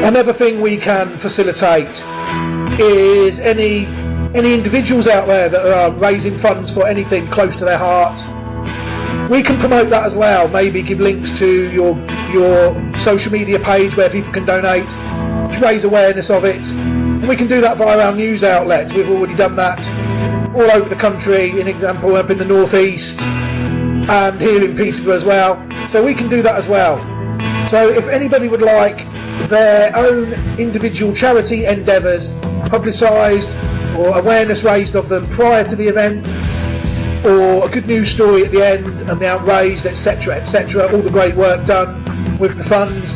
Another thing we can facilitate is any individuals out there that are raising funds for anything close to their heart. We can promote that as well, maybe give links to your social media page where people can donate to raise awareness of it. And we can do that via our news outlets. We've already done that all over the country, an example up in the northeast and here in Peterborough as well. So we can do that as well. So if anybody would like their own individual charity endeavours publicised or awareness raised of them prior to the event, or a good news story at the end and the amount raised, etc., all the great work done with the funds,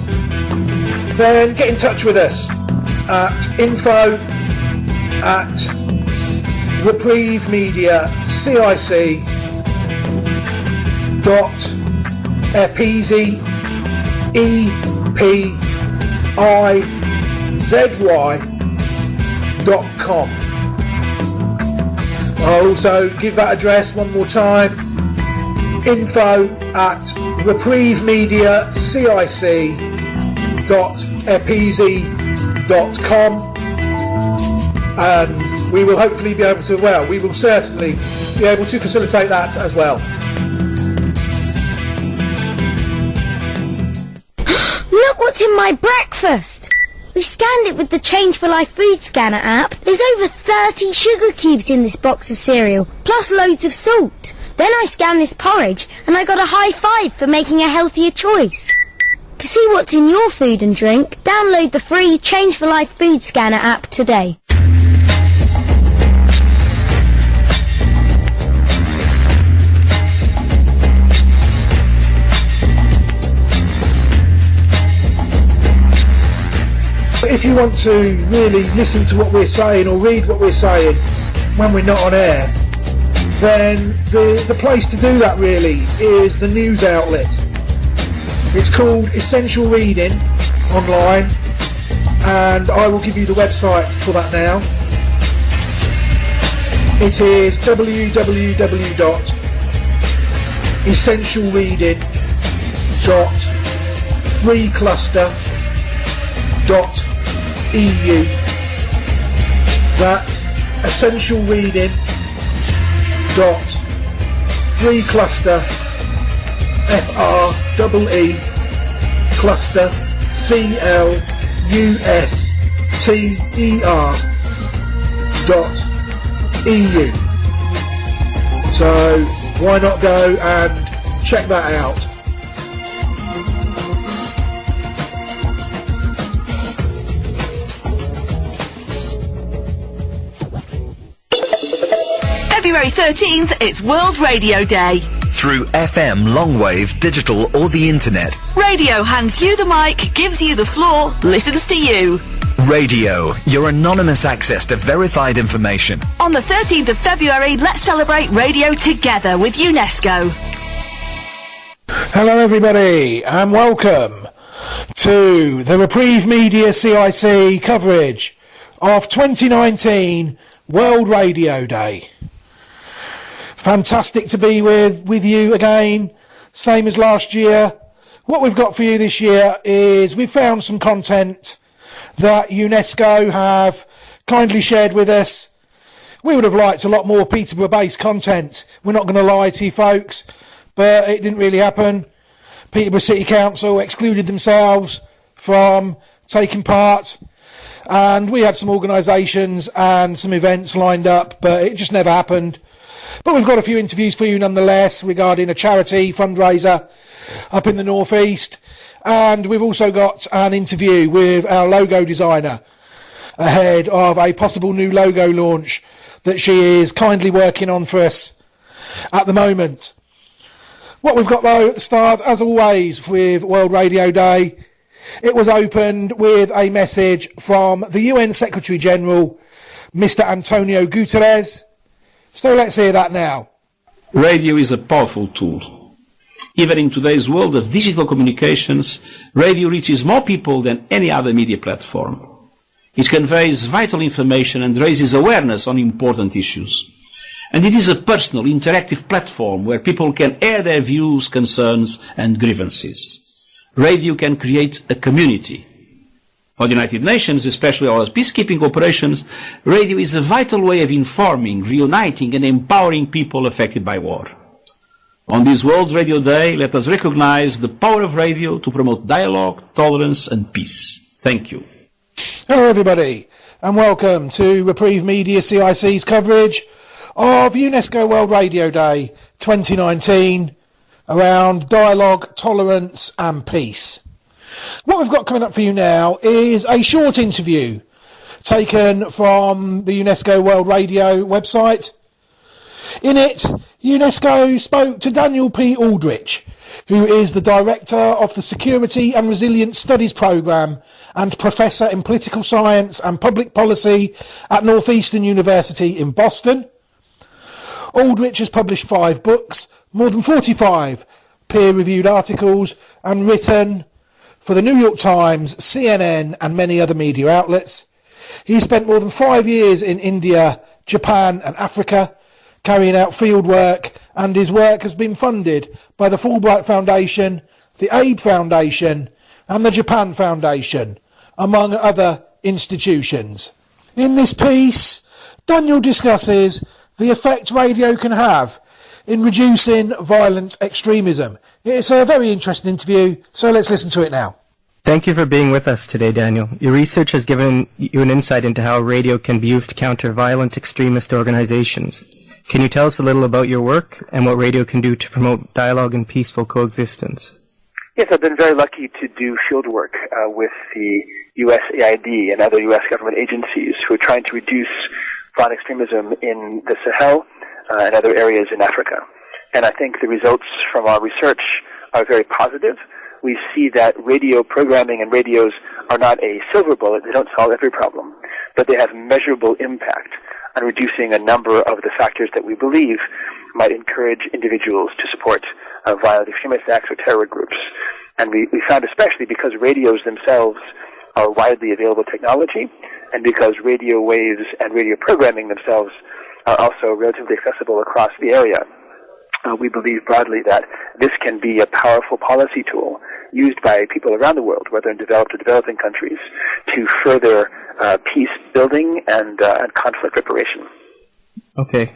then get in touch with us at info@Reprieve Media CIC .epizy.com. I'll also give that address one more time, info@Reprieve Media CIC.epizy.com, and we will hopefully be able to, well, we will certainly be able to facilitate that as well. Look what's in my breakfast! We scanned it with the Change for Life food scanner app. There's over 30 sugar cubes in this box of cereal, plus loads of salt. Then I scanned this porridge and I got a high five for making a healthier choice. To see what's in your food and drink, download the free Change for Life food scanner app today. If you want to really listen to what we're saying or read what we're saying when we're not on air, then the place to do that really is the news outlet. It's called Essential Reading online, and I will give you the website for that now. It is www.essentialreading.freecluster.eu. That's essentialreading.freecluster, FREE cluster, CLUSTER.EU. So why not go and check that out? February 13th, it's World Radio Day. Through FM, longwave, digital or the internet. Radio hands you the mic, gives you the floor, listens to you. Radio, your anonymous access to verified information. On the 13th of February, let's celebrate radio together with UNESCO. Hello everybody and welcome to the Reprieve Media CIC coverage of 2019 World Radio Day. Fantastic to be with you again, same as last year. What we've got for you this year is we've found some content that UNESCO have kindly shared with us. We would have liked a lot more Peterborough based content, we're not going to lie to you folks, but it didn't really happen. Peterborough City Council excluded themselves from taking part, and we had some organisations and some events lined up, but it just never happened. But we've got a few interviews for you nonetheless regarding a charity fundraiser up in the northeast, and we've also got an interview with our logo designer ahead of a possible new logo launch that she is kindly working on for us at the moment. What we've got though at the start, as always with World Radio Day, it was opened with a message from the UN Secretary General, Mr. Antonio Guterres. So let's hear that now. Radio is a powerful tool. Even in today's world of digital communications, radio reaches more people than any other media platform. It conveys vital information and raises awareness on important issues. And it is a personal, interactive platform where people can air their views, concerns and grievances. Radio can create a community. of the United Nations, especially our peacekeeping operations, radio is a vital way of informing, reuniting, and empowering people affected by war. On this World Radio Day, let us recognize the power of radio to promote dialogue, tolerance, and peace. Thank you. Hello, everybody, and welcome to Reprieve Media CIC's coverage of UNESCO World Radio Day 2019 around dialogue, tolerance, and peace. What we've got coming up for you now is a short interview taken from the UNESCO World Radio website. In it, UNESCO spoke to Daniel P. Aldrich, who is the Director of the Security and Resilience Studies Programme and Professor in Political Science and Public Policy at Northeastern University in Boston. Aldrich has published 5 books, more than 45 peer-reviewed articles, and written for the New York Times, CNN, and many other media outlets. He spent more than 5 years in India, Japan, and Africa, carrying out field work, and his work has been funded by the Fulbright Foundation, the AIB Foundation, and the Japan Foundation, among other institutions. In this piece, Daniel discusses the effect radio can have in reducing violent extremism. It's a very interesting interview, so let's listen to it now. Thank you for being with us today, Daniel. Your research has given you an insight into how radio can be used to counter violent extremist organizations. Can you tell us a little about your work and what radio can do to promote dialogue and peaceful coexistence? Yes, I've been very lucky to do field work with the USAID and other U.S. government agencies who are trying to reduce violent extremism in the Sahel and other areas in Africa. And I think the results from our research are very positive. We see that radio programming and radios are not a silver bullet. They don't solve every problem, but they have measurable impact on reducing a number of the factors that we believe might encourage individuals to support violent extremist acts or terror groups. And we found, especially because radios themselves are widely available technology, and because radio waves and radio programming themselves are also relatively accessible across the area, we believe broadly that this can be a powerful policy tool used by people around the world, whether in developed or developing countries, to further peace building and conflict reparation. Okay.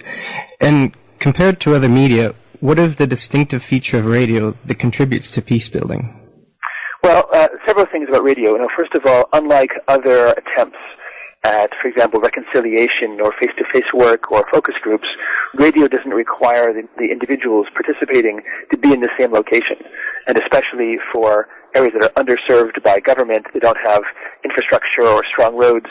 And compared to other media, what is the distinctive feature of radio that contributes to peace building? Well, several things about radio. First of all, unlike other attempts at, for example, reconciliation or face-to-face work or focus groups, radio doesn't require the individuals participating to be in the same location. And especially for areas that are underserved by government, they don't have infrastructure or strong roads,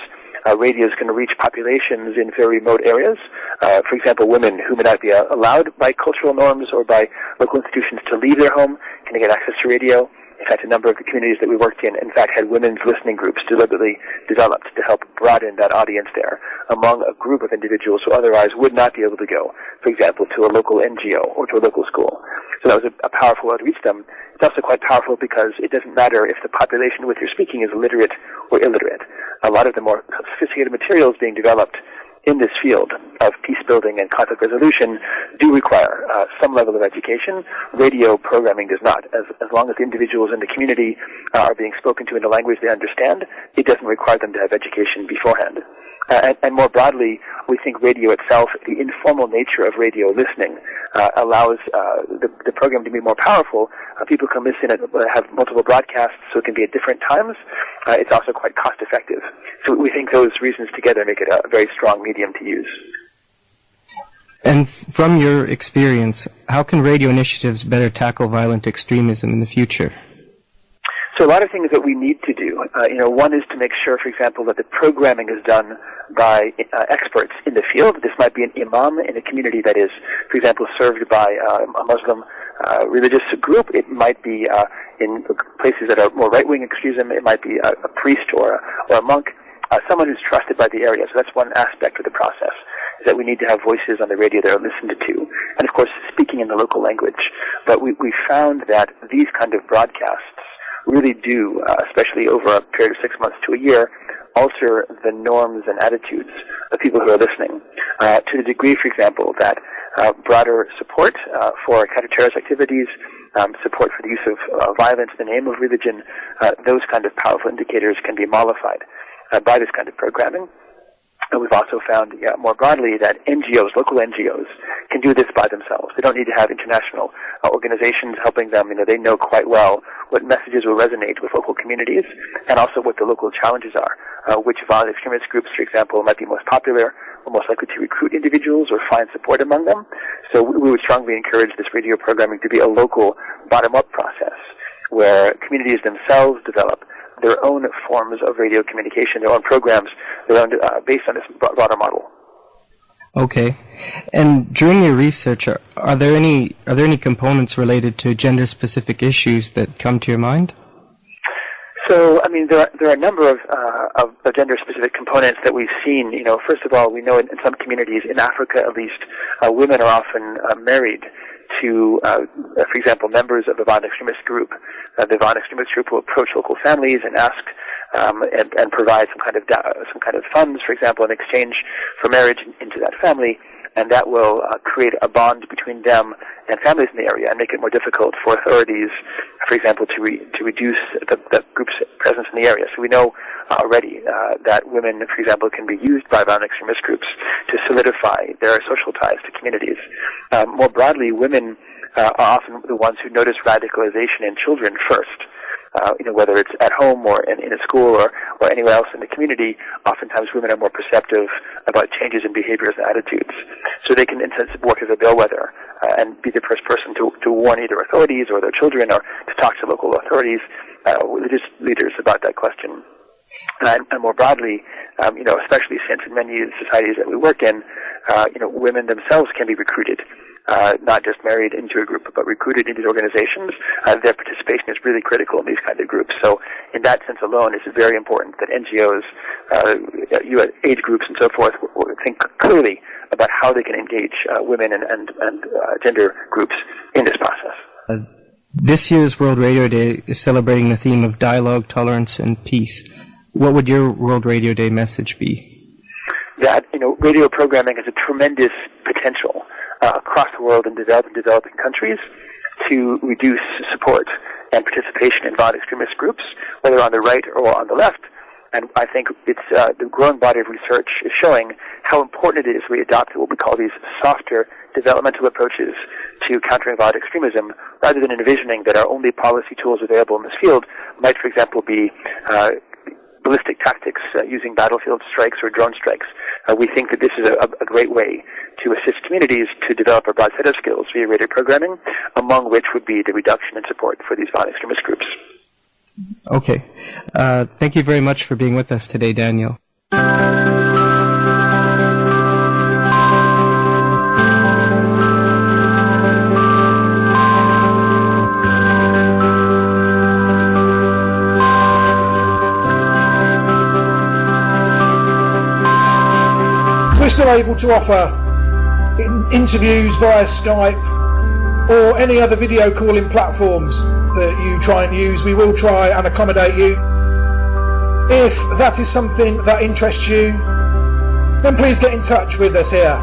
radio is going to reach populations in very remote areas. For example, women who may not be allowed by cultural norms or by local institutions to leave their home can get access to radio. In fact, a number of the communities that we worked in fact, had women's listening groups deliberately developed to help broaden that audience there among a group of individuals who otherwise would not be able to go, for example, to a local NGO or to a local school. So that was a powerful way to reach them. It's also quite powerful because it doesn't matter if the population with you're speaking is literate or illiterate. A lot of the more sophisticated materials being developed in this field of peace building and conflict resolution do require some level of education. Radio programming does not. As long as the individuals in the community are being spoken to in a language they understand, it doesn't require them to have education beforehand. And more broadly, we think radio itself, the informal nature of radio listening, allows the program to be more powerful. People can listen and have multiple broadcasts, so it can be at different times. It's also quite cost effective. So we think those reasons together make it a very strong medium to use. And from your experience, how can radio initiatives better tackle violent extremism in the future? So a lot of things that we need to do. One is to make sure, for example, that the programming is done by experts in the field. This might be an imam in a community that is, for example, served by a Muslim religious group. It might be in places that are more right-wing extremism. It might be a priest or a monk, someone who's trusted by the area. So that's one aspect of the process, is that we need to have voices on the radio that are listened to. And, of course, speaking in the local language. But we found that these kind of broadcasts really do, especially over a period of 6 months to a year, alter the norms and attitudes of people who are listening. To the degree, for example, that broader support for counter-terrorist activities, support for the use of violence in the name of religion. Those kind of powerful indicators can be mollified by this kind of programming. And we've also found more broadly that NGOs, local NGOs, can do this by themselves. They don't need to have international organizations helping them. They know quite well what messages will resonate with local communities and also what the local challenges are, which violent extremist groups, for example, might be most popular or most likely to recruit individuals or find support among them. So we would strongly encourage this radio programming to be a local bottom-up process where communities themselves develop their own forms of radio communication, their own programs, based on this broader model. Okay. And during your research, are there any components related to gender-specific issues that come to your mind? So, there are a number of gender-specific components that we've seen. First of all, we know in some communities, in Africa at least, women are often married to, for example, members of a violent extremist group. The violent extremist group will approach local families and ask and provide some kind of funds, for example, in exchange for marriage into that family, and that will create a bond between them and families in the area and make it more difficult for authorities, for example, to reduce the group's presence in the area. So we know already that women, for example, can be used by violent extremist groups to solidify their social ties to communities. More broadly, women are often the ones who notice radicalization in children first. Whether it's at home or in a school or anywhere else in the community, oftentimes women are more perceptive about changes in behaviors and attitudes. So they can, in a sense, work as a bellwether and be the first person to warn either authorities or their children or to talk to local authorities, religious leaders about that question. And more broadly, especially since in many societies that we work in, women themselves can be recruited. Not just married into a group, but recruited into organizations. Their participation is really critical in these kind of groups. So in that sense alone, it's very important that NGOs, age groups and so forth, think clearly about how they can engage women and gender groups in this process. This year's World Radio Day is celebrating the theme of dialogue, tolerance, and peace. What would your World Radio Day message be? That, radio programming has a tremendous potential across the world in developing countries to reduce support and participation in violent extremist groups, whether on the right or on the left. And I think it's the growing body of research is showing how important it is we adopt what we call these softer developmental approaches to countering violent extremism, rather than envisioning that our only policy tools available in this field might, for example, be ballistic tactics using battlefield strikes or drone strikes. We think that this is a great way to assist communities to develop a broad set of skills via radio programming, among which would be the reduction in support for these violent extremist groups. Okay. Thank you very much for being with us today, Daniel. We're still able to offer interviews via Skype or any other video calling platforms that you try and use. We will try and accommodate you. If that is something that interests you, then please get in touch with us here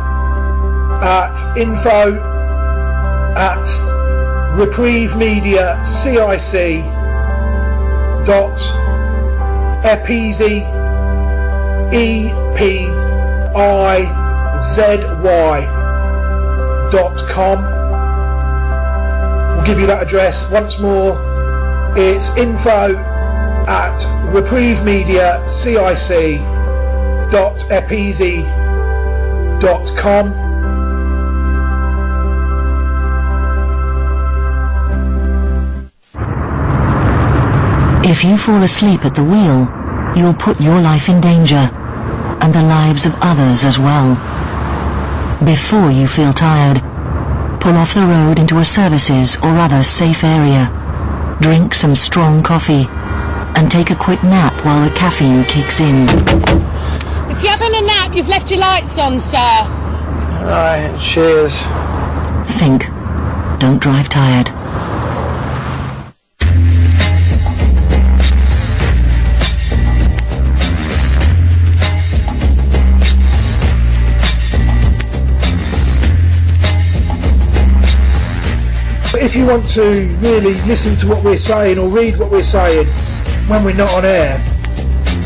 at info@Reprieve Media CIC .epizy.com. We'll give you that address once more. It's info@Reprieve Media CIC.epizy.com. If you fall asleep at the wheel, you'll put your life in danger, and the lives of others as well. Before you feel tired, pull off the road into a services or other safe area. Drink some strong coffee, and take a quick nap while the caffeine kicks in. If you're having a nap, you've left your lights on, sir. Right, cheers. Think. Don't drive tired. if you want to really listen to what we're saying or read what we're saying when we're not on air,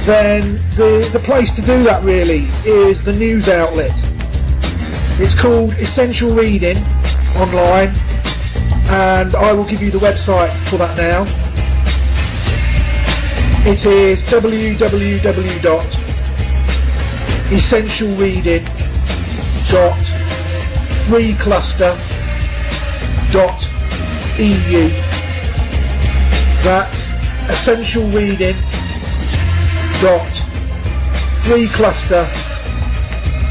then the place to do that really is the news outlet. It's called Essential Reading online, and I will give you the website for that now. It is www.essentialreading.freecluster.eu. That's essentialreading.freecluster,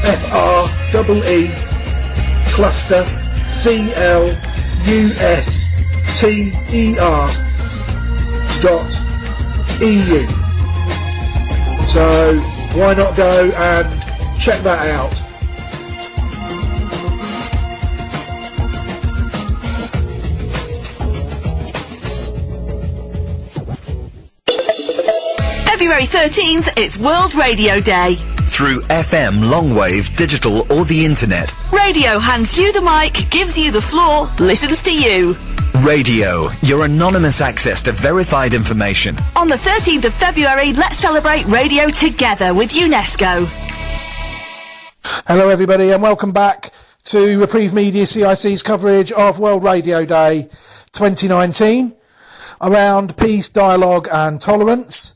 F-R-E-E, cluster, C-L-U-S-T-E-R.eu. So why not go and check that out? February 13th, it's World Radio Day. Through FM, longwave, digital or the internet. Radio hands you the mic, gives you the floor, listens to you. Radio, your anonymous access to verified information. On the 13th of February, let's celebrate radio together with UNESCO. Hello everybody and welcome back to Reprieve Media CIC's coverage of World Radio Day 2019 around peace, dialogue and tolerance.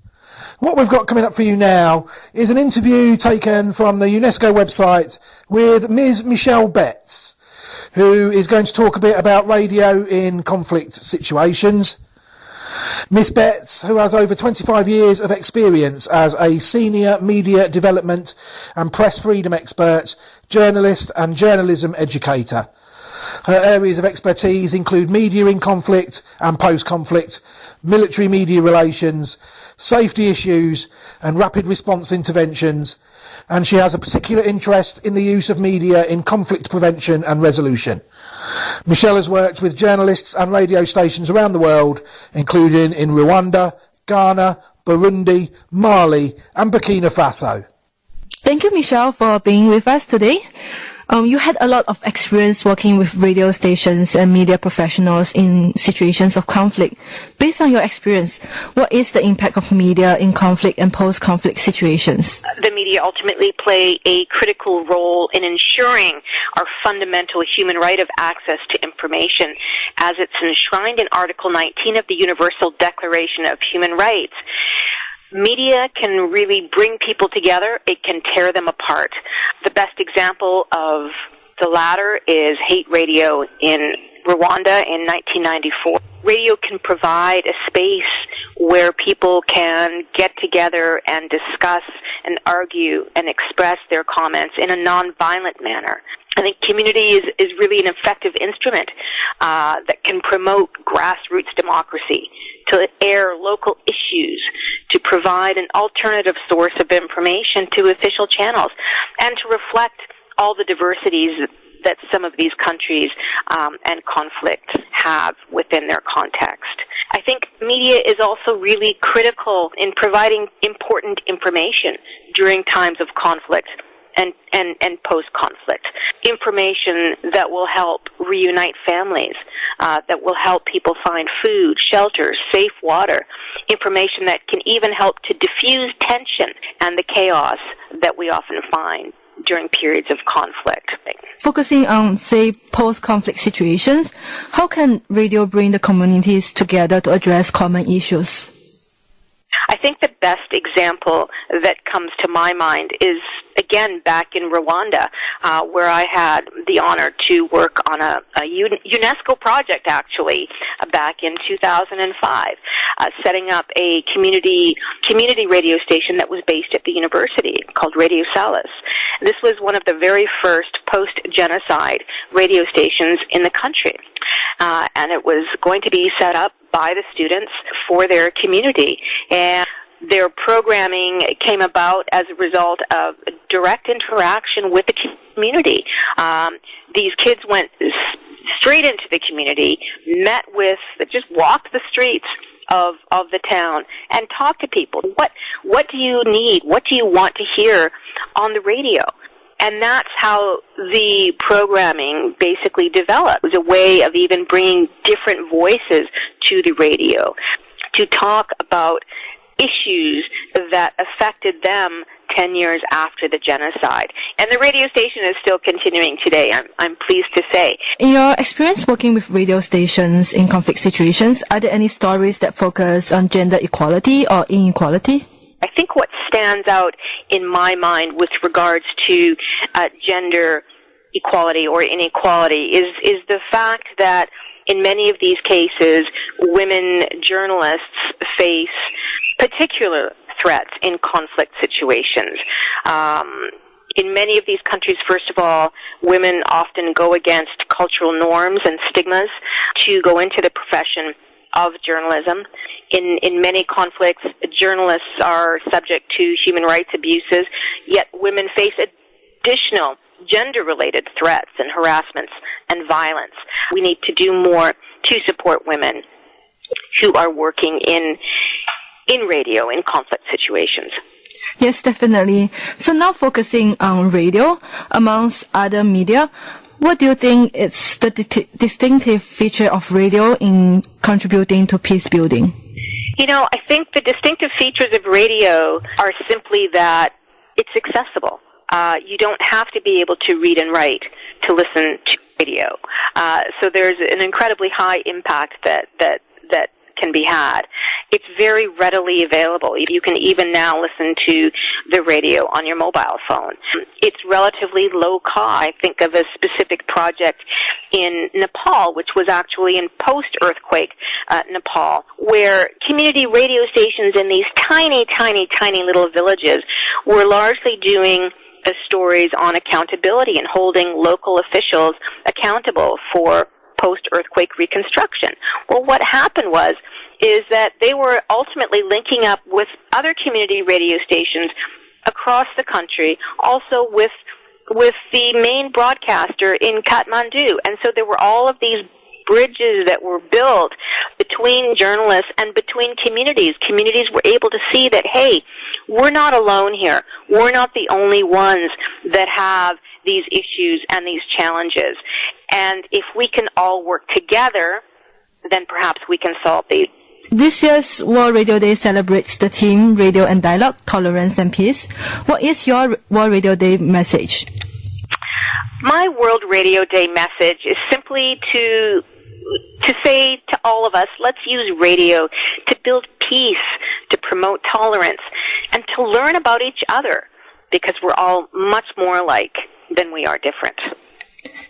What we've got coming up for you now is an interview taken from the UNESCO website with Ms. Michelle Betts, who is going to talk a bit about radio in conflict situations. Ms. Betts, who has over 25 years of experience as a senior media development and press freedom expert, journalist and journalism educator. Her areas of expertise include media in conflict and post-conflict, military media relations, safety issues and rapid response interventions, and she has a particular interest in the use of media in conflict prevention and resolution. Michelle has worked with journalists and radio stations around the world, including in Rwanda, Ghana, Burundi, Mali and Burkina Faso. Thank you, Michelle, for being with us today. You had a lot of experience working with radio stations and media professionals in situations of conflict. Based on your experience, what is the impact of media in conflict and post-conflict situations? The media ultimately play a critical role in ensuring our fundamental human right of access to information, as it's enshrined in Article 19 of the Universal Declaration of Human Rights. Media can really bring people together. It can tear them apart. The best example of the latter is hate radio in Rwanda in 1994. Radio can provide a space where people can get together and discuss and argue and express their comments in a non-violent manner. I think community is really an effective instrument that can promote grassroots democracy, to air local issues, to provide an alternative source of information to official channels, and to reflect all the diversities that some of these countries and conflicts have within their context. I think media is also really critical in providing important information during times of conflict and post-conflict. Information that will help reunite families, that will help people find food, shelter, safe water. Information that can even help to diffuse tension and the chaos that we often find during periods of conflict. Focusing on, say, post-conflict situations, how can radio bring the communities together to address common issues? I think the best example that comes to my mind is, again, back in Rwanda, where I had the honor to work on a UNESCO project, actually, back in 2005, setting up a community radio station that was based at the university called Radio Salis. This was one of the very first post-genocide radio stations in the country, and it was going to be set up by the students for their community. And their programming came about as a result of direct interaction with the community. These kids went straight into the community, just walked the streets of the town and talked to people. What do you need? What do you want to hear on the radio? And that's how the programming basically developed. It was a way of even bringing different voices to the radio to talk about issues that affected them 10 years after the genocide. And the radio station is still continuing today, I'm pleased to say. In your experience working with radio stations in conflict situations, are there any stories that focus on gender equality or inequality? I think what stands out in my mind with regards to gender equality or inequality is the fact that in many of these cases, women journalists face particular threats in conflict situations. In many of these countries, first of all, women often go against cultural norms and stigmas to go into the profession of journalism. In many conflicts, journalists are subject to human rights abuses, yet women face additional gender-related threats and harassments and violence. We need to do more to support women who are working in radio in conflict situations. Yes, definitely. So now focusing on radio, amongst other media, what do you think is the distinctive feature of radio in contributing to peace building? You know, I think the distinctive features of radio are simply that it's accessible. You don't have to be able to read and write to listen to radio. So there's an incredibly high impact that can be had. It's very readily available. You can even now listen to the radio on your mobile phone. It's relatively low cost. I think of a specific project in Nepal, which was actually in post-earthquake Nepal, where community radio stations in these tiny, tiny, tiny little villages were largely doing stories on accountability and holding local officials accountable for post-earthquake reconstruction. Well, what happened is that they were ultimately linking up with other community radio stations across the country, also with the main broadcaster in Kathmandu. And so there were all of these bridges that were built between journalists and between communities. Communities were able to see that, hey, we're not alone here. We're not the only ones that have these issues and these challenges. And if we can all work together, then perhaps we can solve these. This year's World Radio Day celebrates the theme Radio and Dialogue, Tolerance and Peace. What is your World Radio Day message? My World Radio Day message is simply to say to all of us, let's use radio to build peace, to promote tolerance, and to learn about each other, because we're all much more alike than we are different.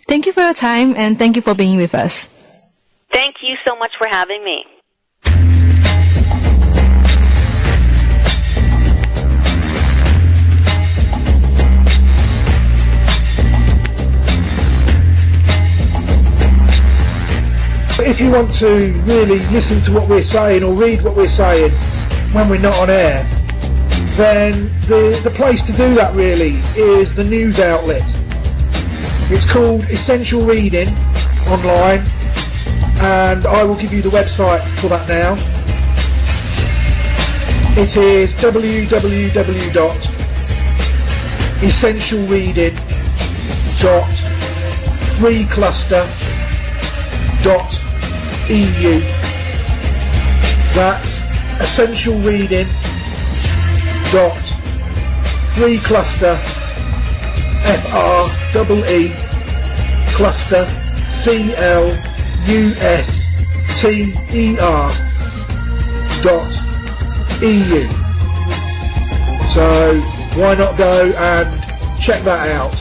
Thank you for your time, and thank you for being with us. Thank you so much for having me. If you want to really listen to what we're saying or read what we're saying when we're not on air, then the place to do that really is the news outlet. It's called Essential Reading online, and I will give you the website for that now. It is www.essentialreading.freecluster.eu. That's essentialreading.freecluster, FREE cluster CLUSTER.EU. So why not go and check that out?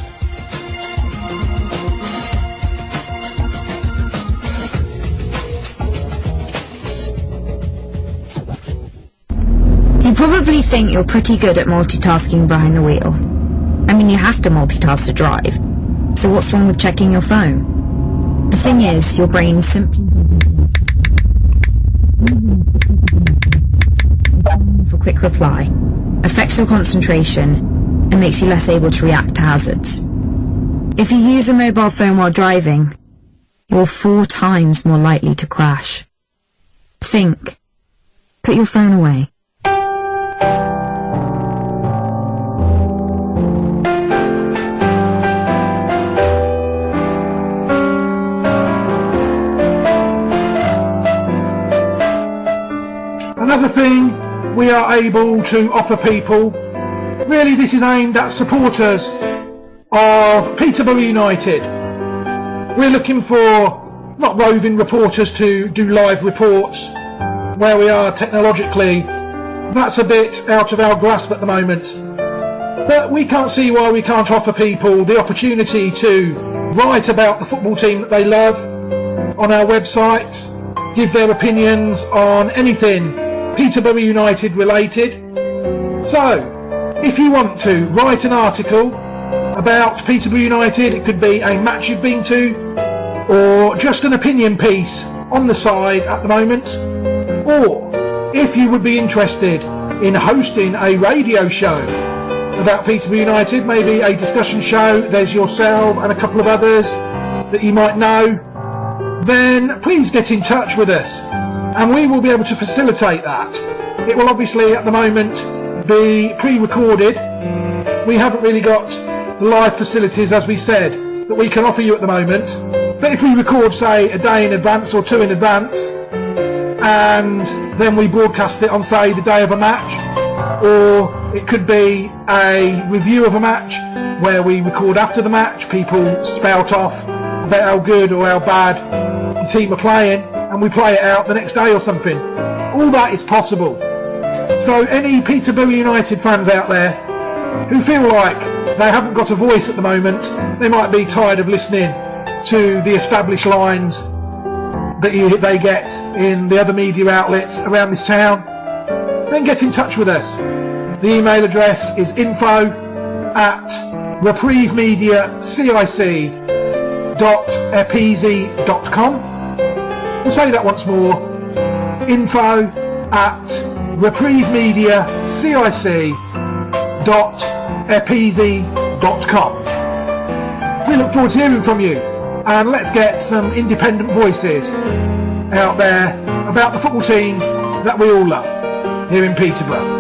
You probably think you're pretty good at multitasking behind the wheel. I mean, you have to multitask to drive. So what's wrong with checking your phone? The thing is, your brain simply for quick reply, affects your concentration, and makes you less able to react to hazards. If you use a mobile phone while driving, you're 4 times more likely to crash. Think. Put your phone away. Another thing we are able to offer people, really this is aimed at supporters of Peterborough United. We're looking for not roving reporters to do live reports where we are technologically. That's a bit out of our grasp at the moment. But we can't see why we can't offer people the opportunity to write about the football team that they love on our website, give their opinions on anything Peterborough United related. So, if you want to write an article about Peterborough United, it could be a match you've been to, or just an opinion piece on the side at the moment, or if you would be interested in hosting a radio show about Peterborough United, maybe a discussion show, there's yourself and a couple of others that you might know, then please get in touch with us and we will be able to facilitate that. It will obviously at the moment be pre-recorded. We haven't really got live facilities, as we said, that we can offer you at the moment, but if we record say a day in advance or two in advance and then we broadcast it on say the day of a match, or it could be a review of a match where we record after the match, people spout off about how good or how bad the team are playing and we play it out the next day or something. All that is possible. So any Peterborough United fans out there who feel like they haven't got a voice at the moment, they might be tired of listening to the established lines that they get in the other media outlets around this town, then get in touch with us. The email address is info@reprievemediacic.epizi.com. We'll say that once more, info@reprievemediacic.epizi.com. We look forward to hearing from you, and let's get some independent voices out there about the football team that we all love here in Peterborough.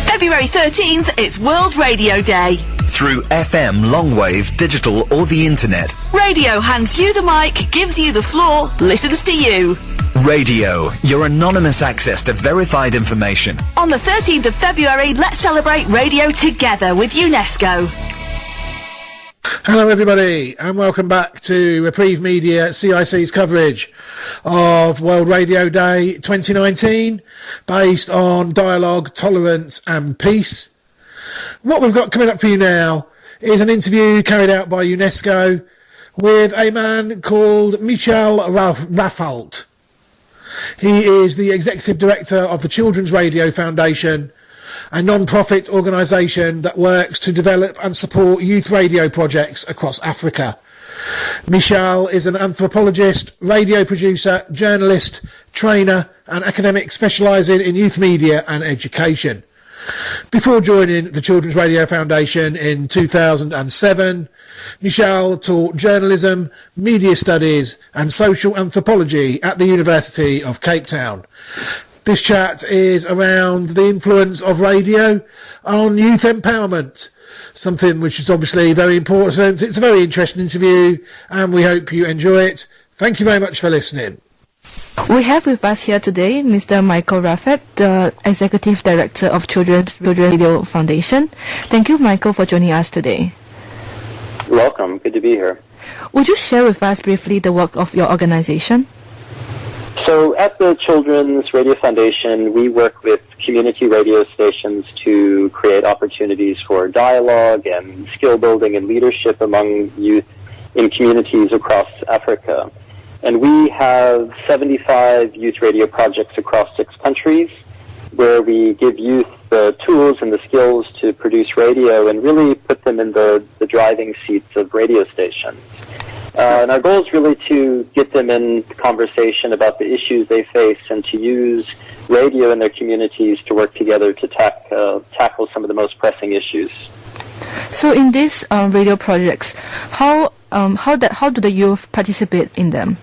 February 13th, it's World Radio Day. Through FM, longwave, digital or the internet. Radio hands you the mic, gives you the floor, listens to you. Radio, your anonymous access to verified information. On the 13th of February, let's celebrate radio together with UNESCO. Hello everybody and welcome back to Reprieve Media CIC's coverage of World Radio Day 2019 based on dialogue, tolerance and peace. What we've got coming up for you now is an interview carried out by UNESCO with a man called Michel Raffalt. He is the Executive Director of the Children's Radio Foundation, a non-profit organisation that works to develop and support youth radio projects across Africa. Michel is an anthropologist, radio producer, journalist, trainer and academic specialising in youth media and education. Before joining the Children's Radio Foundation in 2007, Michel taught journalism, media studies and social anthropology at the University of Cape Town. This chat is around the influence of radio on youth empowerment, something which is obviously very important. It's a very interesting interview and we hope you enjoy it. Thank you very much for listening. We have with us here today Mr. Michael Raffat, the Executive Director of Children's Radio Foundation. Thank you, Michael, for joining us today. You're welcome. Good to be here. Would you share with us briefly the work of your organization? So at the Children's Radio Foundation, we work with community radio stations to create opportunities for dialogue and skill building and leadership among youth in communities across Africa. And we have 75 youth radio projects across 6 countries where we give youth the tools and the skills to produce radio and really put them in the driving seats of radio stations. And our goal is really to get them in conversation about the issues they face and to use radio in their communities to work together to tackle some of the most pressing issues. So in these radio projects, how do the youth participate in them?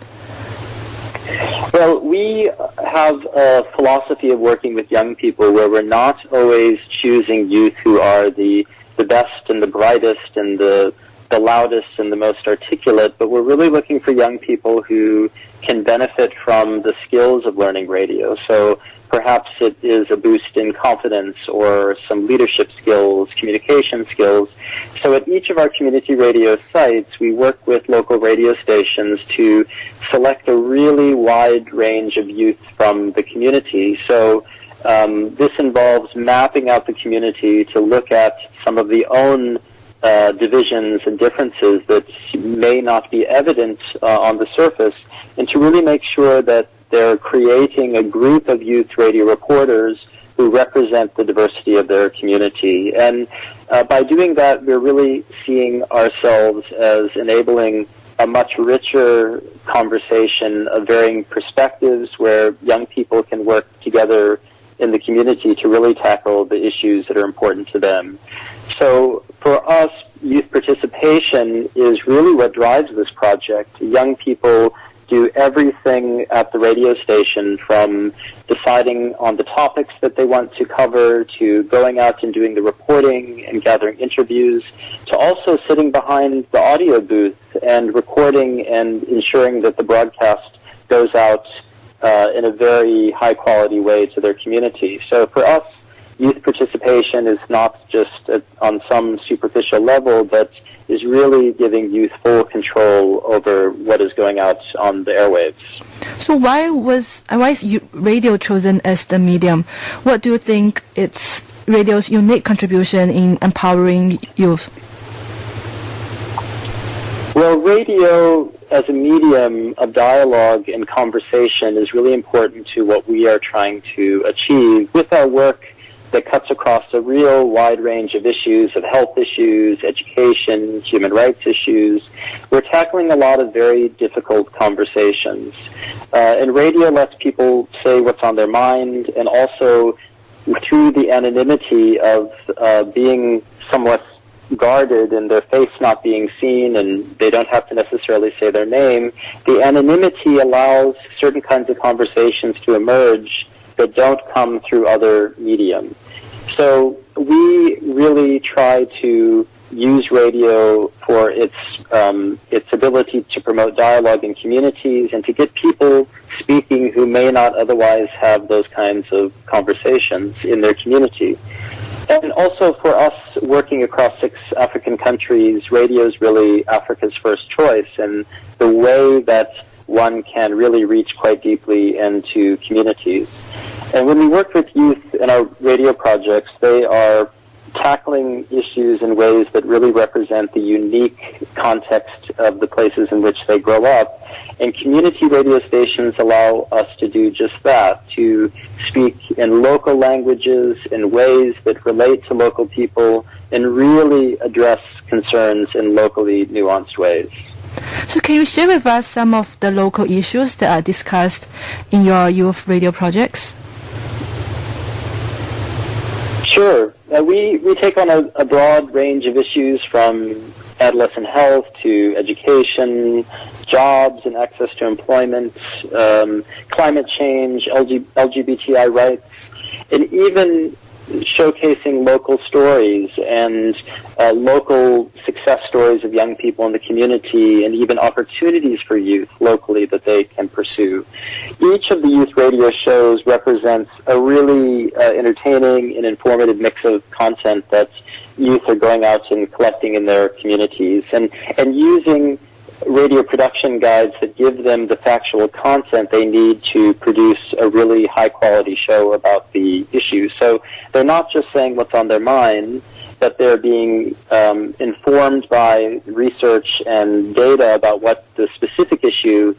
Well, we have a philosophy of working with young people where we're not always choosing youth who are the the best and the brightest and the loudest and the most articulate, but we're really looking for young people who can benefit from the skills of learning radio. So perhaps it is a boost in confidence or some leadership skills, communication skills. So at each of our community radio sites, we work with local radio stations to select a really wide range of youth from the community. So this involves mapping out the community to look at some of the own divisions and differences that may not be evident on the surface, and to really make sure that they're creating a group of youth radio reporters who represent the diversity of their community. And by doing that, we're really seeing ourselves as enabling a much richer conversation of varying perspectives where young people can work together in the community to really tackle the issues that are important to them. So for us, youth participation is really what drives this project. Young people do everything at the radio station, from deciding on the topics that they want to cover, to going out and doing the reporting and gathering interviews, to also sitting behind the audio booth and recording and ensuring that the broadcast goes out in a very high-quality way to their community. So for us, youth participation is not just on some superficial level, but is really giving youth full control over what is going out on the airwaves. So why is radio chosen as the medium? What do you think it's radio's unique contribution in empowering youth? Well, radio as a medium of dialogue and conversation is really important to what we are trying to achieve with our work that cuts across a real wide range of issues, of health issues, education, human rights issues. We're tackling a lot of very difficult conversations. And radio lets people say what's on their mind, and also through the anonymity of being somewhat guarded and their face not being seen, and they don't have to necessarily say their name, the anonymity allows certain kinds of conversations to emerge that don't come through other medium. So we really try to use radio for its ability to promote dialogue in communities and to get people speaking who may not otherwise have those kinds of conversations in their community. And also for us, working across 6 African countries, radio is really Africa's first choice, and the way that one can really reach quite deeply into communities. And when we work with youth in our radio projects, they are tackling issues in ways that really represent the unique context of the places in which they grow up. And community radio stations allow us to do just that, to speak in local languages in ways that relate to local people and really address concerns in locally nuanced ways. So can you share with us some of the local issues that are discussed in your youth radio projects? Sure. We take on a broad range of issues, from adolescent health to education, jobs and access to employment, climate change, LGBTI rights, and even showcasing local stories and local success stories of young people in the community, and even opportunities for youth locally that they can pursue. Each of the youth radio shows represents a really entertaining and informative mix of content that youth are going out and collecting in their communities, and using radio production guides that give them the factual content they need to produce a really high-quality show about the issue. So they're not just saying what's on their mind, but they're being informed by research and data about what the specific issue,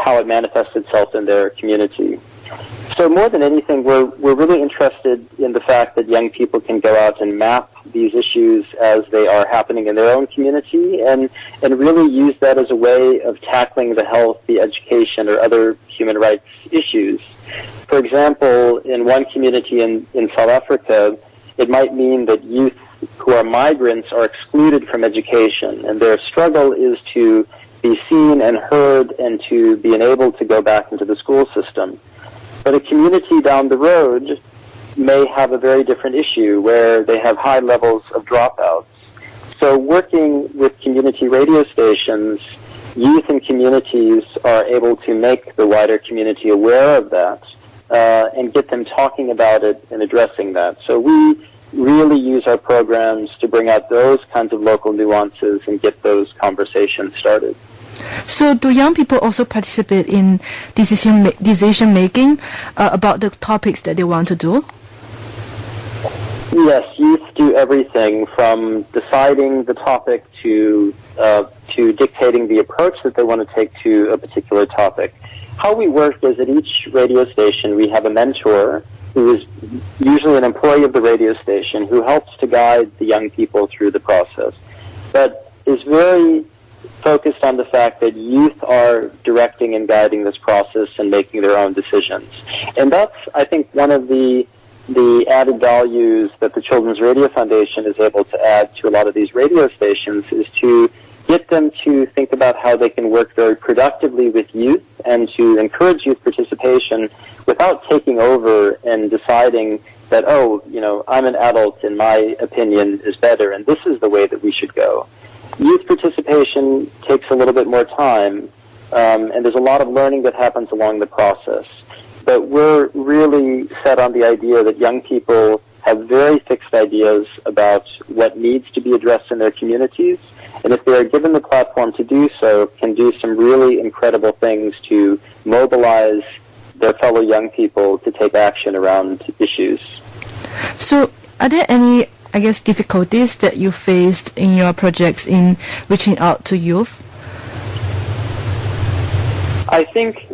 how it manifests itself in their community. So more than anything, we're really interested in the fact that young people can go out and map these issues as they are happening in their own community, and really use that as a way of tackling the health, the education, or other human rights issues. For example, in one community in South Africa, it might mean that youth who are migrants are excluded from education, and their struggle is to be seen and heard and to be enabled to go back into the school system. But a community down the road may have a very different issue where they have high levels of dropouts. So working with community radio stations, youth and communities are able to make the wider community aware of that and get them talking about it and addressing that. So we really use our programs to bring out those kinds of local nuances and get those conversations started. So do young people also participate in decision making about the topics that they want to do? Yes, youth do everything from deciding the topic to dictating the approach that they want to take to a particular topic. How we work is at each radio station we have a mentor who is usually an employee of the radio station who helps to guide the young people through the process, but is very focused on the fact that youth are directing and guiding this process and making their own decisions. And that's, I think, one of the added values that the Children's Radio Foundation is able to add to a lot of these radio stations is to get them to think about how they can work very productively with youth and to encourage youth participation without taking over and deciding that, oh, you know, I'm an adult and my opinion is better and this is the way that we should go. Youth participation takes a little bit more time, and there's a lot of learning that happens along the process. But we're really set on the idea that young people have very fixed ideas about what needs to be addressed in their communities, and if they are given the platform to do so, can do some really incredible things to mobilize their fellow young people to take action around issues. So are there any, I guess, difficulties that you faced in your projects in reaching out to youth? I think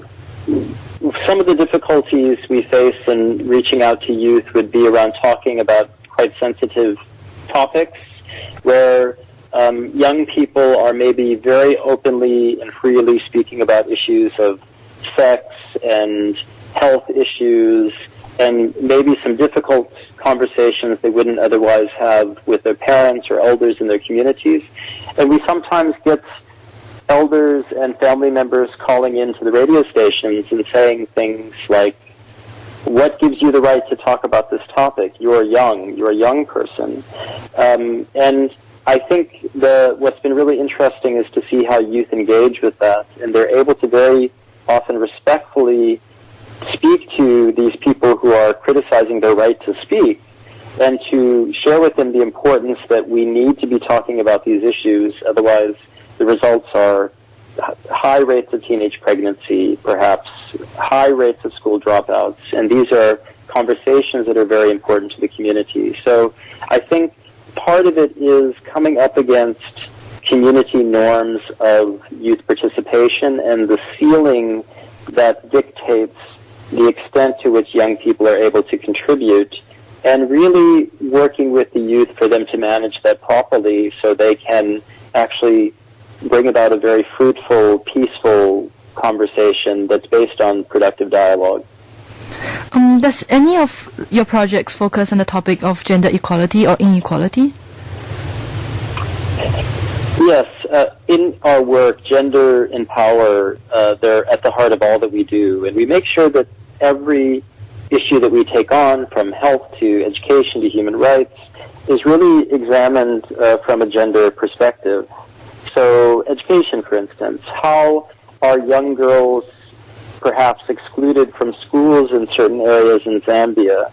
some of the difficulties we face in reaching out to youth would be around talking about quite sensitive topics where young people are maybe very openly and freely speaking about issues of sex and health issues and maybe some difficult conversations they wouldn't otherwise have with their parents or elders in their communities. And we sometimes get elders and family members calling into the radio stations and saying things like, what gives you the right to talk about this topic? You're a young person. And I think what's been really interesting is to see how youth engage with that, and they're able to very often respectfully speak to these people who are criticizing their right to speak and to share with them the importance that we need to be talking about these issues, otherwise the results are high rates of teenage pregnancy, perhaps high rates of school dropouts, and these are conversations that are very important to the community. So I think part of it is coming up against community norms of youth participation and the ceiling that dictates the extent to which young people are able to contribute, and really working with the youth for them to manage that properly so they can actually bring about a very fruitful, peaceful conversation that's based on productive dialogue. Does any of your projects focus on the topic of gender equality or inequality? Yes. In our work, gender and power, they're at the heart of all that we do. And we make sure that every issue that we take on, from health to education to human rights, is really examined from a gender perspective. So education, for instance, how are young girls perhaps excluded from schools in certain areas in Zambia?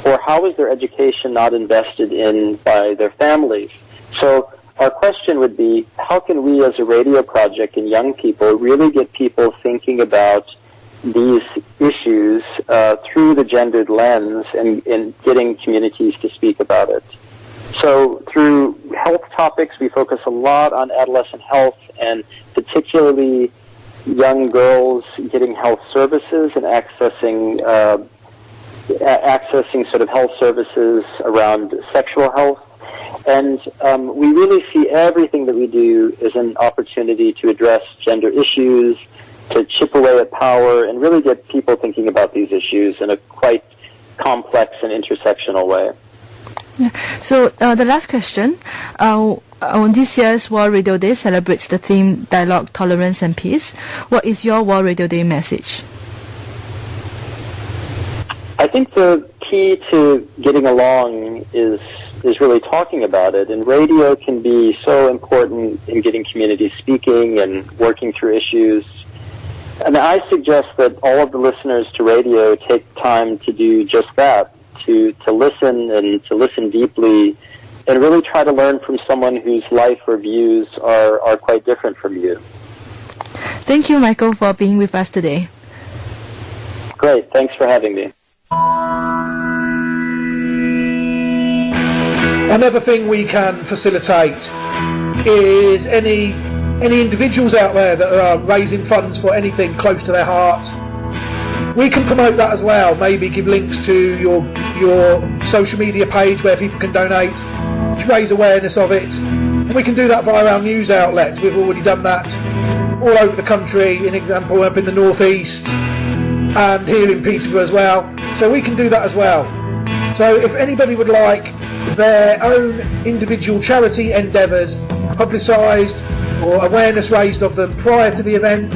Or how is their education not invested in by their families? So our question would be, how can we as a radio project and young people really get people thinking about these issues through the gendered lens and getting communities to speak about it? So through health topics, we focus a lot on adolescent health and particularly young girls getting health services and accessing sort of health services around sexual health. And we really see everything that we do as an opportunity to address gender issues, to chip away at power, and really get people thinking about these issues in a quite complex and intersectional way. Yeah. So the last question, on this year's World Radio Day celebrates the theme Dialogue, Tolerance and Peace. What is your World Radio Day message? I think the key to getting along is really talking about it, and radio can be so important in getting communities speaking and working through issues. And I suggest that all of the listeners to radio take time to do just that, to listen and to listen deeply and really try to learn from someone whose life or views are quite different from you. Thank you, Michael, for being with us today. Great. Thanks for having me. Another thing we can facilitate is any individuals out there that are raising funds for anything close to their heart. We can promote that as well. Maybe give links to your social media page where people can donate to raise awareness of it. And we can do that via our news outlets. We've already done that all over the country, in example up in the northeast and here in Peterborough as well. So we can do that as well. So if anybody would like their own individual charity endeavours publicised or awareness raised of them prior to the event,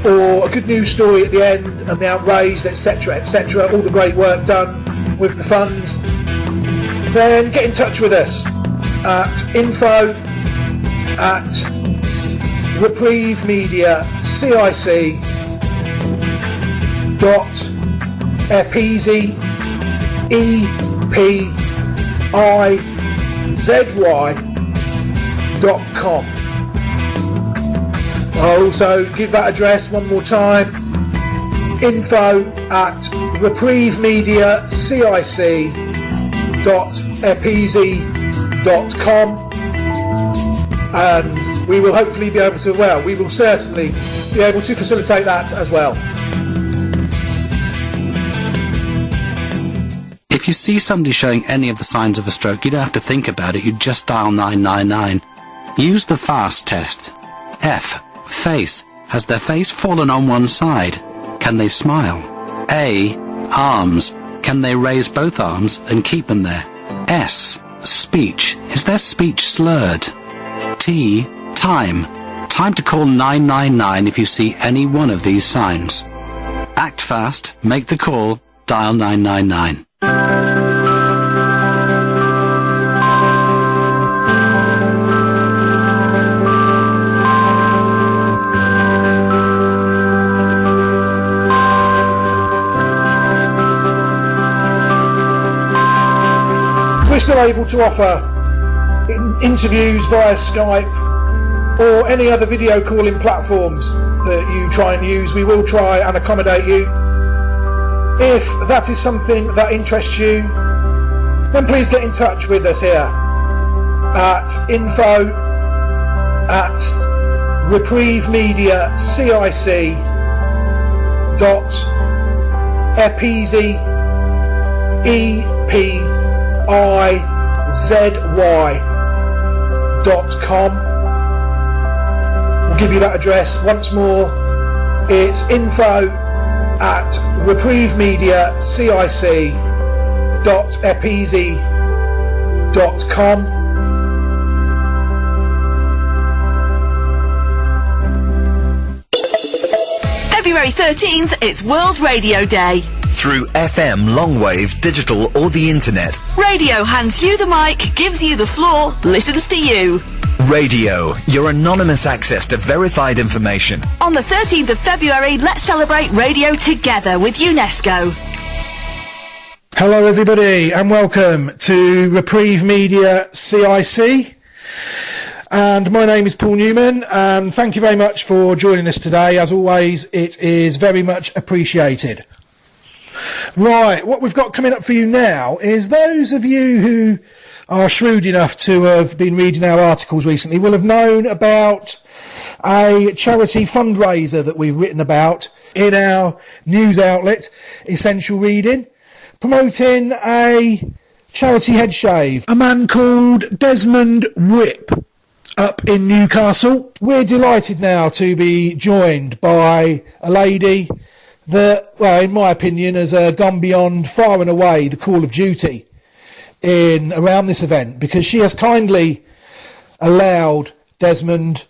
or a good news story at the end, amount raised, etc., all the great work done with the funds, then get in touch with us at info@Reprieve Media CIC .epizy.com. I'll also give that address one more time, info@Reprieve Media CIC.epizy.com, and we will hopefully be able to, we will certainly be able to facilitate that as well. If you see somebody showing any of the signs of a stroke, you don't have to think about it, you just dial 999. Use the FAST test. F. Face. Has their face fallen on one side? Can they smile? A. Arms. Can they raise both arms and keep them there? S. Speech. Is their speech slurred? T. Time. Time to call 999 if you see any one of these signs. Act fast, make the call, dial 999. We're still able to offer interviews via Skype or any other video calling platforms that you try and use. We will try and accommodate you. If that is something that interests you, then please get in touch with us here at info@Reprieve Media CIC.epizy EPIZY.com. We'll give you that address once more. It's info@Reprieve Media CIC.epizy.com. February 13th, it's World Radio Day. Through FM, longwave, digital or the internet. Radio hands you the mic, gives you the floor, listens to you. Radio, your anonymous access to verified information. On the 13th of February, let's celebrate radio together with UNESCO. Hello everybody and welcome to Reprieve Media CIC. And my name is Paul Newman, and thank you very much for joining us today. As always, it is very much appreciated. Right, what we've got coming up for you now is those of you who are shrewd enough to have been reading our articles recently will have known about a charity fundraiser that we've written about in our news outlet, Essential Reading, promoting a charity head shave. A man called Desmond Whip up in Newcastle. We're delighted now to be joined by a lady that, well, in my opinion, has gone beyond far and away the call of duty around this event, because she has kindly allowed Desmond,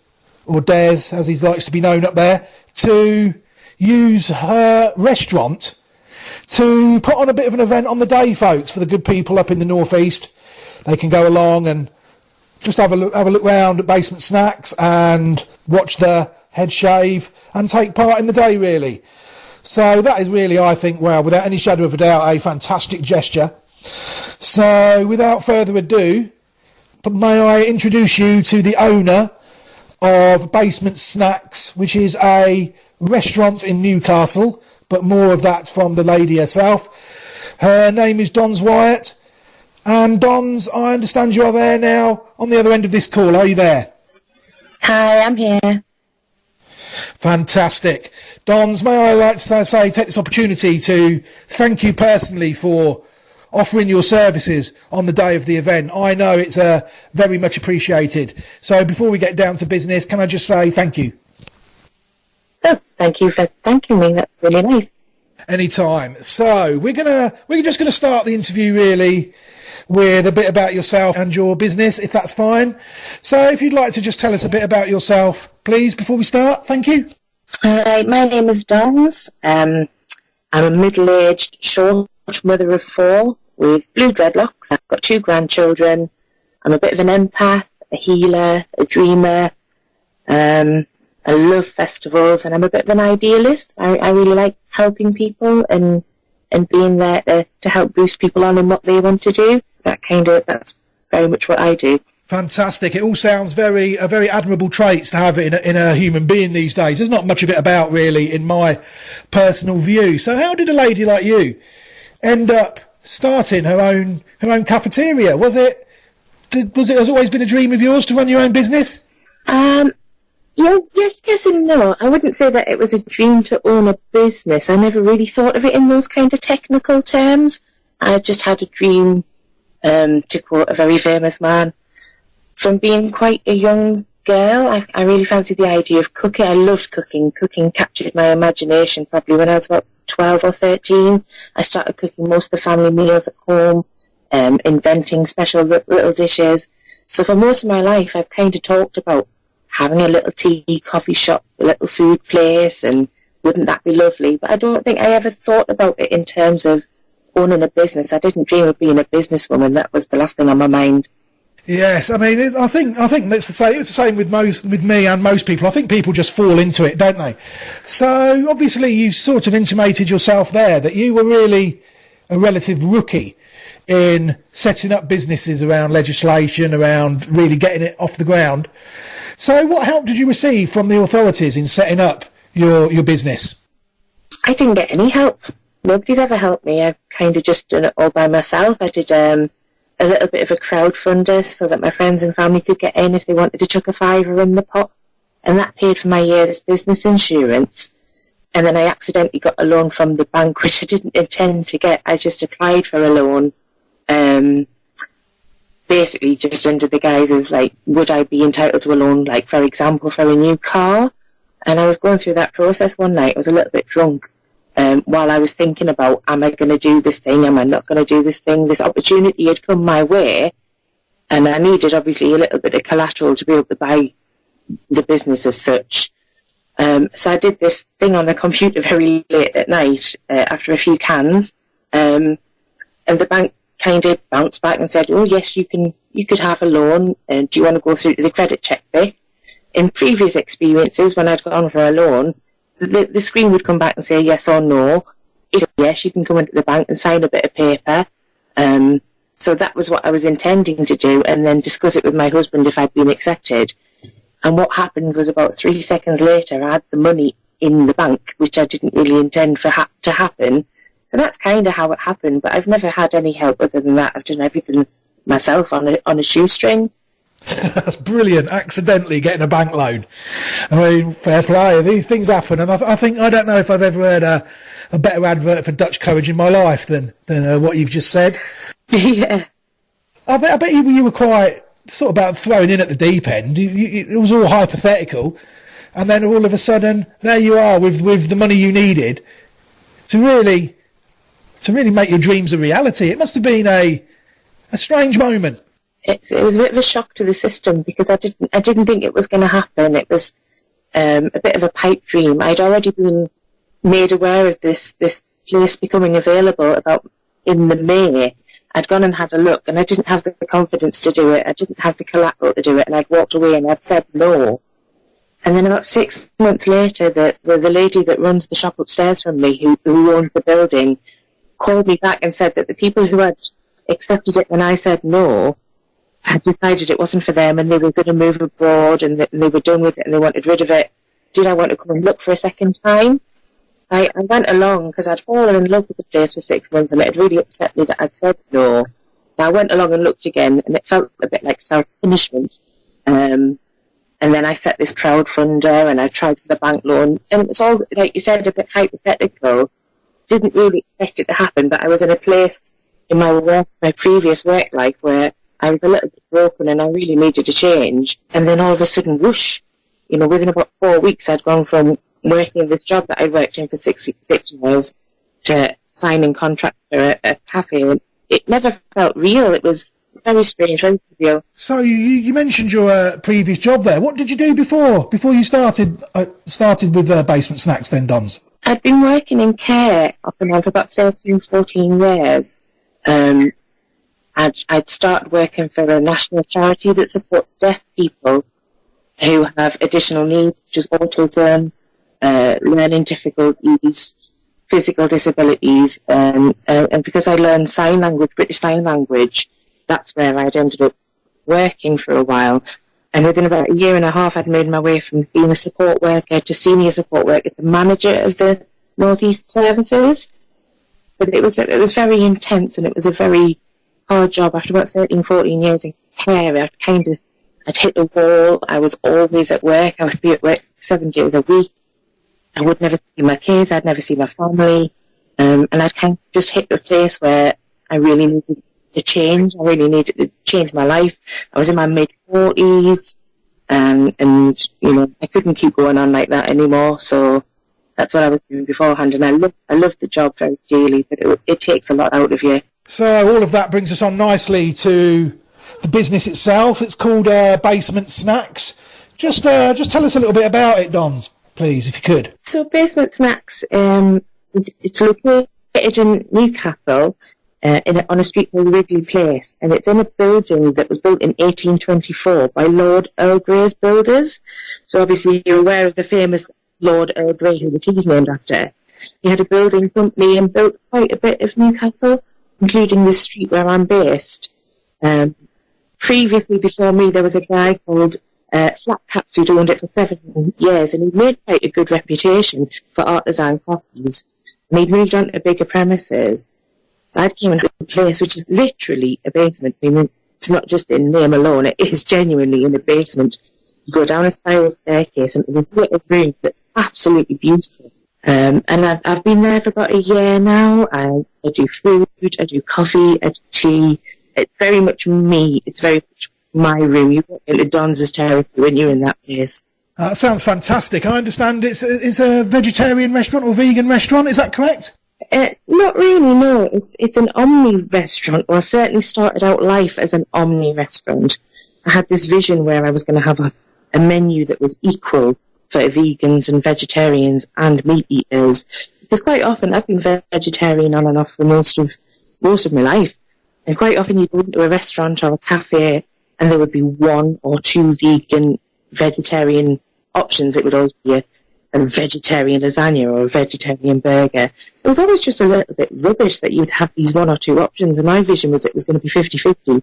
or Des as he likes to be known up there, to use her restaurant to put on a bit of an event on the day, folks, for the good people up in the northeast. They can go along and just have a look round at Basement Snacks and watch the head shave and take part in the day, really. So that is really, I think, well, without any shadow of a doubt, a fantastic gesture. So without further ado, may I introduce you to the owner of Basement Snacks, which is a restaurant in Newcastle, but more of that from the lady herself. Her name is Dons Wyatt. And Dons, I understand you are there now on the other end of this call. Are you there? Hi, I'm here. Fantastic. Dons, may I like to say, take this opportunity to thank you personally for offering your services on the day of the event. I know it's very much appreciated. So before we get down to business, can I just say thank you? Oh, thank you for thanking me. That's really nice. Anytime. So we're just gonna start the interview really with a bit about yourself and your business, if that's fine. So if you'd like to just tell us a bit about yourself, please, before we start. Thank you. Hi, my name is Dons. I'm a middle-aged, short mother of 4 with blue dreadlocks. I've got 2 grandchildren. I'm a bit of an empath, a healer, a dreamer. I love festivals, and I'm a bit of an idealist. I really like helping people and being there to help boost people on in what they want to do. That's very much what I do. Fantastic. It all sounds very admirable traits to have in a human being these days. There's not much of it about, really, in my personal view. So how did a lady like you end up starting her own cafeteria? Has it always been a dream of yours to run your own business? Yes and no. I wouldn't say that it was a dream to own a business. I never really thought of it in those kind of technical terms. I just had a dream, to quote a very famous man. From being quite a young girl, I really fancied the idea of cooking. I loved cooking. Cooking captured my imagination probably when I was about 12 or 13. I started cooking most of the family meals at home, inventing special little dishes. So for most of my life, I've kind of talked about having a little tea, coffee shop, a little food place, and wouldn't that be lovely? But I don't think I ever thought about it in terms of owning a business. I didn't dream of being a businesswoman. That was the last thing on my mind. Yes, I mean, I think that's the same. It's the same with me and most people. I think people just fall into it, don't they? So obviously, you sort of intimated yourself there that you were really a relative rookie in setting up businesses around legislation, around really getting it off the ground. So what help did you receive from the authorities in setting up your business? I didn't get any help. Nobody's ever helped me. I've kind of just done it all by myself. I did a little bit of a crowdfunder so that my friends and family could get in if they wanted to chuck a £5 in the pot. And that paid for my year's business insurance. And then I accidentally got a loan from the bank, which I didn't intend to get. I just applied for a loan, basically just under the guise of, like, would I be entitled to a loan, like, for example, for a new car? And I was going through that process one night. I was a little bit drunk. While I was thinking about, am I going to do this thing? Am I not going to do this thing? This opportunity had come my way, and I needed, obviously, a little bit of collateral to be able to buy the business as such. So I did this thing on the computer very late at night after a few cans, and the bank kind of bounced back and said, oh, yes, you could have a loan. Do you want to go through the credit check bit? In previous experiences, when I'd gone for a loan, the screen would come back and say yes or no. If yes, you can come into the bank and sign a bit of paper. So that was what I was intending to do, and then discuss it with my husband if I'd been accepted. And what happened was about 3 seconds later, I had the money in the bank, which I didn't really intend for to happen. So that's kind of how it happened, but I've never had any help other than that. I've done everything myself on a shoestring. That's brilliant. Accidentally getting a bank loan. I mean, fair play. These things happen, and I don't know if I've ever heard a better advert for Dutch courage in my life than what you've just said. Yeah. I bet you were quite sort of about thrown in at the deep end. It was all hypothetical, and then all of a sudden there you are with the money you needed to really make your dreams a reality. It must have been a strange moment. It was a bit of a shock to the system because I didn't think it was going to happen. It was a bit of a pipe dream. I'd already been made aware of this place becoming available about in the May, I'd gone and had a look, and I didn't have the confidence to do it. I didn't have the collateral to do it, and I'd walked away and I'd said no. And then about 6 months later, the lady that runs the shop upstairs from me, who owned the building, called me back and said that the people who had accepted it when I said no had decided it wasn't for them, and they were going to move abroad, and they were done with it, and they wanted rid of it. Did I want to come and look for a second time? I went along because I'd fallen in love with the place for 6 months, and it had really upset me that I'd said no. So I went along and looked again, and it felt a bit like self-punishment. And then I set this crowdfunder, and I tried for the bank loan, and it was all, like you said, a bit hypothetical. Didn't really expect it to happen, but I was in a place in my previous work life where I was a little bit broken and I really needed a change. And then all of a sudden, whoosh, within about 4 weeks, I'd gone from working this job that I'd worked in for 6 years to signing contracts for a cafe. And it never felt real. It was very strange, very real. So you mentioned your previous job there. What did you do before you started with Basement Snacks then, Dons? I'd been working in care off and on for about 13, 14 years. I'd started working for a national charity that supports deaf people who have additional needs, such as autism, learning difficulties, physical disabilities, and because I learned sign language, British Sign Language, that's where I'd ended up working for a while. And within about a year and a half, I'd made my way from being a support worker to senior support worker to manager of the North East services. But it was very intense, and it was a very hard job. After about 13, 14 years in care, I'd hit a wall. I was always at work. I would be at work 7 days a week. I would never see my kids. I'd never see my family. And I'd kind of just hit the place where I really needed to change. I really needed to change my life. I was in my mid-40s, and I couldn't keep going on like that anymore. So that's what I was doing beforehand, and I loved the job very dearly, but it takes a lot out of you. So all of that brings us on nicely to the business itself. It's called Basement Snacks. Just tell us a little bit about it, Don, please, if you could. So Basement Snacks, it's located in Newcastle, on a street called Ridley Place, and it's in a building that was built in 1824 by Lord Earl Grey's builders. So obviously you're aware of the famous Lord Earl Grey, who the tea's named after. He had a building company and built quite a bit of Newcastle, including this street where I'm based. Previously, before me, there was a guy called Flat Caps who'd owned it for 7 years, and he'd made quite a good reputation for artisan coffees. And he'd moved on to bigger premises. I came into a place which is literally a basement. I mean, it's not just in name alone, it is genuinely in a basement. You go down a spiral staircase into this little room that's absolutely beautiful. And I've been there for about a year now. I do food, I do coffee, I do tea. It's very much me. It's very much my room. You walk into Don's territory when you're in that place. Sounds fantastic. I understand it's a vegetarian restaurant or vegan restaurant. Is that correct? Not really, no. It's an omni restaurant. Well, I certainly started out life as an omni restaurant. I had this vision where I was going to have a menu that was equal for vegans and vegetarians and meat eaters. Because quite often I've been vegetarian on and off for most of my life. And quite often you'd go into a restaurant or a cafe and there would be 1 or 2 vegan, vegetarian options. It would always be a vegetarian lasagna or a vegetarian burger. It was always just a little bit rubbish that you'd have these 1 or 2 options, and my vision was it was going to be 50-50.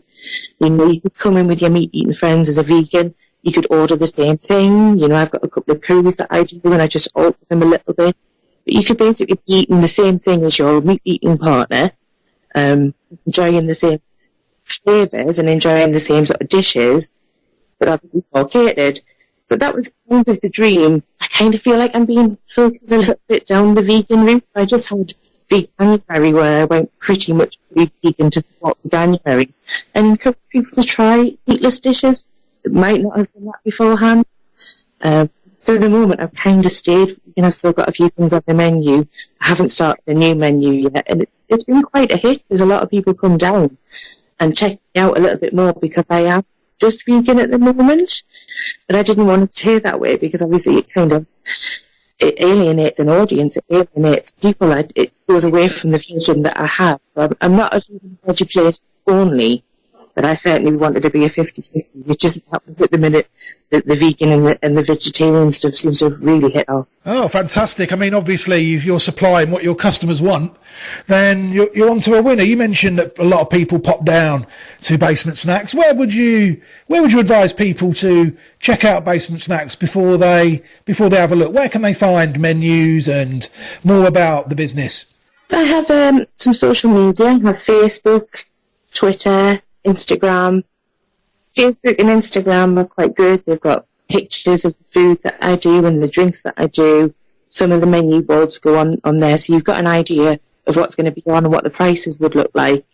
You could come in with your meat-eating friends as a vegan, you could order the same thing. I've got a couple of curries that I do and I just alter them a little bit. But you could basically be eating the same thing as your meat-eating partner, enjoying the same flavours and enjoying the same sort of dishes, but obviously more catered. So that was kind of the dream. I kind of feel like I'm being filtered a little bit down the vegan route. I just had Veganuary where I went pretty much vegan to support Veganuary and encourage people to try meatless dishes that might not have done that beforehand. For the moment, I've kind of stayed. I've still got a few things on the menu. I haven't started a new menu yet, and it's been quite a hit. There's a lot of people come down and check me out a little bit more because I am just vegan at the moment, but I didn't want to stay that way because obviously it alienates an audience, it alienates people. It goes away from the vision that I have. So I'm not a vegan veggie place only, but I certainly wanted to be a 50-50. It just happens at the minute that the vegan and the vegetarian stuff seems to have really hit off. Oh, fantastic. I mean, obviously, if you're supplying what your customers want, then you're onto a winner. You mentioned that a lot of people pop down to Basement Snacks. Where would you advise people to check out Basement Snacks before they have a look? Where can they find menus and more about the business? I have some social media. I have Facebook, Twitter, Instagram. Facebook and Instagram are quite good. They've got pictures of the food that I do and the drinks that I do. Some of the menu boards go on there, so you've got an idea of what's going to be on and what the prices would look like.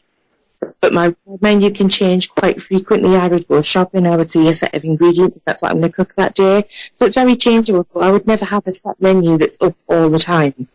But my menu can change quite frequently. I would go shopping, I would see a set of ingredients if that's what I'm going to cook that day. So it's very changeable. I would never have a set menu that's up all the time.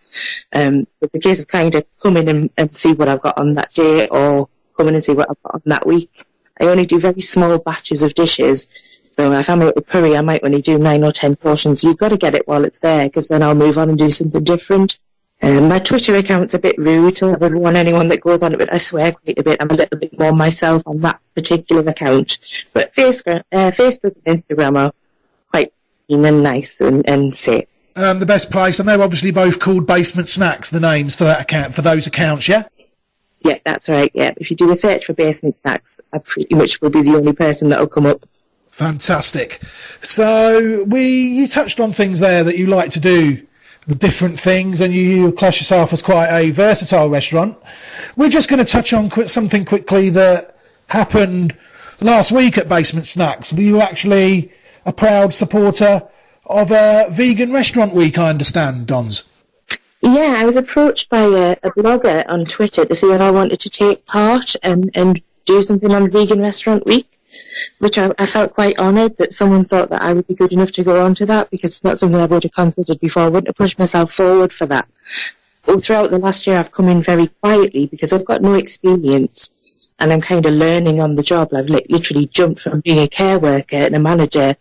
It's a case of kind of come in and see what I've got on that day, or come in and see what I've got on that week. I only do very small batches of dishes. So if I'm at a curry, I might only do 9 or 10 portions. You've got to get it while it's there, because then I'll move on and do something different. My Twitter account's a bit rude, so I wouldn't want anyone that goes on it, but I swear quite a bit. I'm a little bit more myself on that particular account. But Facebook and Instagram are quite clean and nice and safe. The best place, and they're obviously both called Basement Snacks, the names for that account, for those accounts, yeah? Yeah, that's right, yeah. If you do a search for Basement Snacks, I pretty much will be the only person that'll come up. Fantastic. So you touched on things there that you like to do, the different things, and you class yourself as quite a versatile restaurant. We're just going to touch on something quickly that happened last week at Basement Snacks. You were actually a proud supporter of a vegan restaurant week, I understand, Dons. Yeah, I was approached by a blogger on Twitter to see if I wanted to take part and do something on Vegan Restaurant Week, which I felt quite honoured that someone thought that I would be good enough to go on to that, because it's not something I would have considered before. I wouldn't have pushed myself forward for that. But throughout the last year, I've come in very quietly because I've got no experience and I'm kind of learning on the job. I've literally jumped from being a care worker and a manager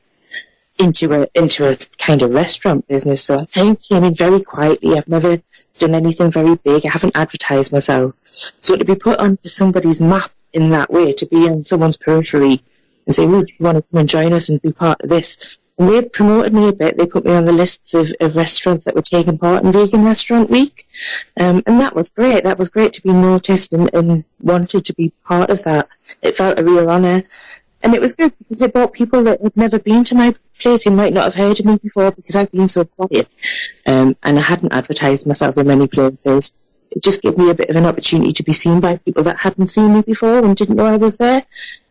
into a kind of restaurant business. So I kind of came in very quietly. I've never done anything very big. I haven't advertised myself. So to be put onto somebody's map in that way, to be on someone's periphery and say, well, do you want to come and join us and be part of this? And they promoted me a bit. They put me on the lists of restaurants that were taking part in Vegan Restaurant Week. And that was great. That was great to be noticed and wanted to be part of that. It felt a real honour. And it was good because it brought people that had never been to my place who might not have heard of me before, because I've been so quiet. And I hadn't advertised myself in many places. It just gave me a bit of an opportunity to be seen by people that hadn't seen me before and didn't know I was there.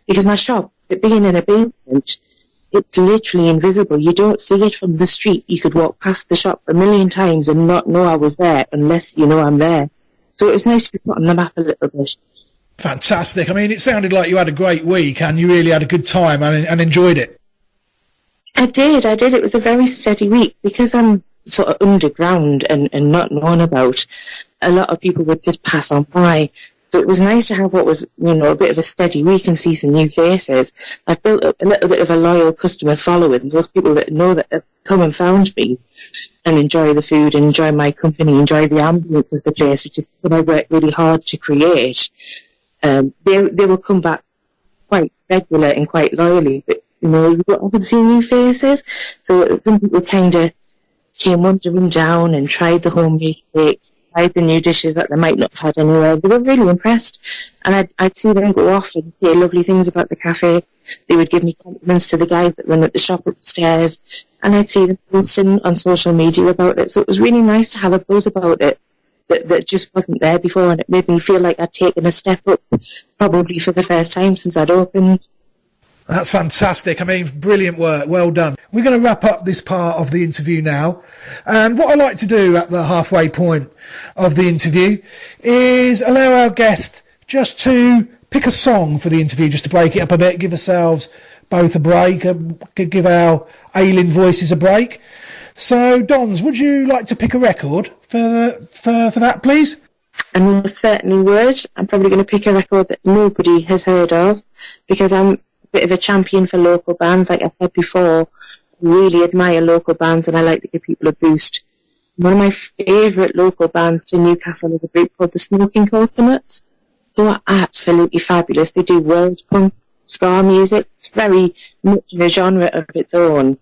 Because my shop, it being in a basement, it's literally invisible. You don't see it from the street. You could walk past the shop a million times and not know I was there unless you know I'm there. So it was nice to be put on the map a little bit. Fantastic. I mean, it sounded like you had a great week and you really had a good time and enjoyed it. I did. It was a very steady week because I'm sort of underground and not known about. A lot of people would just pass on by. So it was nice to have what was, a bit of a steady week and see some new faces. I've built up a little bit of a loyal customer following. Those people that know that have come and found me and enjoy the food and enjoy my company, enjoy the ambience of the place, which is something I worked really hard to create. They will come back quite regular and quite loyally, but you often see new faces. So some people kind of came wandering down and tried the homemade cakes, tried the new dishes that they might not have had anywhere. They were really impressed, and I'd see them go off and say lovely things about the cafe. They would give me compliments to the guys that run at the shop upstairs, and I'd see them posting on social media about it. So it was really nice to have a buzz about it that just wasn't there before, and it made me feel like I'd taken a step up, probably for the first time since I'd opened. That's fantastic. I mean, brilliant work. Well done. We're going to wrap up this part of the interview now. And what I like to do at the halfway point of the interview is allow our guest just to pick a song for the interview, just to break it up a bit, give ourselves both a break, give our ailing voices a break. So, Dons, would you like to pick a record for that, please? I most certainly would. I'm probably going to pick a record that nobody has heard of, because I'm a bit of a champion for local bands. Like I said before, really admire local bands, and I like to give people a boost. One of my favourite local bands to Newcastle is a group called the Smoking Coconuts, who are absolutely fabulous. They do world punk ska music. It's very much in a genre of its own.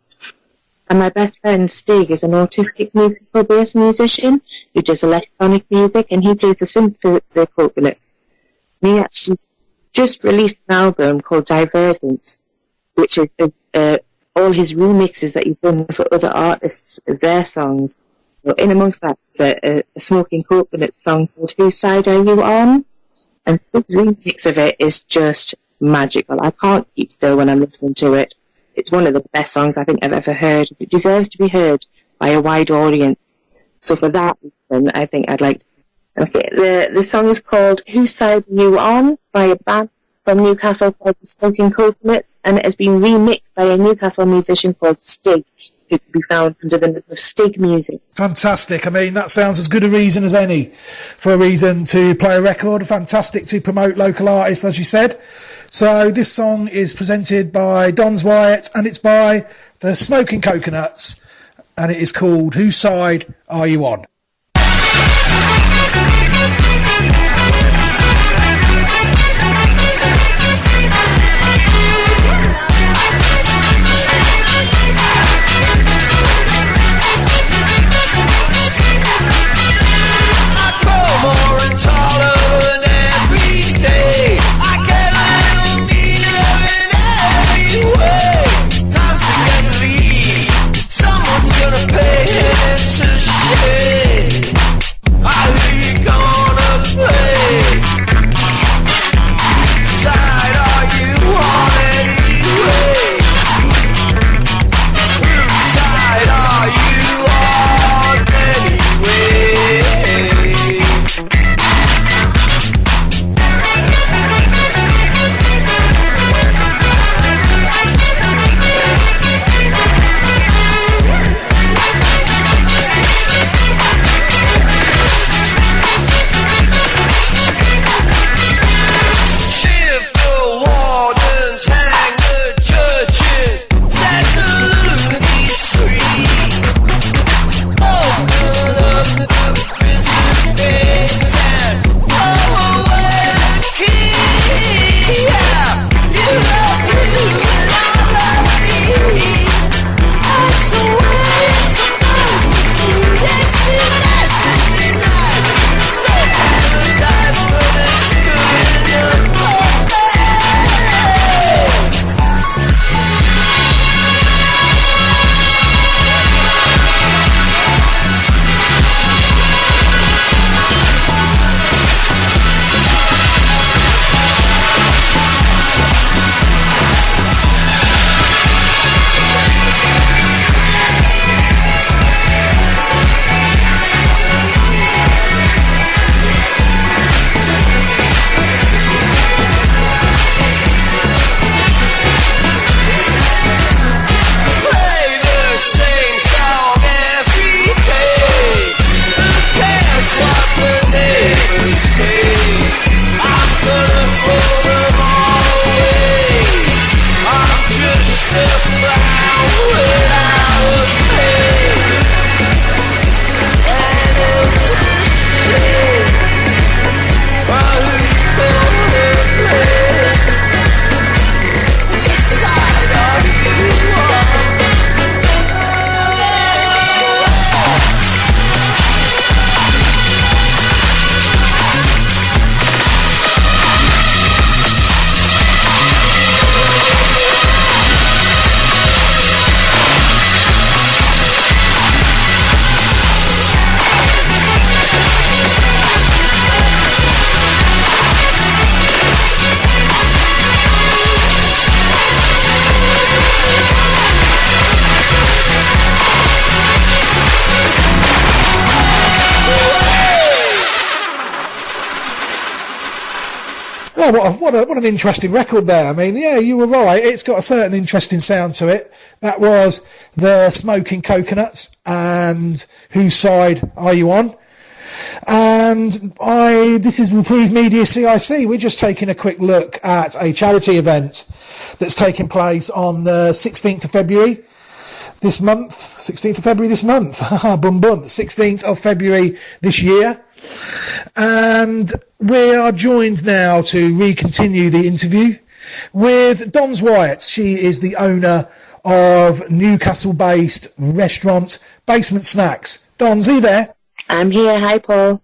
And my best friend Stig is an autistic Newcastle-based musician who does electronic music, and he plays the synth for the Coconuts. And he actually just released an album called Divergence, which is all his remixes that he's done for other artists of their songs. So in amongst that is a Smoking Coconuts song called Whose Side Are You On? And Stig's remix of it is just magical. I can't keep still when I'm listening to it. It's one of the best songs I think I've ever heard. It deserves to be heard by a wide audience. So for that reason, I think I'd like... Okay, the song is called Whose Side Are You On? By a band from Newcastle called the Smoking Coconuts, and it has been remixed by a Newcastle musician called Stig, who can be found under the name of Stig Music. Fantastic. I mean, that sounds as good a reason as any for a reason to play a record. Fantastic to promote local artists, as you said. So this song is presented by Don's Wyatt, and it's by the Smoking Coconuts, and it is called Whose Side Are You On? Oh, what an interesting record there. I mean, yeah, you were right. It's got a certain interesting sound to it. That was the Smoking Coconuts and Whose Side Are You On? And this is Reprieve Media CIC. We're just taking a quick look at a charity event that's taking place on the 16th of February. this month, 16th of February this month. Bum bum, 16th of February this year. And we are joined now to continue the interview with Dons Wyatt. She is the owner of Newcastle-based restaurant Basement Snacks. Dons, are you there? I'm here. Hi, Paul.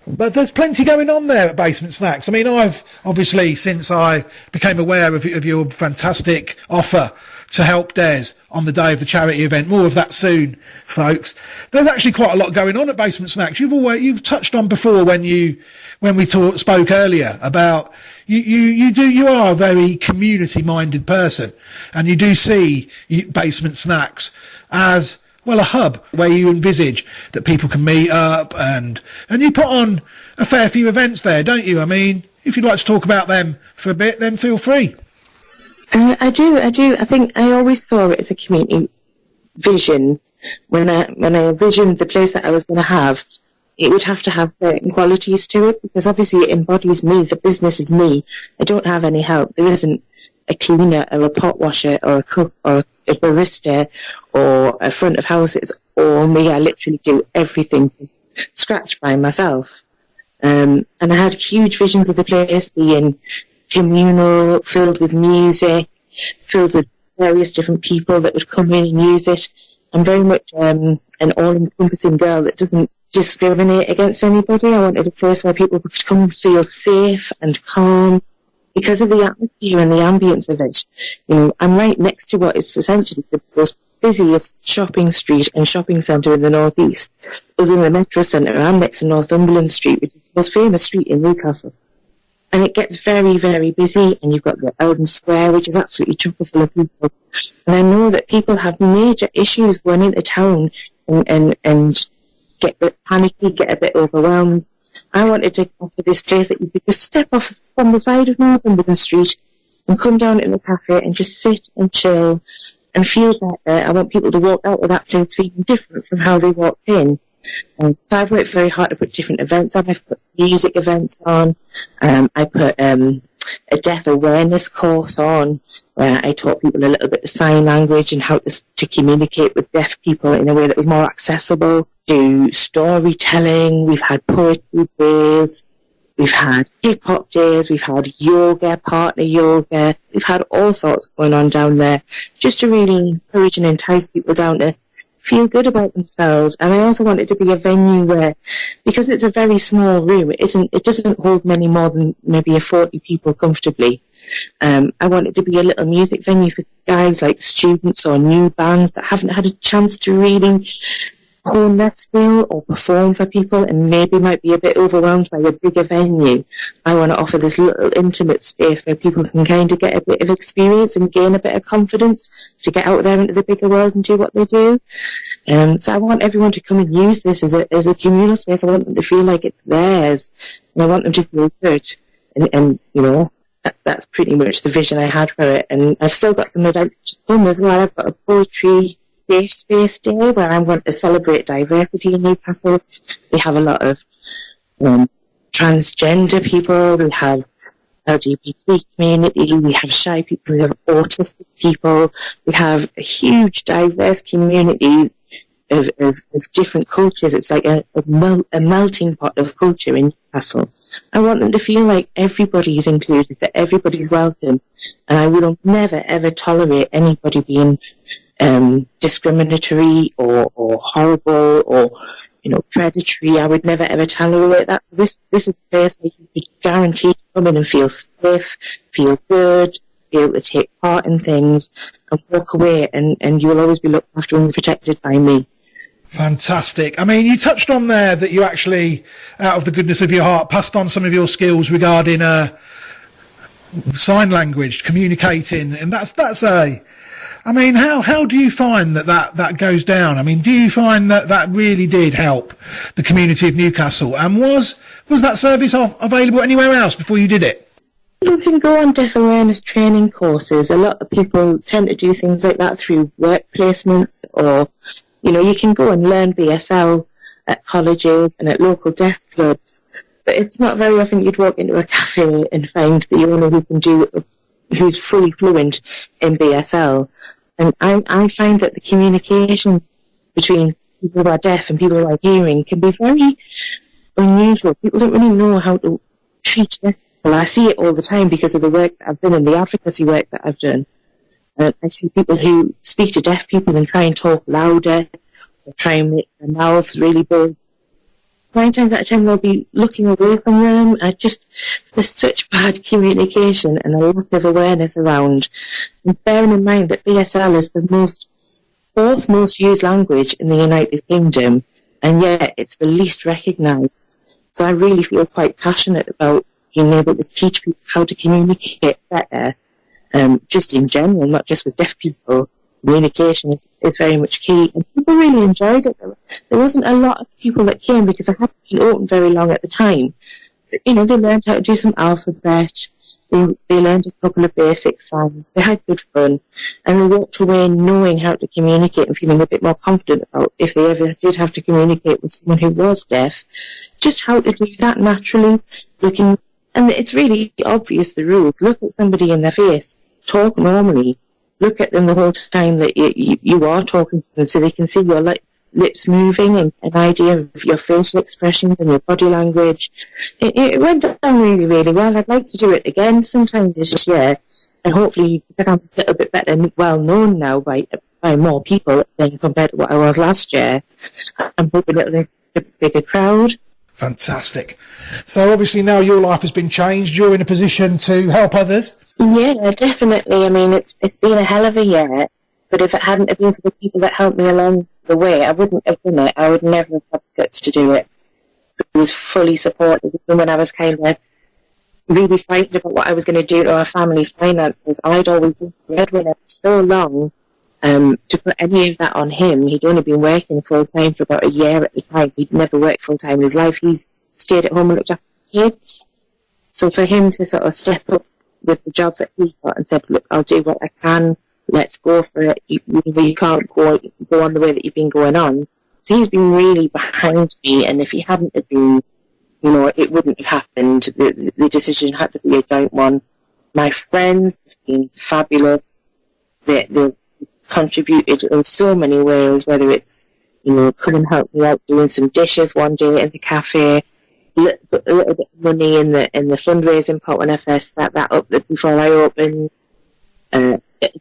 But there's plenty going on there at Basement Snacks. I mean, I've obviously, since I became aware of your fantastic offer to help Des on the day of the charity event, more of that soon, folks. There's actually quite a lot going on at Basement Snacks. You've touched on before when we spoke earlier about you are a very community-minded person, and you do see Basement Snacks as, well, a hub where you envisage that people can meet up, and you put on a fair few events there, don't you? I mean, if you'd like to talk about them for a bit, then feel free. I do. I think I always saw it as a community vision. When I envisioned the place that I was going to have, it would have to have certain qualities to it, because obviously it embodies me. The business is me. I don't have any help. There isn't a cleaner or a pot washer or a cook or a barista or a front of house. It's all me. I literally do everything from scratch by myself. And I had huge visions of the place being communal, filled with music, filled with various different people that would come in and use it. I'm very much an all-encompassing girl that doesn't discriminate against anybody. I wanted a place where people could come and feel safe and calm because of the atmosphere and the ambience of it. You know, I'm right next to what is essentially the most busiest shopping street and shopping centre in the northeast. Other than the Metro Centre, I'm next to Northumberland Street, which is the most famous street in Newcastle. And it gets very, very busy, and you've got the Eldon Square, which is absolutely chock full of people. And I know that people have major issues going into town and get a bit panicky, get a bit overwhelmed. I wanted to offer this place that you could just step off from the side of Northumberland Street and come down to the cafe and just sit and chill and feel better. I want people to walk out of that place feeling different from how they walked in. So I've worked very hard to put different events on. I've put music events on. I put a deaf awareness course on, where I taught people a little bit of sign language and how to communicate with deaf people in a way that was more accessible. Do storytelling. We've had poetry days. We've had hip-hop days. We've had yoga, partner yoga. We've had all sorts going on down there, just to really encourage and entice people down to feel good about themselves. And I also want it to be a venue where, because it's a very small room, it doesn't hold many more than maybe 40 people comfortably. I want it to be a little music venue for guys like students or new bands that haven't had a chance to really hone their skill or perform for people and maybe might be a bit overwhelmed by a bigger venue. I want to offer this little intimate space where people can kind of get a bit of experience and gain a bit of confidence to get out there into the bigger world and do what they do. So I want everyone to come and use this as a communal space. I want them to feel like it's theirs, and I want them to feel good. And you know, that's pretty much the vision I had for it. And I've still got some events to come as well. I've got a poetry safe space day where I'm going to celebrate diversity in Newcastle. We have a lot of transgender people, we have LGBT community, we have shy people, we have autistic people, we have a huge diverse community of different cultures. It's like a melting pot of culture in Newcastle. I want them to feel like everybody's included, that everybody's welcome, and I will never ever tolerate anybody being discriminatory or horrible or, you know, predatory. I would never ever tolerate that. This is a place where you could guarantee to come in and feel safe, feel good, be able to take part in things and walk away, and you will always be looked after and protected by me. Fantastic. I mean, you touched on there that you actually, out of the goodness of your heart, passed on some of your skills regarding sign language, communicating, and that's I mean, how do you find that goes down? I mean, do you find that really did help the community of Newcastle? And was that service available anywhere else before you did it? People can go on deaf awareness training courses. A lot of people tend to do things like that through work placements, or, you know, you can go and learn BSL at colleges and at local deaf clubs. But it's not very often you'd walk into a cafe and find the owner who's fully fluent in BSL. And I find that the communication between people who are deaf and people who are hearing can be very unusual. People don't really know how to treat deaf people. I see it all the time because of the work that I've done and the advocacy work that I've done. I see people who speak to deaf people and try and talk louder, or try and make their mouths really big. 9 times out of 10 they'll be looking away from them. There's such bad communication and a lack of awareness around. And bearing in mind that BSL is the fourth most used language in the United Kingdom, and yet it's the least recognised. So I really feel quite passionate about being able to teach people how to communicate better, just in general, not just with deaf people. Communication is very much key, and people really enjoyed it. There wasn't a lot of people that came because I hadn't been open very long at the time. But, they learned how to do some alphabet, they learned a couple of basic signs, they had good fun, and they walked away knowing how to communicate and feeling a bit more confident about, if they ever did have to communicate with someone who was deaf, just how to do that naturally, and it's really obvious, the rules. Look at somebody in their face, talk normally, look at them the whole time that you are talking to them, so they can see your lips moving and an idea of your facial expressions and your body language. It went down really, really well. I'd like to do it again sometime this year, and hopefully, because I'm a little bit better well known now by more people than compared to what I was last year, I'm hoping it'll be a bigger crowd. Fantastic. So obviously now your life has been changed. You're in a position to help others. Yeah, definitely. I mean, it's been a hell of a year, but if it hadn't have been for the people that helped me along the way, I wouldn't have done it. I would never have had the guts to do it. I was fully supported. Even when I was kind of really frightened about what I was going to do to our family finances, I'd always been the breadwinner for so long. To put any of that on him, he'd only been working full-time for about a year at the time. He'd never worked full-time in his life. He's stayed at home and looked after kids. So for him to sort of step up with the job that he got and said, look, I'll do what I can, let's go for it, you can't go on the way that you've been going on. So he's been really behind me, and if he hadn't have been, it wouldn't have happened. The decision had to be a joint one. My friends have been fabulous. They've contributed in so many ways, whether it's, come and help me out doing some dishes one day in the cafe, a little bit of money in the fundraising pot when I first set that up before I opened.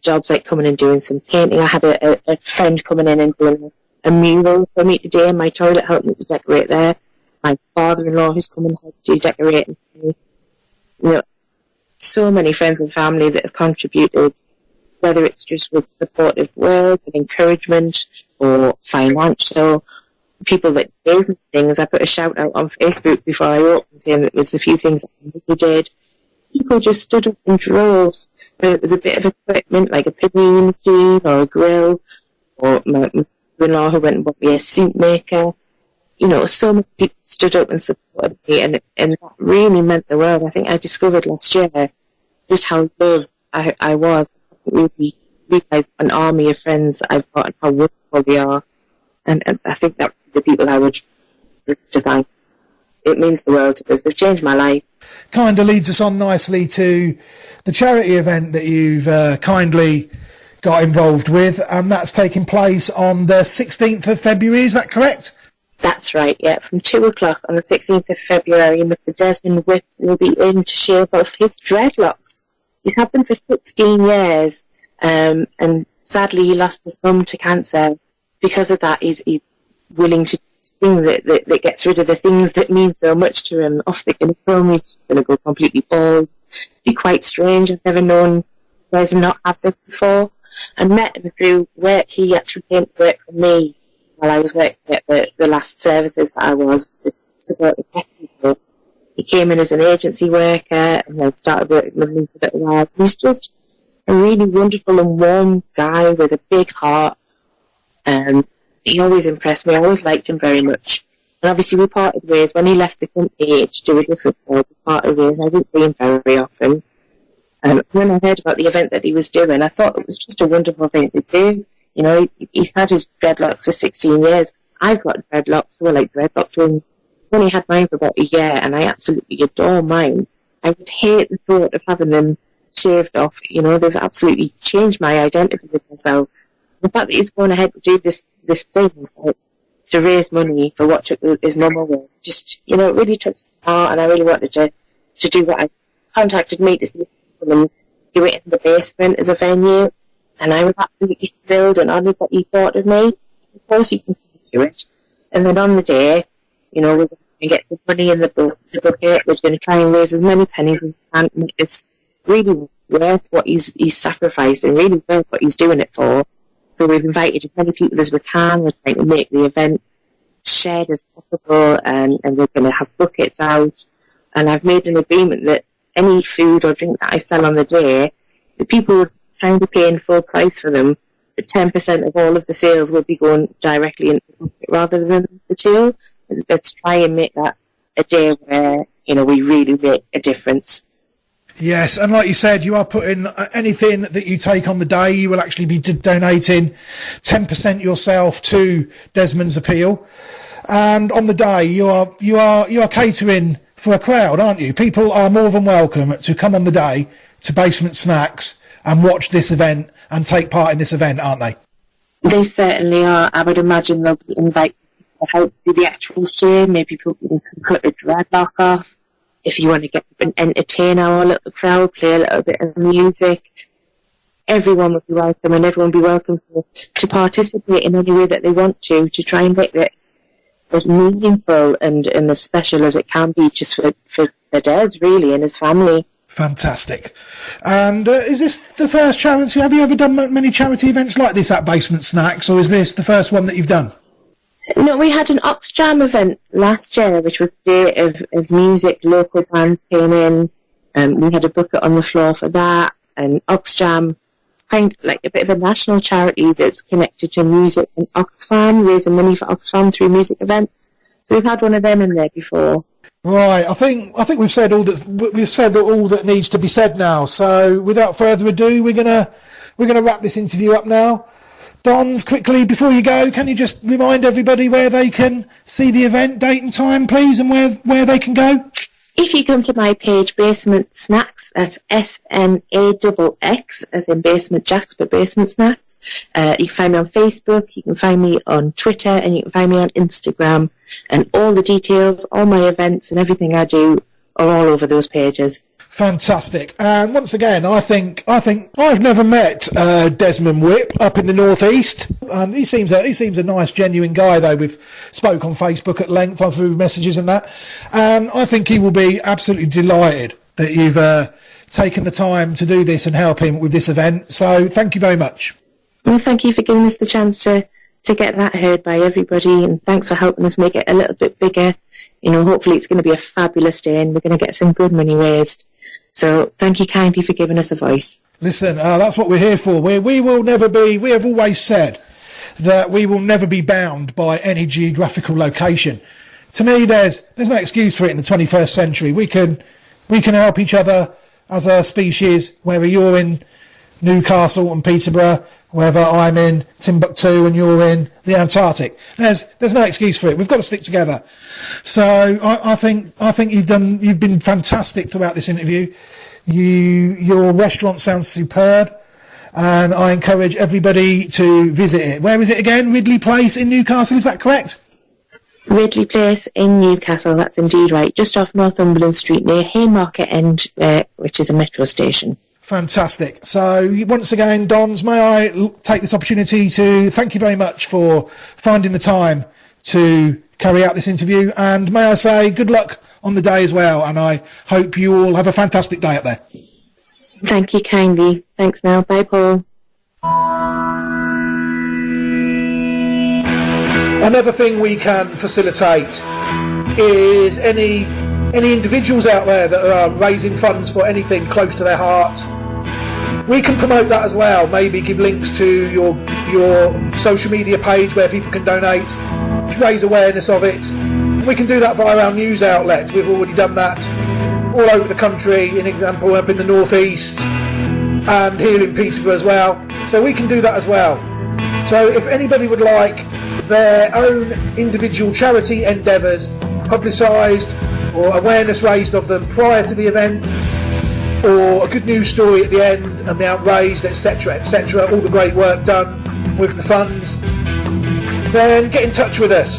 Jobs like coming and doing some painting. I had a friend coming in and doing a mural for me today in my toilet, helped me to decorate there. My father-in-law who's come and helped do decorating for me. So many friends and family that have contributed, whether it's just with supportive words and encouragement or financial. People that gave me things. I put a shout out on Facebook before I opened saying that it was a few things that I did. People just stood up in droves. Whether it was a bit of equipment like a panini machine or a grill, or my mother-in-law who went and bought me a soup maker. So many people stood up and supported me, and that really meant the world. I think I discovered last year just how loved I was. Really like an army of friends that I've got and how wonderful they are. And I think that the people I would to thank. It means the world to us. They've changed my life. Kind of leads us on nicely to the charity event that you've kindly got involved with, and that's taking place on the 16th of February, is that correct? That's right, yeah. From 2 o'clock on the 16th of February, Mr. Desmond Whip will be in to shave off his dreadlocks. He's had them for 16 years, and sadly he lost his mum to cancer. Because of that, he's willing to do something that gets rid of the things that mean so much to him. Off the comb, he's going to go completely bald. Be quite strange. I've never known guys not have them before. I met him through work. He actually came to work for me while I was working at the last services that I was supporting people. He came in as an agency worker and then started working with me for a little while. He's just a really wonderful and warm guy with a big heart. He always impressed me. I always liked him very much. And obviously we parted ways when he left the company to do a different job. We parted ways. I didn't see him very often. When I heard about the event that he was doing, I thought it was just a wonderful thing to do. He's had his dreadlocks for 16 years. I've got dreadlocks, so I like dreadlock twins. I've only had mine for about a year, and I absolutely adore mine. I would hate the thought of having them shaved off. You know, they've absolutely changed my identity with myself. The fact that he's going ahead to do this thing, like, to raise money for what took his mum away, just, you know, it really touched my heart, and I really wanted to do what I contacted me to see people and do it in the basement as a venue, and I was absolutely thrilled and honoured that he thought of me. Of course, he can do it. And then on the day, you know, we're going to get the money in the bucket. We're going to try and raise as many pennies as we can to make this really worth what he's sacrificing, really worth what he's doing it for. So we've invited as many people as we can. We're trying to make the event shared as possible, and we're going to have buckets out. And I've made an agreement that any food or drink that I sell on the day, the people trying to pay in full price for them, but 10% of all of the sales will be going directly into the bucket rather than the till. Let's try and make that a day where, you know, we really make a difference. Yes, and like you said, you are putting anything that you take on the day, you will actually be donating 10% yourself to Desmond's Appeal. And on the day, you are catering for a crowd, aren't you? People are more than welcome to come on the day to Basement Snacks and watch this event and take part in this event, aren't they? They certainly are. I would imagine they'll be invited to help do the actual show. Maybe people can cut a dreadlock off. If you want to get and entertain our little crowd, play a little bit of music, everyone would be welcome, and everyone would be welcome to participate in any way that they want to try and make it as meaningful and as special as it can be, just for Des, really, and his family. Fantastic. And is this the first charity? Have you ever done many charity events like this at Basement Snacks, or is this the first one that you've done? No, we had an Oxjam event last year, which was a day of music. Local bands came in, and we had a bucket on the floor for that. And Oxjam is kind of like a bit of a national charity that's connected to music and Oxfam, raising money for Oxfam through music events. So we've had one of them in there before. Right, I think we've said all that needs to be said now. So without further ado, we're gonna wrap this interview up now. Dons, quickly before you go, can you just remind everybody where they can see the event, date and time, please, and where they can go? If you come to my page, Basement Snacks, that's SNAXX, as in Basement Jacks, but Basement Snacks. You can find me on Facebook, you can find me on Twitter, and you can find me on Instagram. And all the details, all my events and everything I do are all over those pages. Fantastic. And once again, I think I've never met Desmond Whip up in the northeast, and he seems a nice, genuine guy. Though we've spoke on Facebook at length through messages and that, and I think he will be absolutely delighted that you've taken the time to do this and help him with this event. So thank you very much. Well, thank you for giving us the chance to get that heard by everybody, and thanks for helping us make it a little bit bigger. You know, hopefully it's going to be a fabulous day, and we're going to get some good money raised. So thank you kindly for giving us a voice. Listen, that's what we're here for. We have always said that we will never be bound by any geographical location. To me, there's no excuse for it in the 21st century. We can help each other as a species, whether you're in Newcastle and Peterborough, whether I'm in Timbuktu and you're in the Antarctic. There's no excuse for it. We've got to stick together. So I think you've been fantastic throughout this interview. Your restaurant sounds superb, and I encourage everybody to visit it. Where is it again? Ridley Place in Newcastle, is that correct? Ridley Place in Newcastle, that's indeed right. Just off Northumberland Street near Haymarket End, which is a metro station. Fantastic. So once again, Dons, may I take this opportunity to thank you very much for finding the time to carry out this interview, and may I say good luck on the day as well, and I hope you all have a fantastic day up there. Thank you kindly. Thanks now. Bye, Paul. Another thing we can facilitate is any individuals out there that are raising funds for anything close to their heart. We can promote that as well. Maybe give links to your social media page where people can donate, raise awareness of it. We can do that via our news outlets. We've already done that all over the country, in example up in the northeast and here in Peterborough as well. So we can do that as well. So if anybody would like their own individual charity endeavours publicised or awareness raised of them prior to the event, or a good news story at the end, amount raised, etc., etc., all the great work done with the funds, then get in touch with us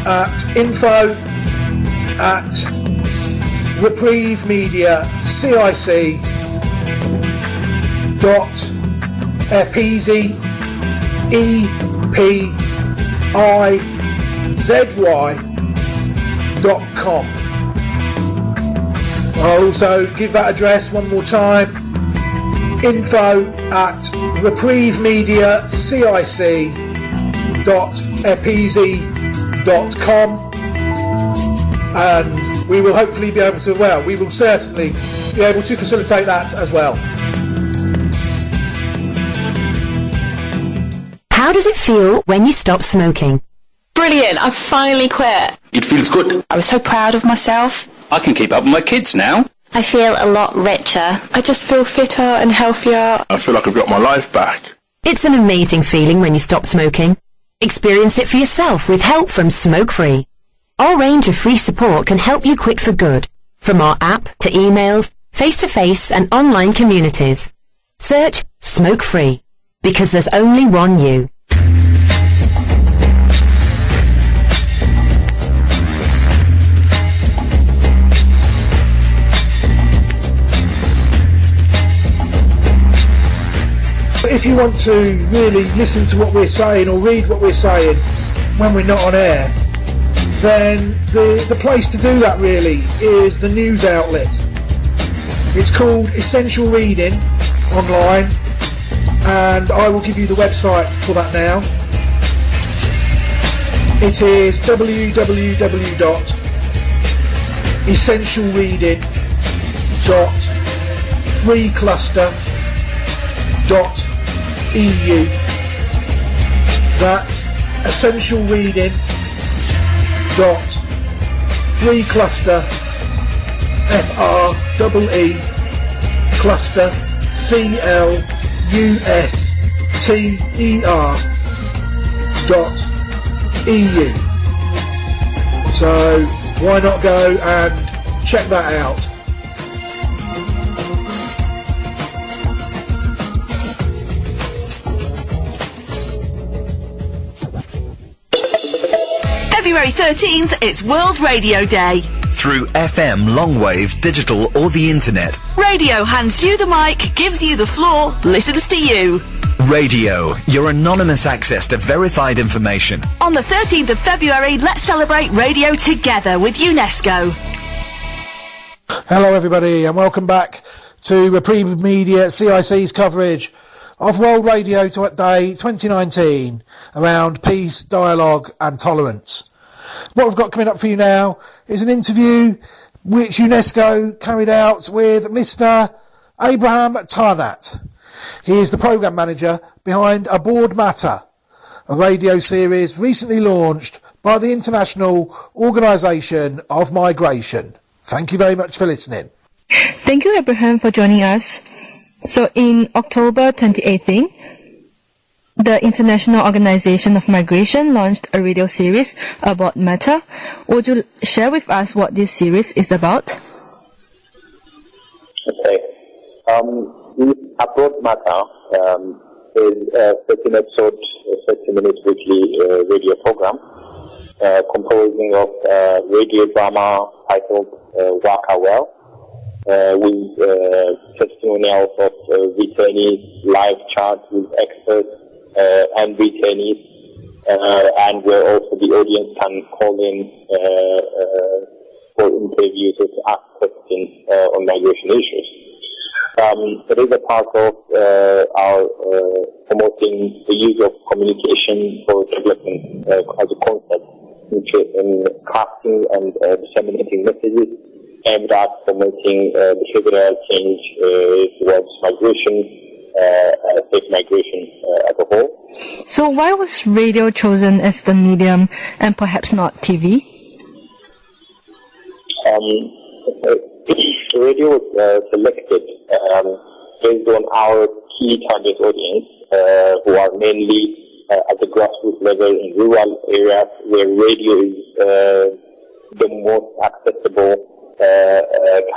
at info@Reprieve Media CIC .epizy.com. I'll also give that address one more time, info@Reprieve Media CIC.epizy.com, and we will hopefully be able to, well, we will certainly be able to facilitate that as well. How does it feel when you stop smoking? Brilliant, I finally quit. It feels good. I was so proud of myself. I can keep up with my kids now. I feel a lot richer. I just feel fitter and healthier. I feel like I've got my life back. It's an amazing feeling when you stop smoking. Experience it for yourself with help from Smoke Free. Our range of free support can help you quit for good, from our app to emails, face-to-face and online communities. Search Smoke Free, because there's only one you. If you want to really listen to what we're saying or read what we're saying when we're not on air, then the place to do that really is the news outlet. It's called Essential Reading online, and I will give you the website for that now. It is www.essentialreading.freecluster.eu. That's essentialreading.freecluster, FREE cluster CLUSTER.EU. So why not go and check that out? February 13th, it's World Radio Day. Through FM, longwave, digital or the internet. Radio hands you the mic, gives you the floor, listens to you. Radio, your anonymous access to verified information. On the 13th of February, let's celebrate radio together with UNESCO. Hello everybody and welcome back to Reprieve Media CIC's coverage of World Radio Day 2019 around peace, dialogue and tolerance. What we've got coming up for you now is an interview which UNESCO carried out with Mr. Abraham Tarnat. He is the programme manager behind Aboard Matter, a radio series recently launched by the International Organisation of Migration. Thank you very much for listening. Thank you, Abraham, for joining us. So in October 2018, the International Organization of Migration launched a radio series about Matter. Would you share with us what this series is about? Okay. The Aboard Matter is a 13-episode, 30-minute weekly radio program composing of radio drama titled Waka Well, with testimonials of returnees, live chats with experts and returnees, and where also the audience can call in for interviews or to ask questions on migration issues. It is a part of our promoting the use of communication for development as a concept in crafting and disseminating messages aimed at promoting behavioral change towards migration, safe migration as a whole. So why was radio chosen as the medium and perhaps not TV? Radio was selected based on our key target audience, who are mainly at the grassroots level in rural areas where radio is the most accessible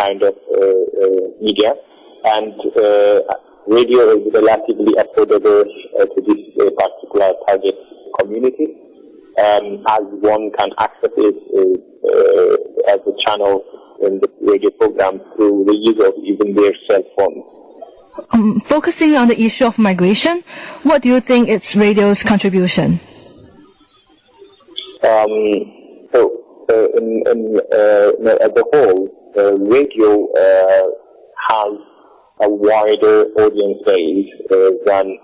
kind of media, and radio is relatively affordable to this particular target community, as one can access it as a channel in the radio program through the use of even their cell phone. Focusing on the issue of migration, what do you think is radio's contribution? As a whole, radio has a wider audience base than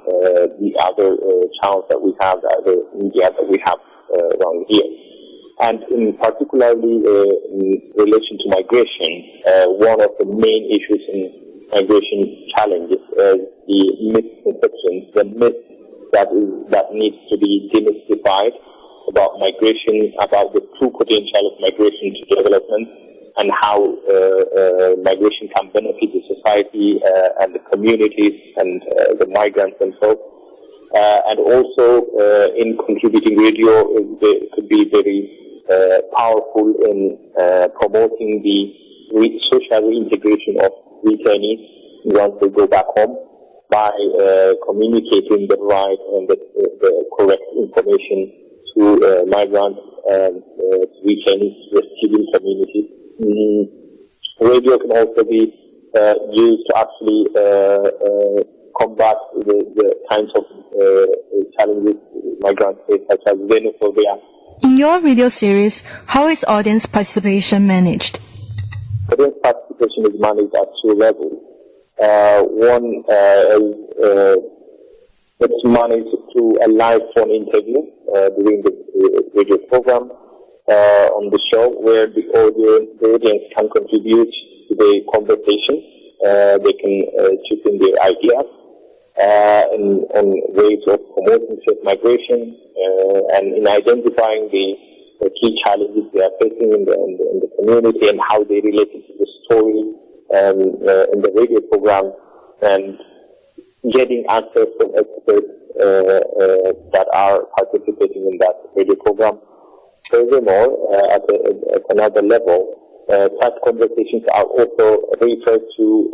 the other channels that we have, the other media that we have around here. And in particularly in relation to migration, one of the main issues in migration challenges is the misconceptions, the myth that needs to be demystified about migration, about the true potential of migration to development, and how migration can benefit the society and the communities and the migrants themselves. And also in contributing radio, it could be very powerful in promoting the social reintegration of returnees once they go back home by communicating the right and the correct information to migrants and returnees to the civil community. Radio can also be used to actually combat the kinds of challenges migrants face, such as xenophobia. In your radio series, how is audience participation managed? Audience participation is managed at two levels. One is it's managed through a live phone interview during the radio program on the show, where the audience can contribute to the conversation. They can chip in their ideas on ways of promoting safe migration and in identifying the key challenges they are facing in the community and how they relate to the story in the radio program, and getting answers from experts that are participating in that radio program. Furthermore, at another level, such conversations are also referred to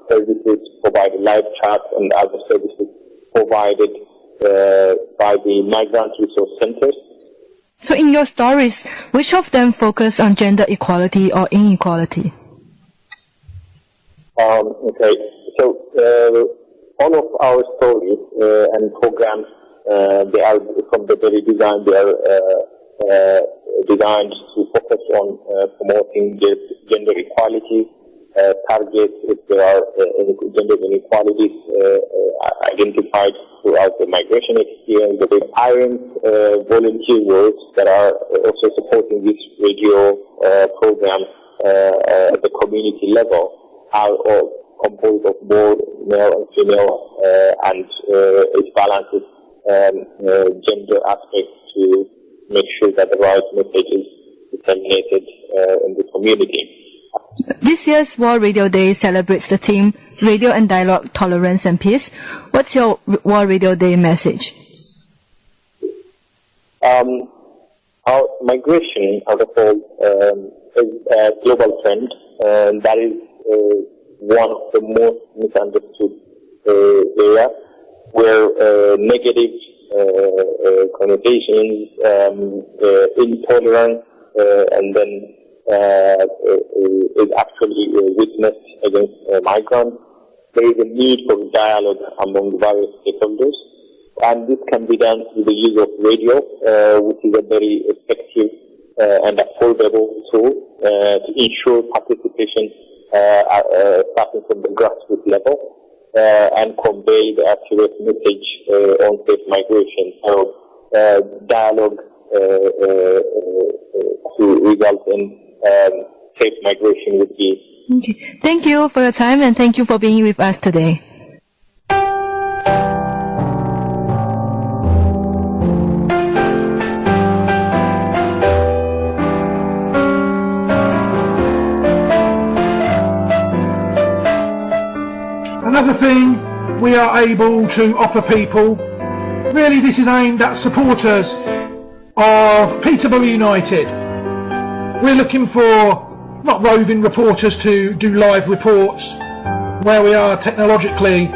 services provided, live chat and other services provided by the migrant resource centers. So in your stories, which of them focus on gender equality or inequality? Okay, so all of our stories and programs, they are from the very design, they are designed to focus on promoting gender equality, targets if there are gender inequalities identified throughout the migration experience. The parents, volunteer works that are also supporting this radio program at the community level are all composed of both male and female, and it balances gender aspects to make sure that the right message is disseminated in the community. This year's World Radio Day celebrates the theme Radio and Dialogue, Tolerance and Peace. What's your World Radio Day message? Our migration, as a whole, is a global trend, and that is one of the most misunderstood areas, where negative connotations, intolerance, and then is actually witnessed against migrants. There is a need for dialogue among various stakeholders, and this can be done through the use of radio, which is a very effective and affordable tool to ensure participation starting from the grassroots level and convey the accurate message on safe migration. So dialogue to result in safe migration would be. Okay. Thank you for your time, and thank you for being with us today. Another thing we are able to offer people, really this is aimed at supporters of Peterborough United. We're looking for not roving reporters to do live reports, where we are technologically,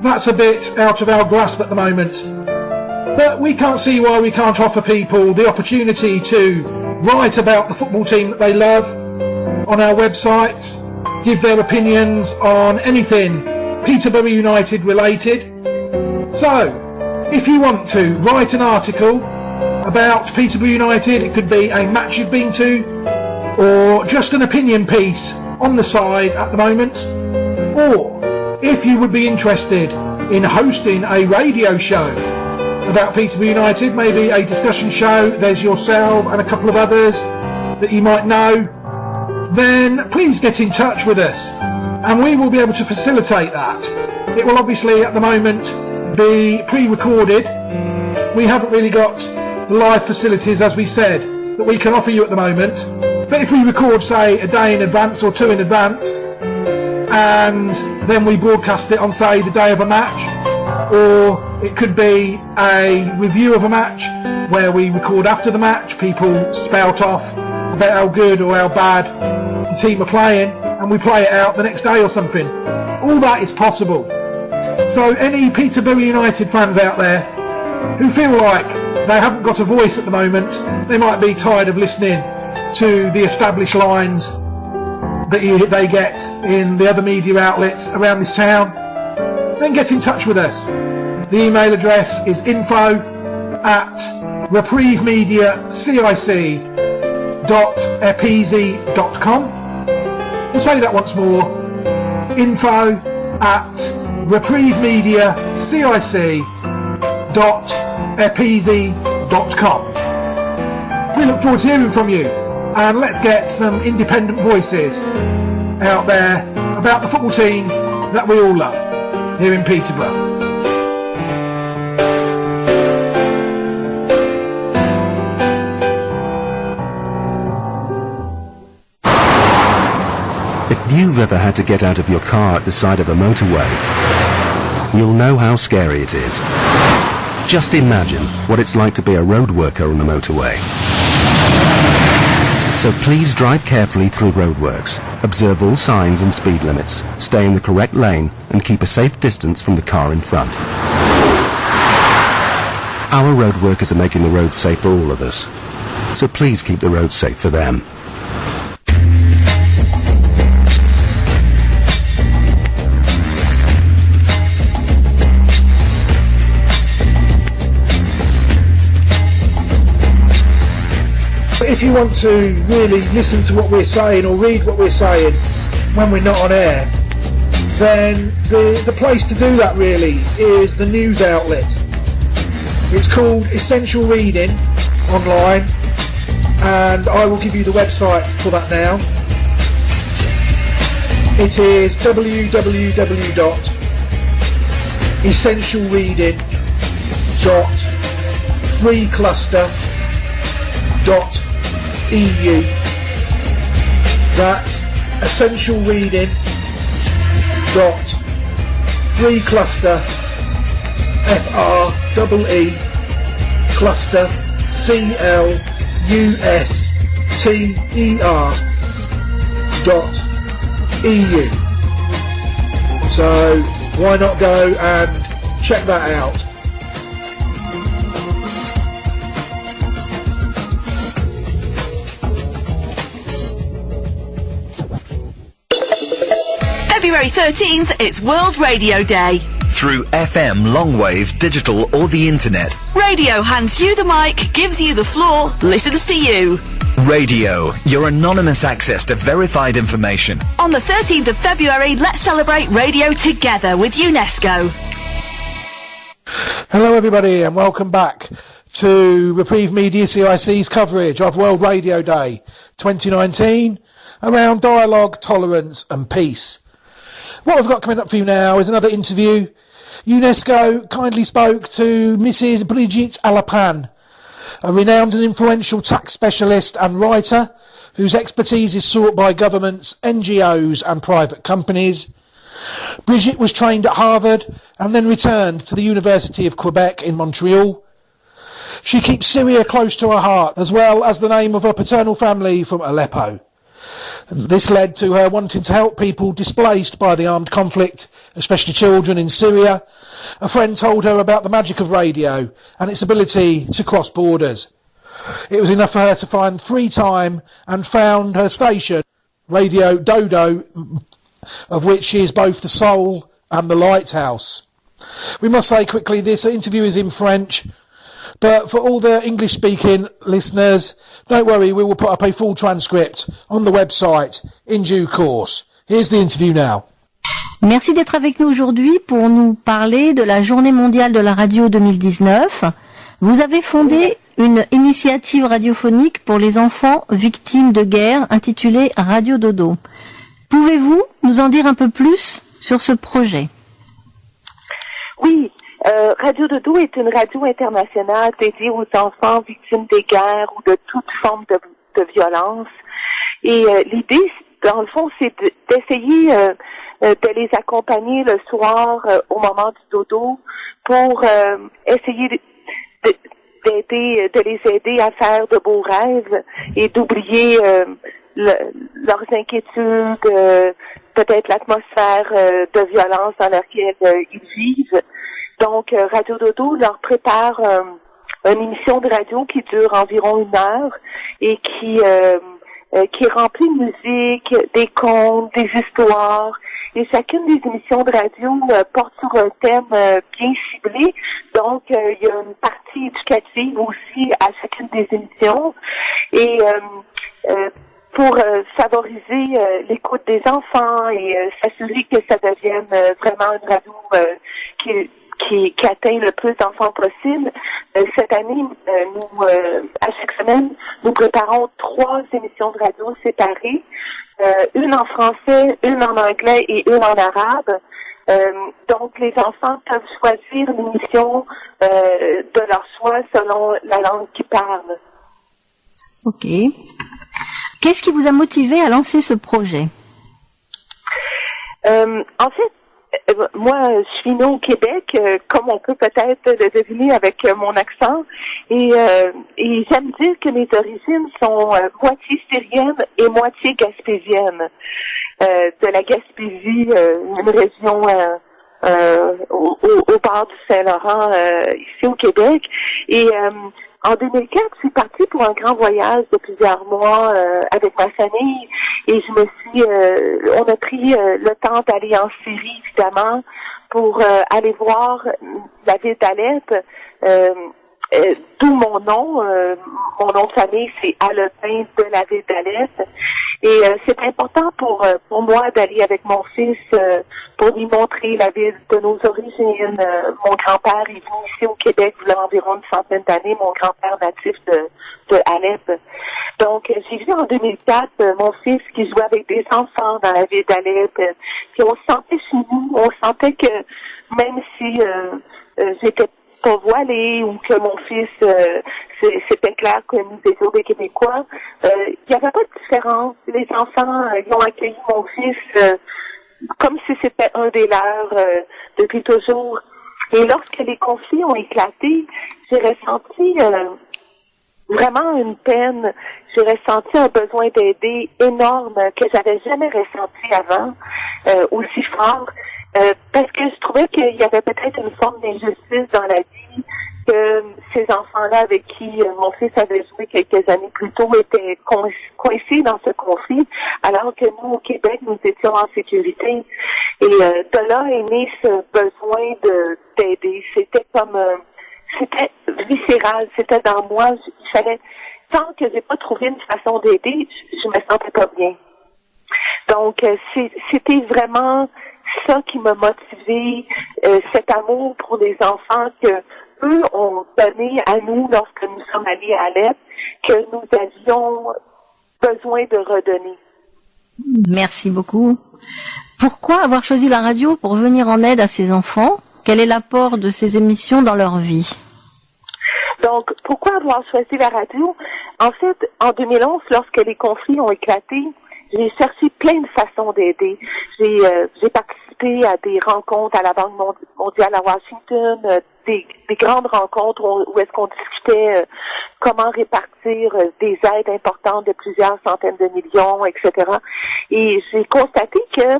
that's a bit out of our grasp at the moment. But we can't see why we can't offer people the opportunity to write about the football team that they love on our websites, give their opinions on anything Peterborough United related. So, if you want to write an article about Peterborough United, it could be a match you've been to, or just an opinion piece on the side at the moment, or if you would be interested in hosting a radio show about Peterborough United, maybe a discussion show, there's yourself and a couple of others that you might know, then please get in touch with us and we will be able to facilitate that. It will obviously at the moment be pre-recorded. We haven't really got the live facilities, as we said, that we can offer you at the moment, but if we record, say, a day in advance or two in advance, and then we broadcast it on, say, the day of a match, or it could be a review of a match where we record after the match, people spout off about how good or how bad the team are playing, and we play it out the next day or something. All that is possible. So any Peterborough United fans out there who feel like they haven't got a voice at the moment, they might be tired of listening to the established lines that they get in the other media outlets around this town, then get in touch with us. The email address is info@reprievemediacic.epeasy.com. We'll say that once more, info@reprievemediacic.epeasy.com. We look forward to hearing from you, and let's get some independent voices out there about the football team that we all love here in Peterborough. If you've ever had to get out of your car at the side of a motorway, you'll know how scary it is. Just imagine what it's like to be a road worker on a motorway. So please drive carefully through roadworks, observe all signs and speed limits, stay in the correct lane and keep a safe distance from the car in front. Our road workers are making the roads safe for all of us, so please keep the roads safe for them. If you want to really listen to what we're saying or read what we're saying when we're not on air, then the place to do that really is the news outlet. It's called Essential Reading online, and I will give you the website for that now. It is www.essentialreading.freecluster.eu. That's essentialreading.freecluster, FREE cluster CLUSTER.EU. So why not go and check that out? February 13th, it's World Radio Day. Through FM, longwave, digital or the internet. Radio hands you the mic, gives you the floor, listens to you. Radio, your anonymous access to verified information. On the 13th of February, let's celebrate radio together with UNESCO. Hello everybody and welcome back to Reprieve Media CIC's coverage of World Radio Day 2019 around dialogue, tolerance and peace. What we've got coming up for you now is another interview. UNESCO kindly spoke to Mrs. Brigitte Alapin, a renowned and influential tax specialist and writer whose expertise is sought by governments, NGOs and private companies. Brigitte was trained at Harvard and then returned to the University of Quebec in Montreal. She keeps Syria close to her heart, as well as the name of her paternal family from Aleppo. This led to her wanting to help people displaced by the armed conflict, especially children in Syria. A friend told her about the magic of radio and its ability to cross borders. It was enough for her to find free time and found her station, Radio Dodo, of which she is both the soul and the lighthouse. We must say quickly this interview is in French, but for all the English-speaking listeners, don't worry, we will put up a full transcript on the website in due course. Here's the interview now. Merci d'être avec nous aujourd'hui pour nous parler de la Journée mondiale de la radio 2019. Vous avez fondé une initiative radiophonique pour les enfants victimes de guerre intitulée Radio Dodo. Pouvez-vous nous en dire un peu plus sur ce projet? Oui, Radio Dodo est une radio internationale dédiée aux enfants victimes des guerres ou de toute forme de violence. Et l'idée, dans le fond, c'est d'essayer de les accompagner le soir au moment du dodo pour essayer d'aider, de les aider à faire de beaux rêves et d'oublier leurs inquiétudes, peut-être l'atmosphère de violence dans laquelle ils vivent. Donc, Radio Dodo leur prépare une émission de radio qui dure environ 1 heure et qui est remplie de musique, des contes, des histoires. Et chacune des émissions de radio porte sur un thème bien ciblé. Donc, il y a une partie éducative aussi à chacune des émissions. Et pour favoriser l'écoute des enfants et s'assurer que ça devienne vraiment une radio qui atteint le plus d'enfants possible. Cette année, nous, à chaque semaine, nous préparons 3 émissions de radio séparées, une en français, une en anglais et une en arabe. Donc, les enfants peuvent choisir l'émission de leur choix selon la langue qu'ils parlent. Ok. Qu'est-ce qui vous a motivé à lancer ce projet? En fait, moi, je suis née au Québec, comme on peut peut-être le deviner avec mon accent, et j'aime dire que mes origines sont moitié syrienne et moitié gaspésienne. De la Gaspésie, une région au bord du Saint-Laurent, ici au Québec. Et en 2004, je suis partie pour un grand voyage de plusieurs mois avec ma famille et on a pris le temps d'aller en Syrie, évidemment, pour aller voir la ville d'Alep, d'où mon nom de famille, c'est Alepin de la ville d'Alep. Et c'est important pour moi d'aller avec mon fils pour lui montrer la ville de nos origines. Mon grand-père est venu ici au Québec il y a environ une centaine d'années, mon grand-père natif de Alep. Donc, j'ai vu en 2004 mon fils qui jouait avec des enfants dans la ville d'Alep. Puis on se sentait chez nous, on sentait que même si j'étais pas voilée ou que mon fils, c'était clair que nous étions des Québécois, il n'y avait pas de différence. Les enfants, ils ont accueilli mon fils comme si c'était un des leurs depuis toujours. Et lorsque les conflits ont éclaté, j'ai ressenti vraiment une peine. J'ai ressenti un besoin d'aider énorme que j'avais jamais ressenti avant, aussi fort, parce que je trouvais qu'il y avait peut-être une forme d'injustice dans la vie, que ces enfants-là avec qui mon fils avait joué quelques années plus tôt étaient coincés dans ce conflit, alors que nous, au Québec, nous étions en sécurité. Et de là est né ce besoin d'aider. C'était comme... c'était viscéral, c'était dans moi. Il fallait... Tant que j'ai pas trouvé une façon d'aider, je me sentais pas bien. Donc, c'était vraiment ça qui m'a motivé, cet amour pour les enfants que eux ont donné à nous lorsque nous sommes allés à Alep, que nous avions besoin de redonner. Merci beaucoup. Pourquoi avoir choisi la radio pour venir en aide à ces enfants? Quel est l'apport de ces émissions dans leur vie? Donc, pourquoi avoir choisi la radio? En fait, en 2011, lorsque les conflits ont éclaté, j'ai cherché plein de façons d'aider. J'ai participé à des rencontres à la Banque mondiale à Washington, des grandes rencontres où est-ce qu'on discutait comment répartir des aides importantes de plusieurs centaines de millions, etc. Et j'ai constaté que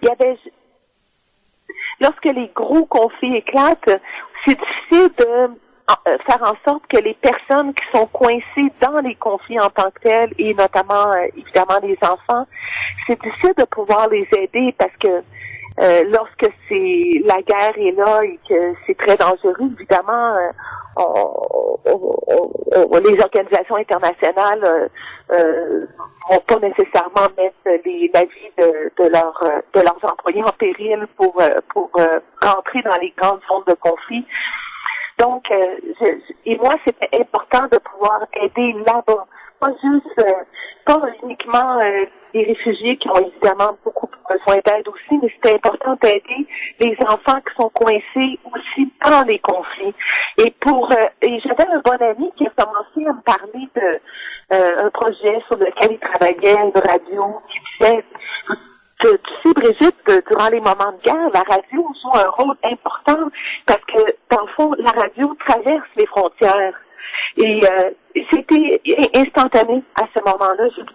il y avait, lorsque les gros conflits éclatent, c'est difficile de faire en sorte que les personnes qui sont coincées dans les conflits en tant que tels, et notamment, évidemment, les enfants, c'est difficile de pouvoir les aider parce que lorsque la guerre est là et que c'est très dangereux, évidemment, les organisations internationales vont pas nécessairement mettre la vie de leurs employés en péril pour rentrer dans les grandes zones de conflit. Donc, et moi, c'était important de pouvoir aider là-bas, pas uniquement les réfugiés qui ont évidemment beaucoup besoin d'aide aussi, mais c'était important d'aider les enfants qui sont coincés aussi dans les conflits. Et j'avais un bon ami qui a commencé à me parler de un projet sur lequel il travaillait, une radio, qui disait, tu sais, Brigitte, durant les moments de guerre, la radio joue un rôle important parce que, dans le fond, la radio traverse les frontières. Et c'était instantané à ce moment-là. J'ai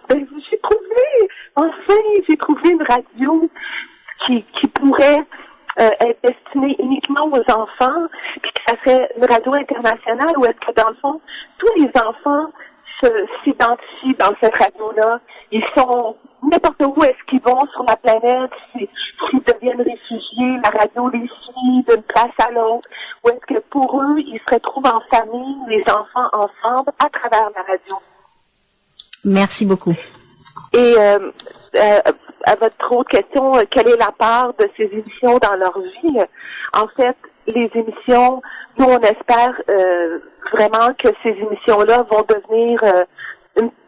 trouvé une radio qui pourrait être destinée uniquement aux enfants, puis que ça serait une radio internationale où est-ce que, dans le fond, tous les enfants s'identifient dans cette radio-là. Ils sont n'importe où est-ce qu'ils vont sur la planète, s'ils deviennent réfugiés, la radio les suit d'une place à l'autre, ou est-ce que pour eux, ils se retrouvent en famille, les enfants ensemble, à travers la radio. Merci beaucoup. Et à votre autre question, quelle est la part de ces émissions dans leur vie? En fait, les émissions, nous on espère vraiment que ces émissions-là vont devenir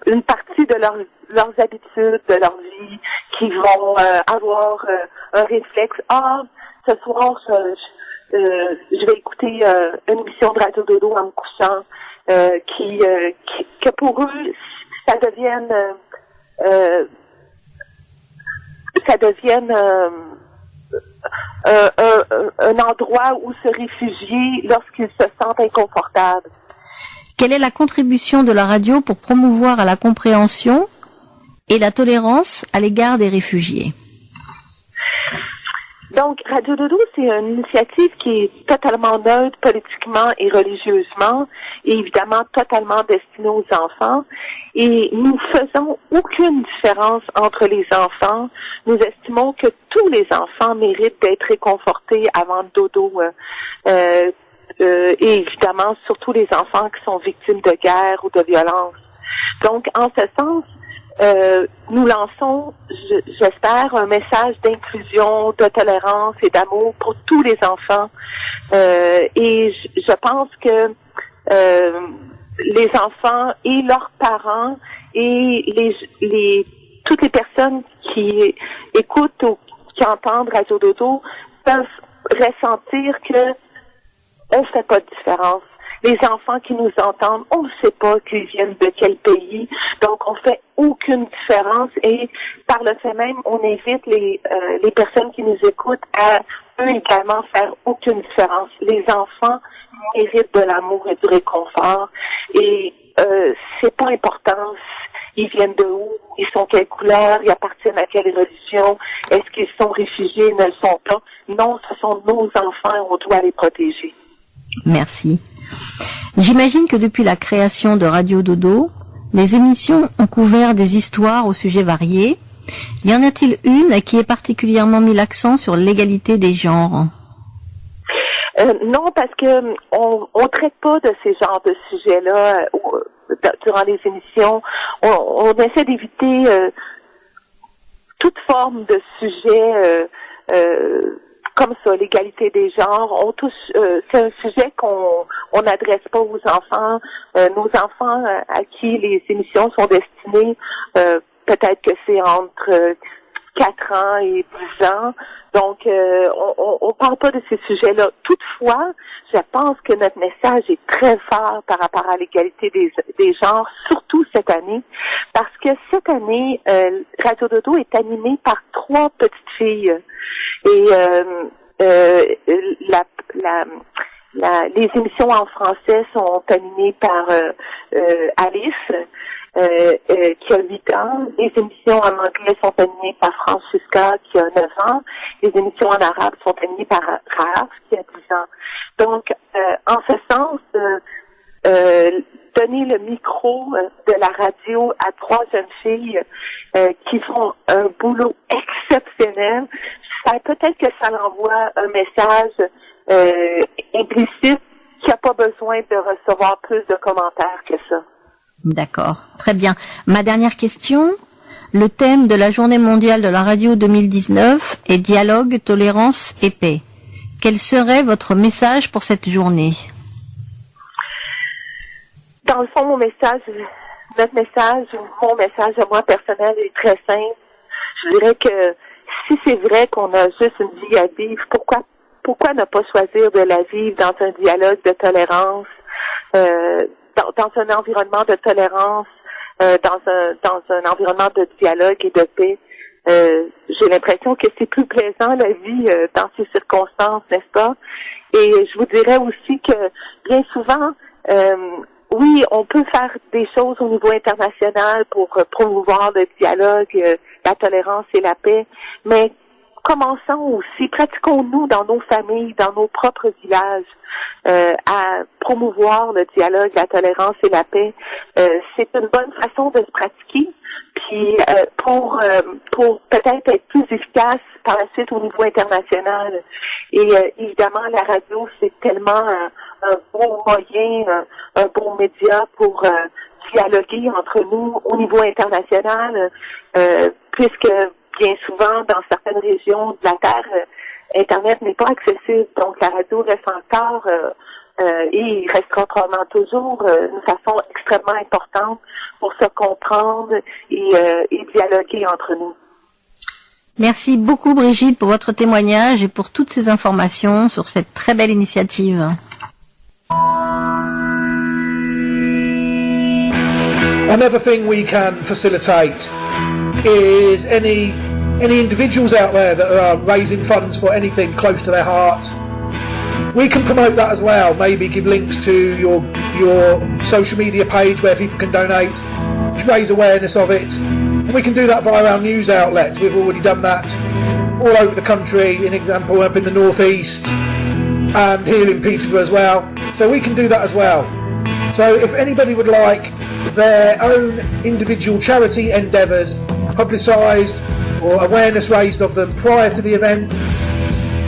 une partie de leurs habitudes, de leur vie, qui vont avoir un réflexe. Ce soir, je vais écouter une émission de Radio Dodo en me couchant, que pour eux, ça devienne un endroit où se réfugier lorsqu'ils se sentent inconfortables. Quelle est la contribution de la radio pour promouvoir la compréhension et la tolérance à l'égard des réfugiés? Donc, Radio Dodo, c'est une initiative qui est totalement neutre politiquement et religieusement, et évidemment totalement destinée aux enfants. Et nous faisons aucune différence entre les enfants. Nous estimons que tous les enfants méritent d'être réconfortés avant le dodo. Et évidemment, surtout les enfants qui sont victimes de guerre ou de violence. Donc, en ce sens, nous lançons, j'espère, un message d'inclusion, de tolérance et d'amour pour tous les enfants. Et je pense que les enfants et leurs parents et toutes les personnes qui écoutent ou qui entendent Radio Dodo peuvent ressentir que on fait pas de différence. Les enfants qui nous entendent, on ne sait pas qu'ils viennent de quel pays, donc on fait aucune différence et par le fait même, on invite les personnes qui nous écoutent à eux également faire aucune différence. Les enfants méritent de l'amour et du réconfort et c'est pas important. Ils viennent de où? Ils sont quelle couleur? Ils appartiennent à quelle religion? Est-ce qu'ils sont réfugiés? Ne le sont pas? Non, ce sont nos enfants et on doit les protéger. Merci. J'imagine que depuis la création de Radio Dodo, les émissions ont couvert des histoires aux sujets variés. Y en a-t-il une qui ait particulièrement mis l'accent sur l'égalité des genres? Non, parce que on traite pas de ces genres de sujets-là durant les émissions. On essaie d'éviter toute forme de sujet comme ça, l'égalité des genres. C'est un sujet qu'on n'adresse pas aux enfants. Nos enfants à qui les émissions sont destinées, peut-être que c'est entre 4 ans et 10 ans. Donc, on parle pas de ces sujets-là. Toutefois, je pense que notre message est très fort par rapport à l'égalité des genres, surtout cette année, parce que cette année, Radio Dodo est animée par 3 petites filles. Et Les émissions en français sont animées par Alice, qui a 8 ans. Les émissions en anglais sont animées par Francisca, qui a 9 ans. Les émissions en arabe sont animées par Raaf, qui a 10 ans. Donc, en ce sens, donner le micro de la radio à 3 jeunes filles qui font un boulot exceptionnel, ça peut-être que ça envoie un message implicite qui n'a pas besoin de recevoir plus de commentaires que ça. D'accord, très bien. Ma dernière question, le thème de la Journée mondiale de la radio 2019 est dialogue, tolérance et paix. Quel serait votre message pour cette journée? Dans le fond, mon message à moi personnel est très simple. Je dirais que si c'est vrai qu'on a juste une vie à vivre, pourquoi ne pas choisir de la vivre dans un dialogue de tolérance, dans un environnement de tolérance, dans un environnement de dialogue et de paix. J'ai l'impression que c'est plus plaisant la vie dans ces circonstances, n'est-ce pas? Et je vous dirais aussi que bien souvent, oui, on peut faire des choses au niveau international pour promouvoir le dialogue, la tolérance et la paix, mais commençons aussi, pratiquons-nous dans nos familles, dans nos propres villages, à promouvoir le dialogue, la tolérance et la paix. C'est une bonne façon de se pratiquer, puis pour peut-être être plus efficace par la suite au niveau international. Et évidemment, la radio, c'est tellement un beau moyen, un bon média pour dialoguer entre nous au niveau international, puisque bien souvent, dans certaines régions de la Terre, Internet n'est pas accessible. Donc, la radio reste encore et restera probablement toujours une façon extrêmement importante pour se comprendre et dialoguer entre nous. Merci beaucoup, Brigitte, pour votre témoignage et pour toutes ces informations sur cette très belle initiative. Another thing we can facilitate is any individuals out there that are raising funds for anything close to their heart. We can promote that as well. Maybe give links to your social media page where people can donate, raise awareness of it. And we can do that via our news outlets. We've already done that all over the country. An example up in the northeast and here in Peterborough as well. So we can do that as well. So if anybody would like their own individual charity endeavours publicised or awareness raised of them prior to the event,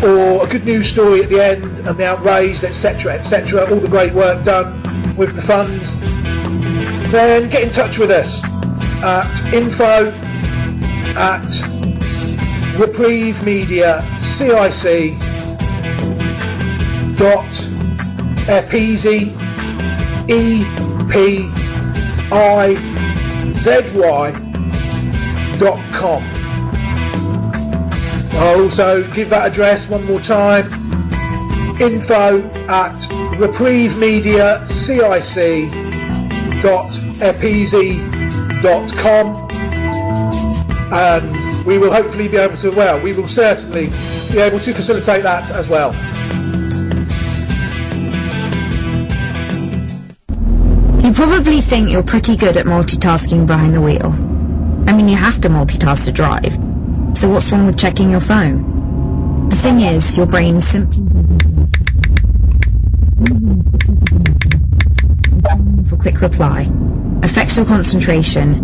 or a good news story at the end and the outraised, etc., etc., all the great work done with the funds, then get in touch with us at info@Reprieve Media CIC .EPIZY.com. I'll also give that address one more time, info@Reprieve Media CIC.EPIZY.com, and we will hopefully be able to, we will certainly be able to facilitate that as well. You probably think you're pretty good at multitasking behind the wheel. I mean, you have to multitask to drive. So what's wrong with checking your phone? The thing is, your brain simply for quick reply affects your concentration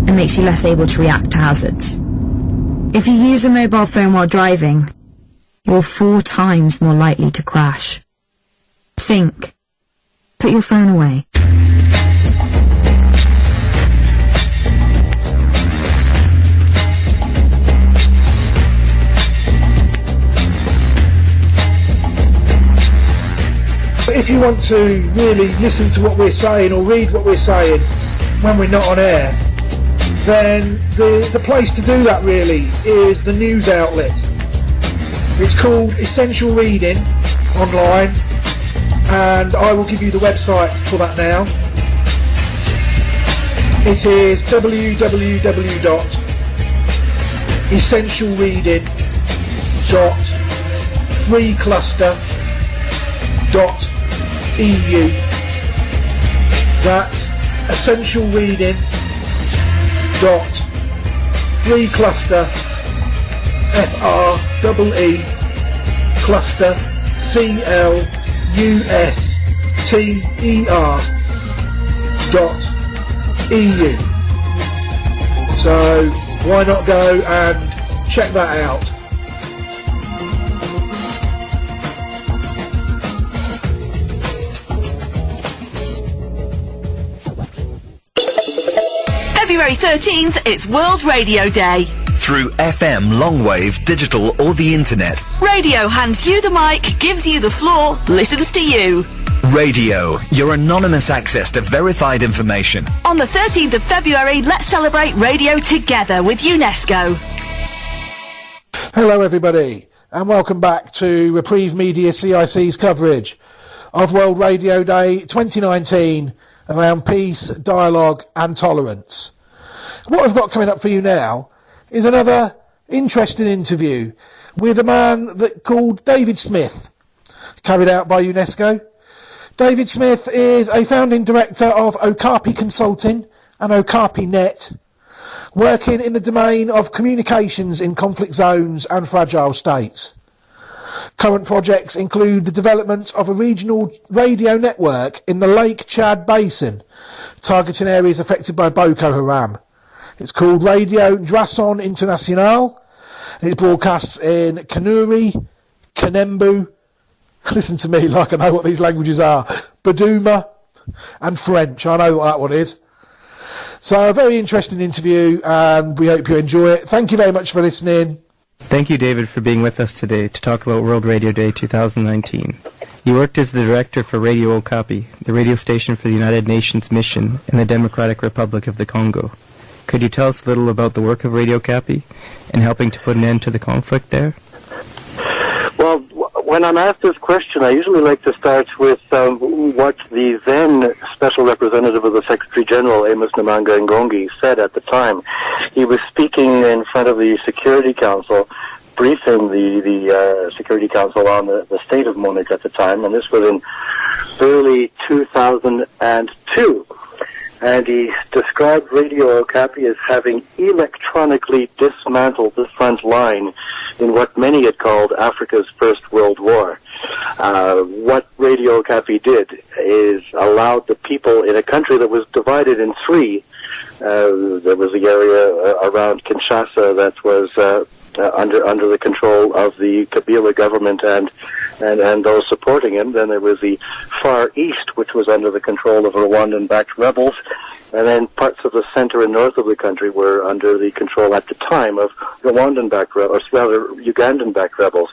and makes you less able to react to hazards. If you use a mobile phone while driving, you're 4 times more likely to crash. Think. Put your phone away. If you want to really listen to what we're saying or read what we're saying when we're not on air, then the place to do that really is the news outlet. It's called Essential Reading online, and I will give you the website for that now. It is www.essentialreading.freecluster.com. That's essentialreading.freecluster, FREE cluster, CLUSTER.EU. So why not go and check that out? February 13th, it's World Radio Day. Through FM, longwave, digital or the internet. Radio hands you the mic, gives you the floor, listens to you. Radio, your anonymous access to verified information. On the 13th of February, let's celebrate radio together with UNESCO. Hello everybody, and welcome back to Reprieve Media CIC's coverage of World Radio Day 2019 around peace, dialogue and tolerance. What I've got coming up for you now is another interesting interview with a man called David Smith, carried out by UNESCO. David Smith is a founding director of Okapi Consulting and Okapi Net, working in the domain of communications in conflict zones and fragile states. Current projects include the development of a regional radio network in the Lake Chad Basin, targeting areas affected by Boko Haram. It's called Radio Drasson International, and it broadcasts in Kanuri, Kanembu, listen to me like I know what these languages are, Baduma and French. I know what that one is. So a very interesting interview, and we hope you enjoy it. Thank you very much for listening. Thank you, David, for being with us today to talk about World Radio Day 2019. You worked as the director for Radio Okapi, the radio station for the United Nations mission in the Democratic Republic of the Congo. Could you tell us a little about the work of Radio Okapi and helping to put an end to the conflict there? Well, when I'm asked this question, I usually like to start with what the then Special Representative of the Secretary General, Amos Namanga Ngongi, said at the time. He was speaking in front of the Security Council, briefing the Security Council on the state of MONUC at the time, and this was in early 2002. And he described Radio Okapi as having electronically dismantled the front line in what many had called Africa's First World War. What Radio Okapi did is allowed the people in a country that was divided in three. There was the area around Kinshasa that was under the control of the Kabila government and those supporting him. Then there was the Far East, which was under the control of Rwandan-backed rebels. And then parts of the center and north of the country were under the control at the time of Rwandan-backed rebels, or rather Ugandan-backed rebels.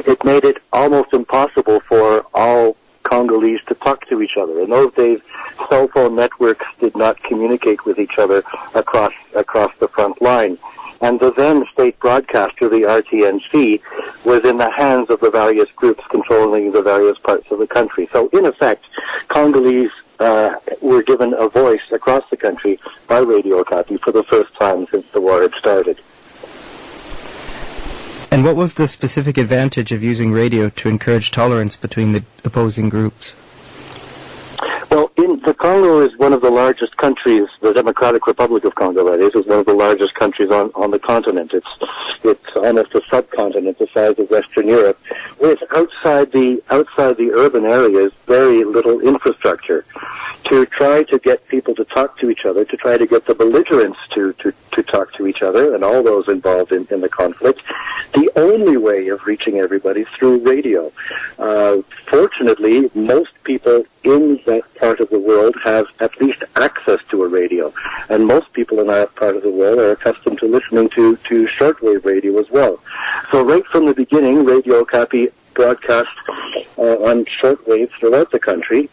It made it almost impossible for all Congolese to talk to each other. In those days, cell phone networks did not communicate with each other across the front line. And the then state broadcaster, the RTNC, was in the hands of the various groups controlling the various parts of the country. So, in effect, Congolese were given a voice across the country by Radio Okapi for the first time since the war had started. And what was the specific advantage of using radio to encourage tolerance between the opposing groups? Well, the Congo is one of the largest countries, the Democratic Republic of Congo, that is one of the largest countries on the continent. It's almost a subcontinent the size of Western Europe, with outside the urban areas very little infrastructure. To try to get people to talk to each other, to try to get the belligerents to talk to each other, and all those involved in the conflict, the only way of reaching everybody is through radio. Fortunately, most people in that part of the world have at least access to a radio, and most people in that part of the world are accustomed to listening to shortwave radio as well. So right from the beginning, Radio Okapi broadcast on shortwave throughout the country.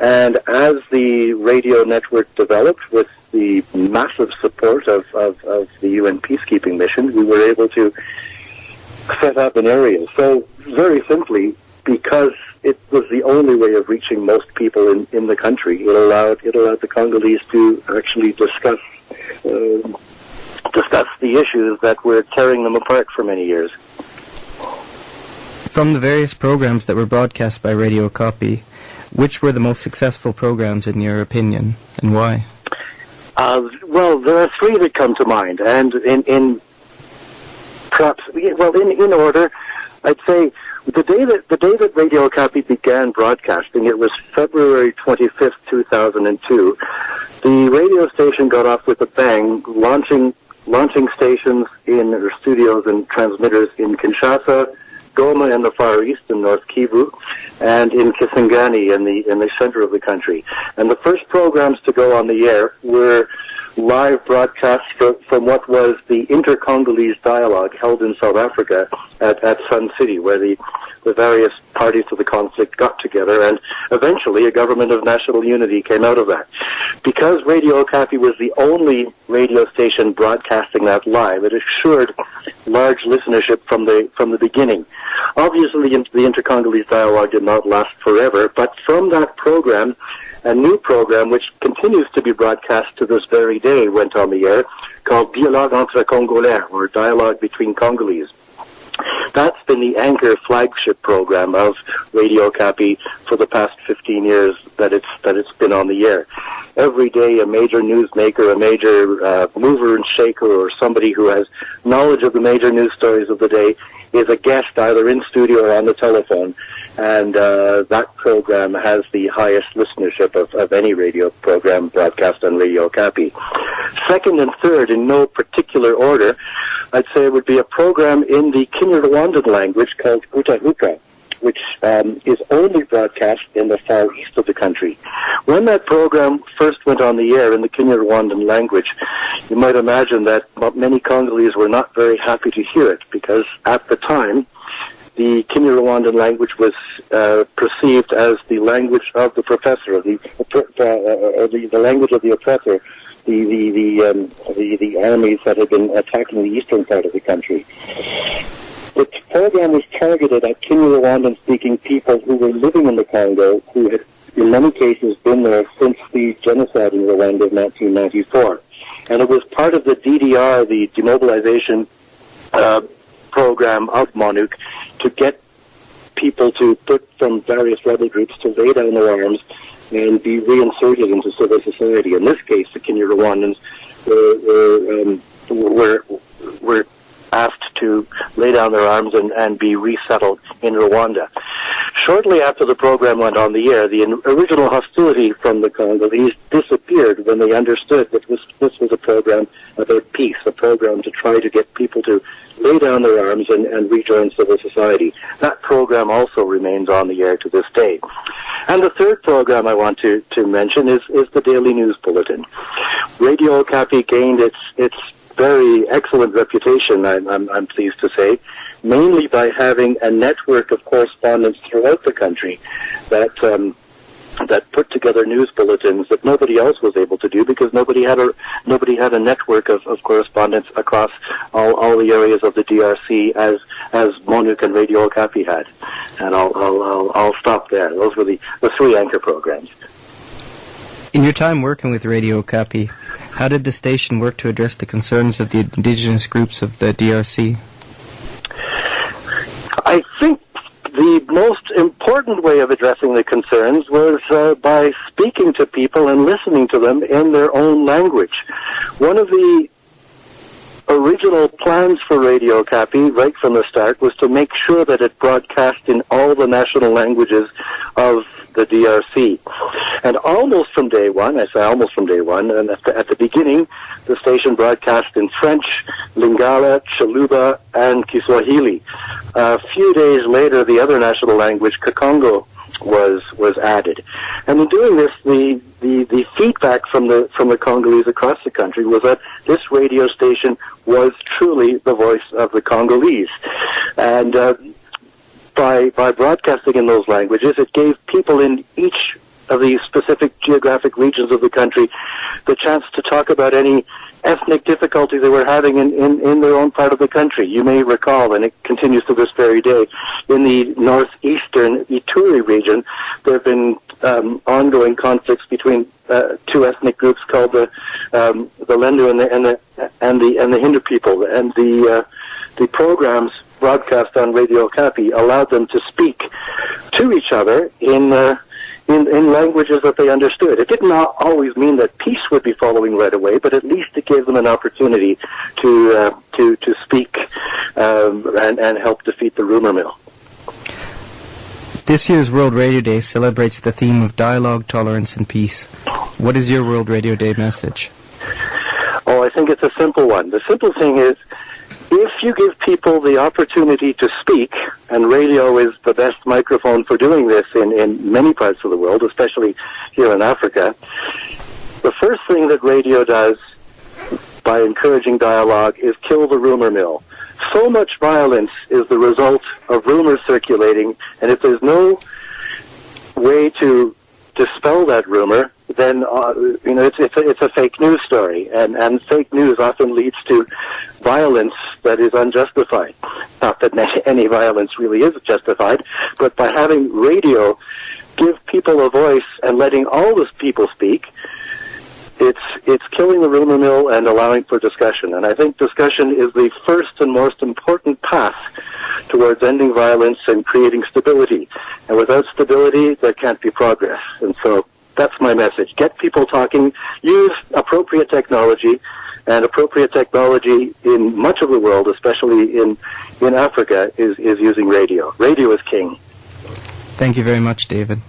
And as the radio network developed with the massive support of the UN peacekeeping mission, we were able to set up an area. So very simply, because it was the only way of reaching most people in the country, it allowed the Congolese to actually discuss the issues that were tearing them apart for many years. From the various programs that were broadcast by Radio Copy, which were the most successful programs in your opinion, and why? Well, there are three that come to mind, and in order, I'd say the day that Radio Copy began broadcasting, it was February 25th, 2002. The radio station got off with a bang, launching stations or studios and transmitters in Kinshasa, Goma in the Far East, in North Kivu, and in Kisangani in the center of the country. And the first programs to go on the air were live broadcasts from what was the inter-Congolese dialogue held in South Africa at Sun City, where the various parties to the conflict got together, and eventually a government of national unity came out of that. Because Radio Okapi was the only radio station broadcasting that live, it assured large listenership from the beginning. Obviously, the inter-Congolese dialogue did not last forever, but from that program, a new program, which continues to be broadcast to this very day, went on the air, called Dialogue entre Congolais, or Dialogue Between Congolese. That's been the anchor flagship program of Radio Okapi for the past 15 years that it's been on the air. Every day, a major newsmaker, a major mover and shaker, or somebody who has knowledge of the major news stories of the day is a guest either in studio or on the telephone, and that program has the highest listenership of any radio program broadcast on Radio Okapi. Second and third, in no particular order, I'd say it would be a program in the Kinyarwandan language called Utahuka, which is only broadcast in the far east of the country. When that program first went on the air in the Kinyarwandan language, you might imagine that many Congolese were not very happy to hear it, because at the time, the Kinyarwandan language was perceived as the language of the professor, the language of the oppressor, the armies that had been attacking the eastern part of the country. The program was targeted at Kinyarwandan-speaking people who were living in the Congo, who had, in many cases, been there since the genocide in Rwanda of 1994. And it was part of the DDR, the demobilization program of MONUC, to get people from various rebel groups to lay down their arms and be reinserted into civil society. In this case, the Kinyarwandans were asked to lay down their arms and be resettled in Rwanda. Shortly after the program went on the air, the original hostility from the Congolese disappeared when they understood that this was a program about peace, a program to try to get people to lay down their arms and rejoin civil society. That program also remains on the air to this day. And the third program I want to mention is the Daily News Bulletin. Radio Okapi gained its very excellent reputation, I'm pleased to say, mainly by having a network of correspondents throughout the country that put together news bulletins that nobody else was able to do, because nobody had a network of correspondents across all the areas of the DRC as MONUC and Radio Okapi had. And I'll stop there. Those were the three anchor programs. In your time working with Radio Okapi, how did the station work to address the concerns of the indigenous groups of the DRC? I think the most important way of addressing the concerns was by speaking to people and listening to them in their own language. One of the original plans for Radio Okapi, right from the start, was to make sure that it broadcast in all the national languages of the DRC. And almost from day one, I say almost from day one, and at the beginning, the station broadcast in French, Lingala, Chaluba, and Kiswahili. A few days later, the other national language, Kakongo, was added. And in doing this, the feedback from the Congolese across the country was that this radio station was truly the voice of the Congolese. And by broadcasting in those languages, it gave people in each of the specific geographic regions of the country the chance to talk about any ethnic difficulty they were having in their own part of the country. You may recall, and it continues to this very day, in the northeastern Ituri region, there have been ongoing conflicts between two ethnic groups called the Lendu and the Hindu people, and the programs broadcast on Radio Okapi allowed them to speak to each other in languages that they understood. It did not always mean that peace would be following right away, but at least it gave them an opportunity to speak and help defeat the rumor mill. This year's World Radio Day celebrates the theme of dialogue, tolerance, and peace. What is your World Radio Day message? Oh, I think it's a simple one. The simple thing is, if you give people the opportunity to speak, and radio is the best microphone for doing this in many parts of the world, especially here in Africa, the first thing that radio does by encouraging dialogue is kill the rumor mill. So much violence is the result of rumors circulating, and if there's no way to dispel that rumor, then it's a fake news story, and fake news often leads to violence that is unjustified. Not that any violence really is justified, but by having radio give people a voice and letting all those people speak, it's killing the rumor mill and allowing for discussion. And I think discussion is the first and most important path towards ending violence and creating stability. And without stability, there can't be progress. And so that's my message. Get people talking, use appropriate technology, and appropriate technology in much of the world, especially in Africa, is using radio. Radio is king. Thank you very much, David.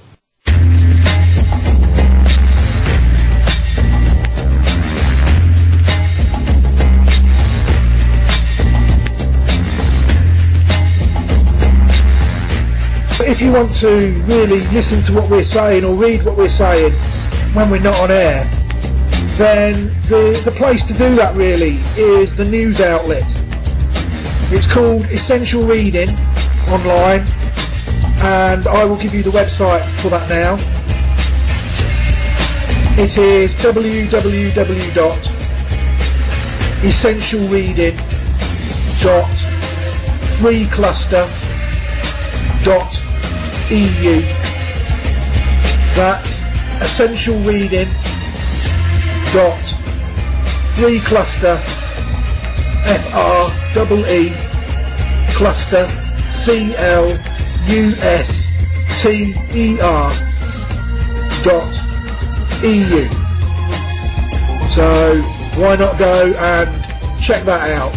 If you want to really listen to what we're saying or read what we're saying when we're not on air, then the place to do that really is the news outlet. It's called Essential Reading online, and I will give you the website for that now. It is www.essentialreading.freecluster.eu. That's essentialreading.freecluster, FREE cluster CLUSTER.EU. So why not go and check that out?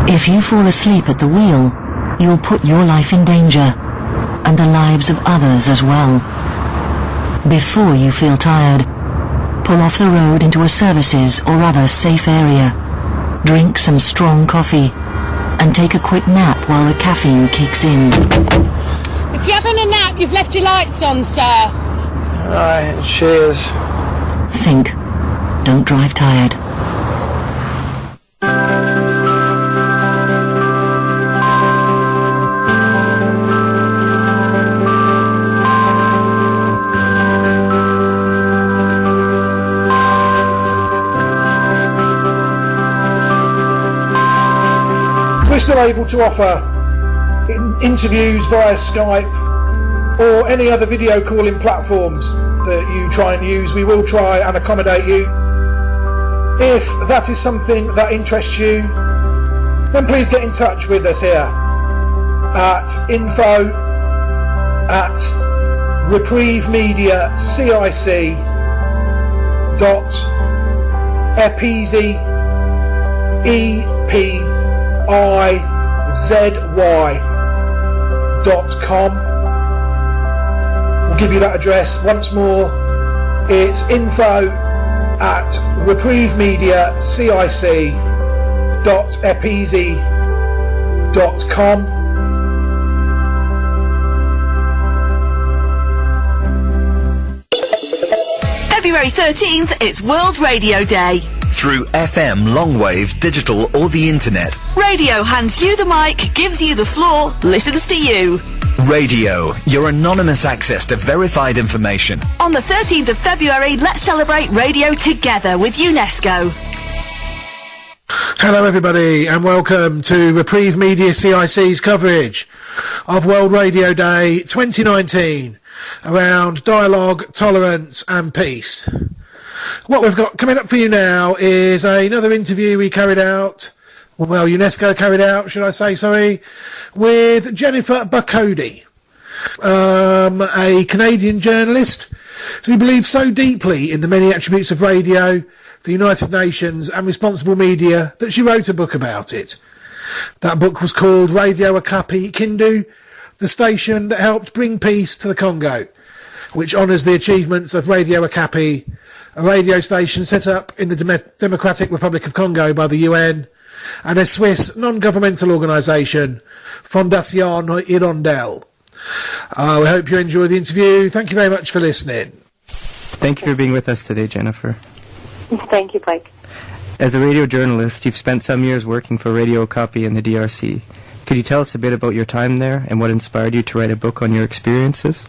If you fall asleep at the wheel, you'll put your life in danger, and the lives of others as well. Before you feel tired, pull off the road into a services or other safe area. Drink some strong coffee, and take a quick nap while the caffeine kicks in. If you're having a nap, you've left your lights on, sir. Right, cheers. Think. Don't drive tired. We're still able to offer interviews via Skype or any other video calling platforms that you try and use. We will try and accommodate you. If that is something that interests you, then please get in touch with us here at info@Reprieve Media CIC .EPIZY.com. We'll give you that address once more. It's info@Reprieve Media CIC.EPIZY.com. February 13th, it's World Radio Day. Through FM, longwave, digital or the internet. Radio hands you the mic, gives you the floor, listens to you. Radio, your anonymous access to verified information. On the 13th of February, let's celebrate radio together with UNESCO. Hello everybody and welcome to Reprieve Media CIC's coverage of World Radio Day 2019. around dialogue, tolerance and peace. What we've got coming up for you now is another interview we carried out, well, UNESCO carried out, should I say, sorry, with Jennifer Buckody, a Canadian journalist who believes so deeply in the many attributes of radio, the United Nations and responsible media that she wrote a book about it. That book was called Radio Okapi Kindu, the station that helped bring peace to the Congo, which honours the achievements of Radio Okapi, a radio station set up in the Democratic Republic of Congo by the UN, and a Swiss non-governmental organisation, Fondation Hirondelle. We hope you enjoy the interview. Thank you very much for listening. Thank you for being with us today, Jennifer. Thank you, Blake. As a radio journalist, you've spent some years working for Radio Okapi in the DRC. Could you tell us a bit about your time there and what inspired you to write a book on your experiences?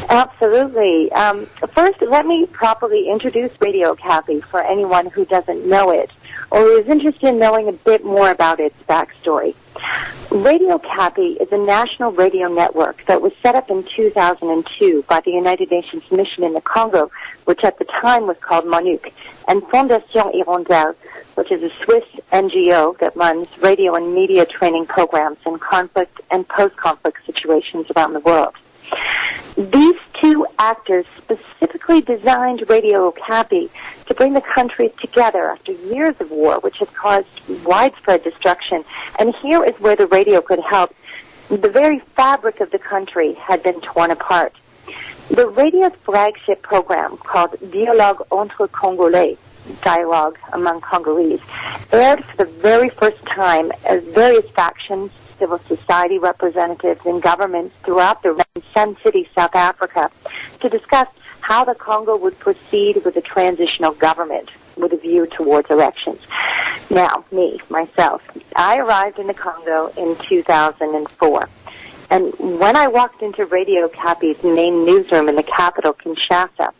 Absolutely. First, let me properly introduce Radio Okapi for anyone who doesn't know it or is interested in knowing a bit more about its backstory. Radio Okapi is a national radio network that was set up in 2002 by the United Nations mission in the Congo, which at the time was called MONUC, and Fondation Hirondelle, which is a Swiss NGO that runs radio and media training programs in conflict and post-conflict situations around the world. These two actors specifically designed Radio Okapi to bring the countries together after years of war, which had caused widespread destruction. And here is where the radio could help. The very fabric of the country had been torn apart. The radio's flagship program, called Dialogue entre Congolais, Dialogue Among Congolese, aired for the very first time as various factions, civil society representatives and governments throughout the Sun City, South Africa, to discuss how the Congo would proceed with a transitional government with a view towards elections. Now, myself, I arrived in the Congo in 2004. And when I walked into Radio Okapi's main newsroom in the capital, Kinshasa,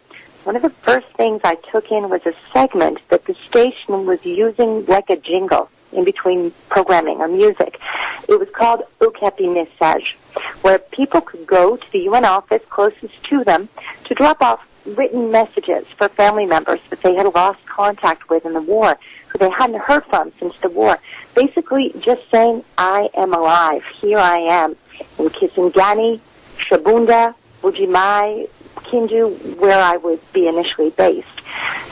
one of the first things I took in was a segment that the station was using like a jingle in between programming or music. It was called Okapi Message, where people could go to the UN office closest to them to drop off written messages for family members that they had lost contact with in the war, who they hadn't heard from since the war. Basically just saying, I am alive, here I am, in Kisangani, Shabunda, Bujimai, Kindu, where I would be initially based.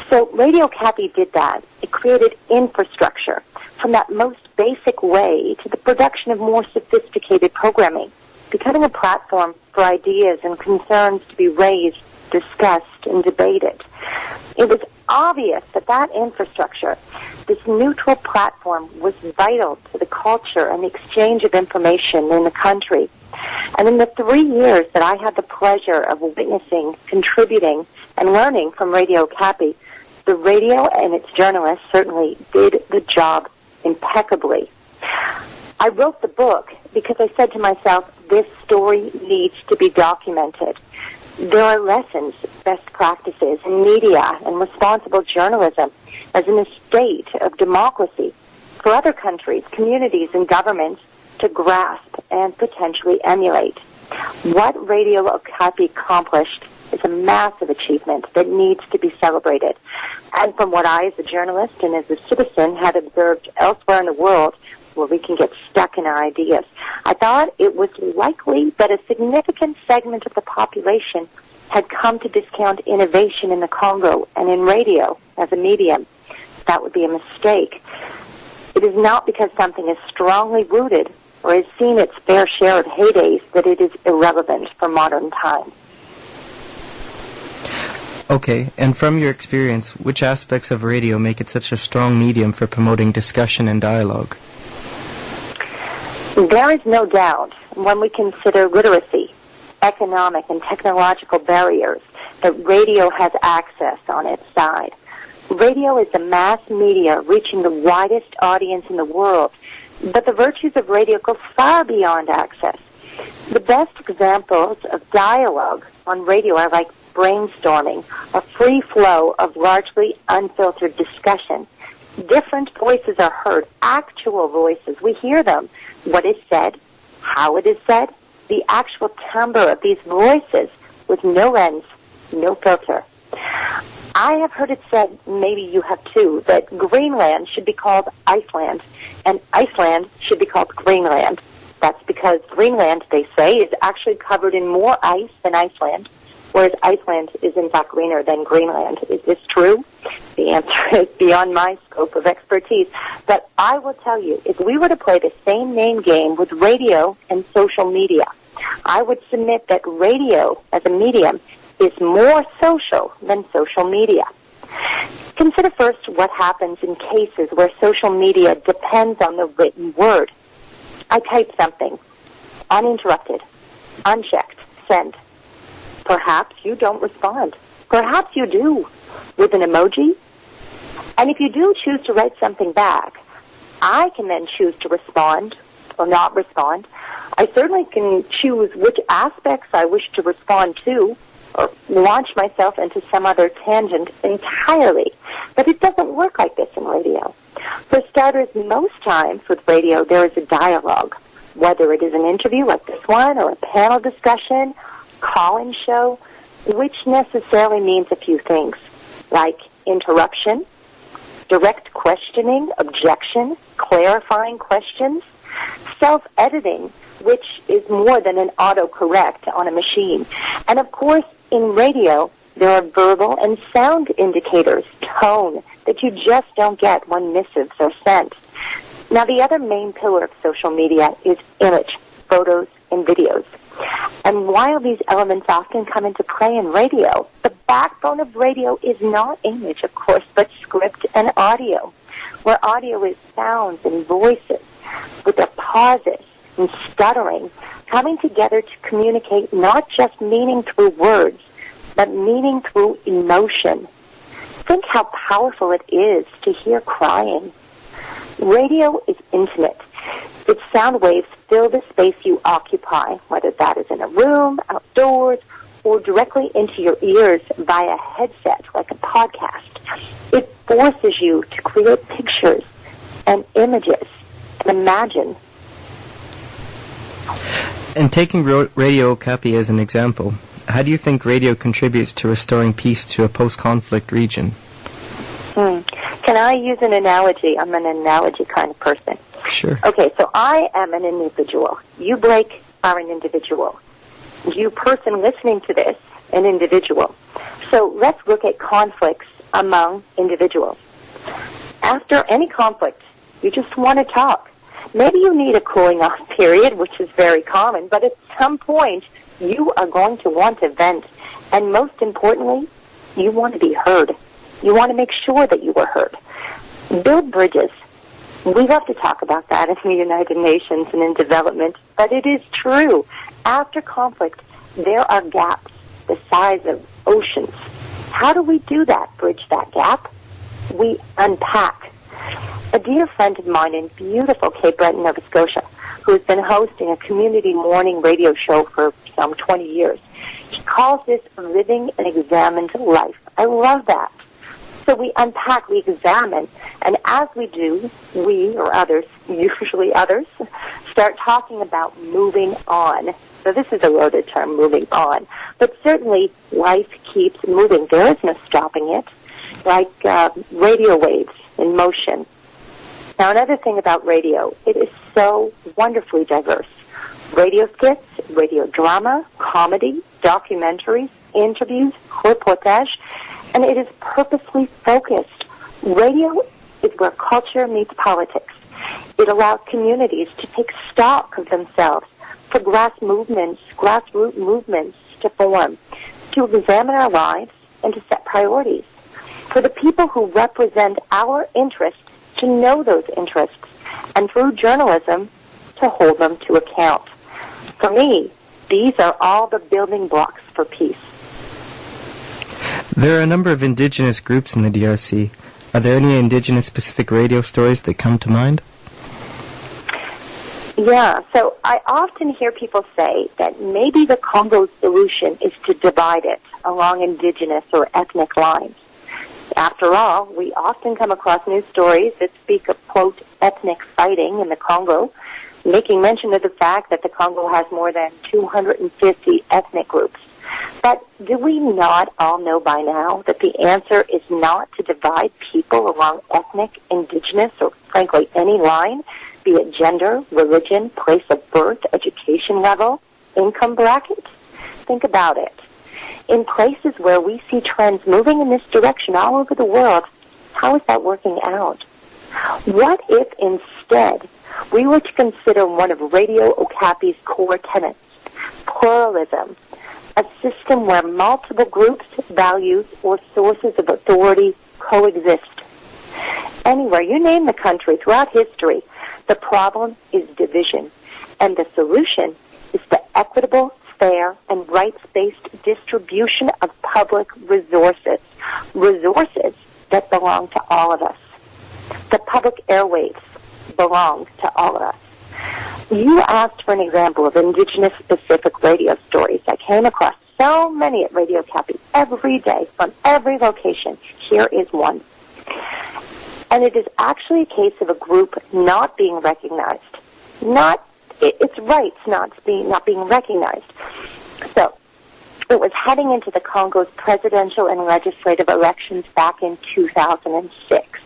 So Radio Okapi did that. It created infrastructure from that most basic way to the production of more sophisticated programming, becoming a platform for ideas and concerns to be raised, discussed, and debated. It was obvious that that infrastructure, this neutral platform, was vital to the culture and the exchange of information in the country. And in the 3 years that I had the pleasure of witnessing, contributing, and learning from Radio Okapi, the radio and its journalists certainly did the job impeccably. I wrote the book because I said to myself, this story needs to be documented. There are lessons, best practices in media and responsible journalism as an estate of democracy for other countries, communities, and governments to grasp and potentially emulate. What Radio Okapi accomplished is a massive achievement that needs to be celebrated. And from what I, as a journalist and as a citizen, had observed elsewhere in the world, where we can get stuck in our ideas, I thought it was likely that a significant segment of the population had come to discount innovation in the Congo and in radio as a medium. That would be a mistake. It is not because something is strongly rooted or has seen its fair share of heydays that it is irrelevant for modern times. Okay, and from your experience, which aspects of radio make it such a strong medium for promoting discussion and dialogue? There is no doubt, when we consider literacy, economic and technological barriers, that radio has access on its side. Radio is the mass media reaching the widest audience in the world, but the virtues of radio go far beyond access. The best examples of dialogue on radio are like brainstorming, a free flow of largely unfiltered discussion. Different voices are heard, actual voices. We hear them. What is said, how it is said, the actual timbre of these voices with no lens, no filter. I have heard it said, maybe you have too, that Greenland should be called Iceland, and Iceland should be called Greenland. That's because Greenland, they say, is actually covered in more ice than Iceland, whereas Iceland is in fact greener than Greenland. Is this true? The answer is beyond my scope of expertise. But I will tell you, if we were to play the same name game with radio and social media, I would submit that radio as a medium is more social than social media. Consider first what happens in cases where social media depends on the written word. I type something, uninterrupted, unchecked, send. Perhaps you don't respond. Perhaps you do, with an emoji. And if you do choose to write something back, I can then choose to respond or not respond. I certainly can choose which aspects I wish to respond to, or launch myself into some other tangent entirely. But it doesn't work like this in radio. For starters, most times with radio, there is a dialogue, whether it is an interview like this one or a panel discussion, call-in show, which necessarily means a few things, like interruption, direct questioning, objection, clarifying questions, self-editing, which is more than an autocorrect on a machine. And of course, in radio, there are verbal and sound indicators, tone, that you just don't get when missives are sent. Now, the other main pillar of social media is image, photos, and videos. And while these elements often come into play in radio, the backbone of radio is not image, of course, but script and audio, where audio is sounds and voices, with their pauses and stuttering, coming together to communicate not just meaning through words, but meaning through emotion. Think how powerful it is to hear crying. Radio is intimate. Its sound waves fill the space you occupy, whether that is in a room, outdoors, or directly into your ears via a headset like a podcast. It forces you to create pictures and images and imagine. And taking Radio Okapi as an example, how do you think radio contributes to restoring peace to a post-conflict region? Can I use an analogy? I'm an analogy kind of person. Sure. Okay, so I am an individual. You, Blake, are an individual. You, person listening to this, an individual. So let's look at conflicts among individuals. After any conflict, you just want to talk. Maybe you need a cooling off period, which is very common, but at some point, you are going to want to vent. And most importantly, you want to be heard. You want to make sure that you were heard. Build bridges. We love to talk about that in the United Nations and in development, but it is true. After conflict, there are gaps the size of oceans. How do we do that, bridge that gap? We unpack. A dear friend of mine in beautiful Cape Breton, Nova Scotia, who has been hosting a community morning radio show for some 20 years, he calls this living an examined life. I love that. So we unpack, we examine, and as we do, we or others, usually others, start talking about moving on. So this is a loaded term, moving on. But certainly life keeps moving. There is no stopping it, like radio waves in motion. Now, another thing about radio, it is so wonderfully diverse. Radio skits, radio drama, comedy, documentaries, interviews, reportage, and it is purposely focused. Radio is where culture meets politics. It allows communities to take stock of themselves, for grassroots movements to form, to examine our lives and to set priorities. For the people who represent our interests to know those interests, and through journalism to hold them to account. For me, these are all the building blocks for peace. There are a number of indigenous groups in the DRC. Are there any indigenous-specific radio stories that come to mind? Yeah, so I often hear people say that maybe the Congo's solution is to divide it along indigenous or ethnic lines. After all, we often come across news stories that speak of, quote, ethnic fighting in the Congo, making mention of the fact that the Congo has more than 250 ethnic groups. But do we not all know by now that the answer is not to divide people along ethnic, indigenous, or frankly any line, be it gender, religion, place of birth, education level, income bracket? Think about it. In places where we see trends moving in this direction all over the world, how is that working out? What if instead we were to consider one of Radio Okapi's core tenets, pluralism, a system where multiple groups, values, or sources of authority coexist? Anywhere, you name the country throughout history, the problem is division, and the solution is the equitable, fair, and rights-based distribution of public resources, resources that belong to all of us. The public airwaves belong to all of us. You asked for an example of indigenous-specific radio stories. I came across so many at Radio Okapi every day from every location. Here is one. And it is actually a case of a group not being recognized. Its rights not being recognized. So, it was heading into the Congo's presidential and legislative elections back in 2006.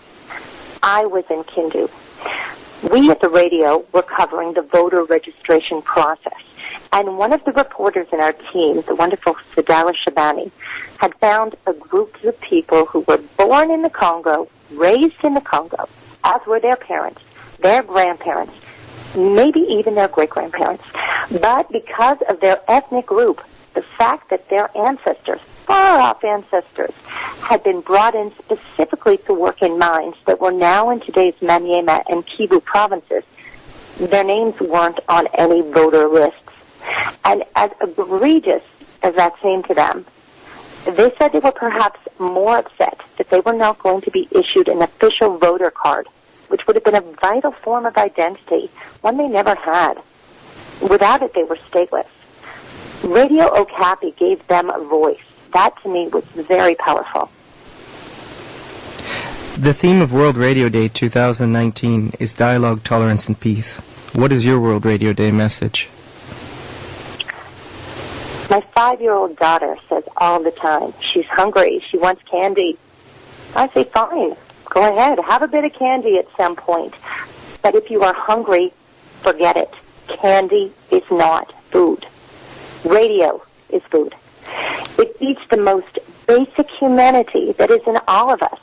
I was in Kindu. We at the radio were covering the voter registration process, and one of the reporters in our team, the wonderful Sadala Shabani, had found a group of people who were born in the Congo, raised in the Congo, as were their parents, their grandparents, maybe even their great-grandparents. But because of their ethnic group, the fact that their ancestors, far-off ancestors, had been brought in specifically to work in mines that were now in today's Maniema and Kivu provinces, their names weren't on any voter lists. And as egregious as that seemed to them, they said they were perhaps more upset that they were not going to be issued an official voter card, which would have been a vital form of identity, one they never had. Without it, they were stateless. Radio Okapi gave them a voice. That, to me, was very powerful. The theme of World Radio Day 2019 is Dialogue, Tolerance, and Peace. What is your World Radio Day message? My 5-year-old daughter says all the time, she's hungry, she wants candy. I say, fine, go ahead, have a bit of candy at some point. But if you are hungry, forget it. Candy is not food. Radio is food. It feeds the most basic humanity that is in all of us.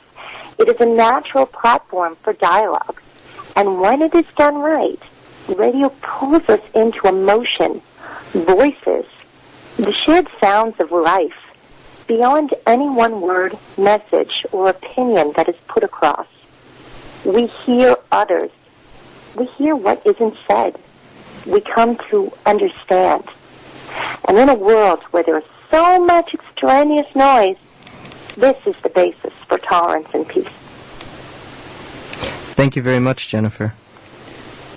It is a natural platform for dialogue. And when it is done right, radio pulls us into emotion, voices, the shared sounds of life, beyond any one word, message, or opinion that is put across. We hear others. We hear what isn't said. We come to understand. And in a world where there is so much extraneous noise, this is the basis for tolerance and peace. Thank you very much, Jennifer.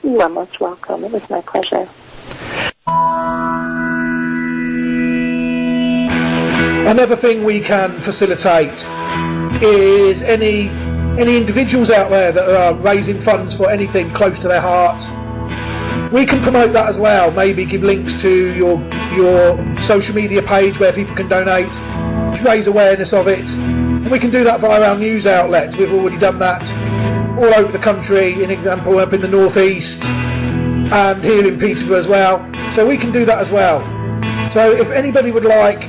You are most welcome. It was my pleasure. Another thing we can facilitate is any individuals out there that are raising funds for anything close to their heart. We can promote that as well. Maybe give links to your social media page where people can donate, raise awareness of it. And we can do that via our news outlets. We've already done that all over the country, an example up in the northeast and here in Peterborough as well. So we can do that as well. So if anybody would like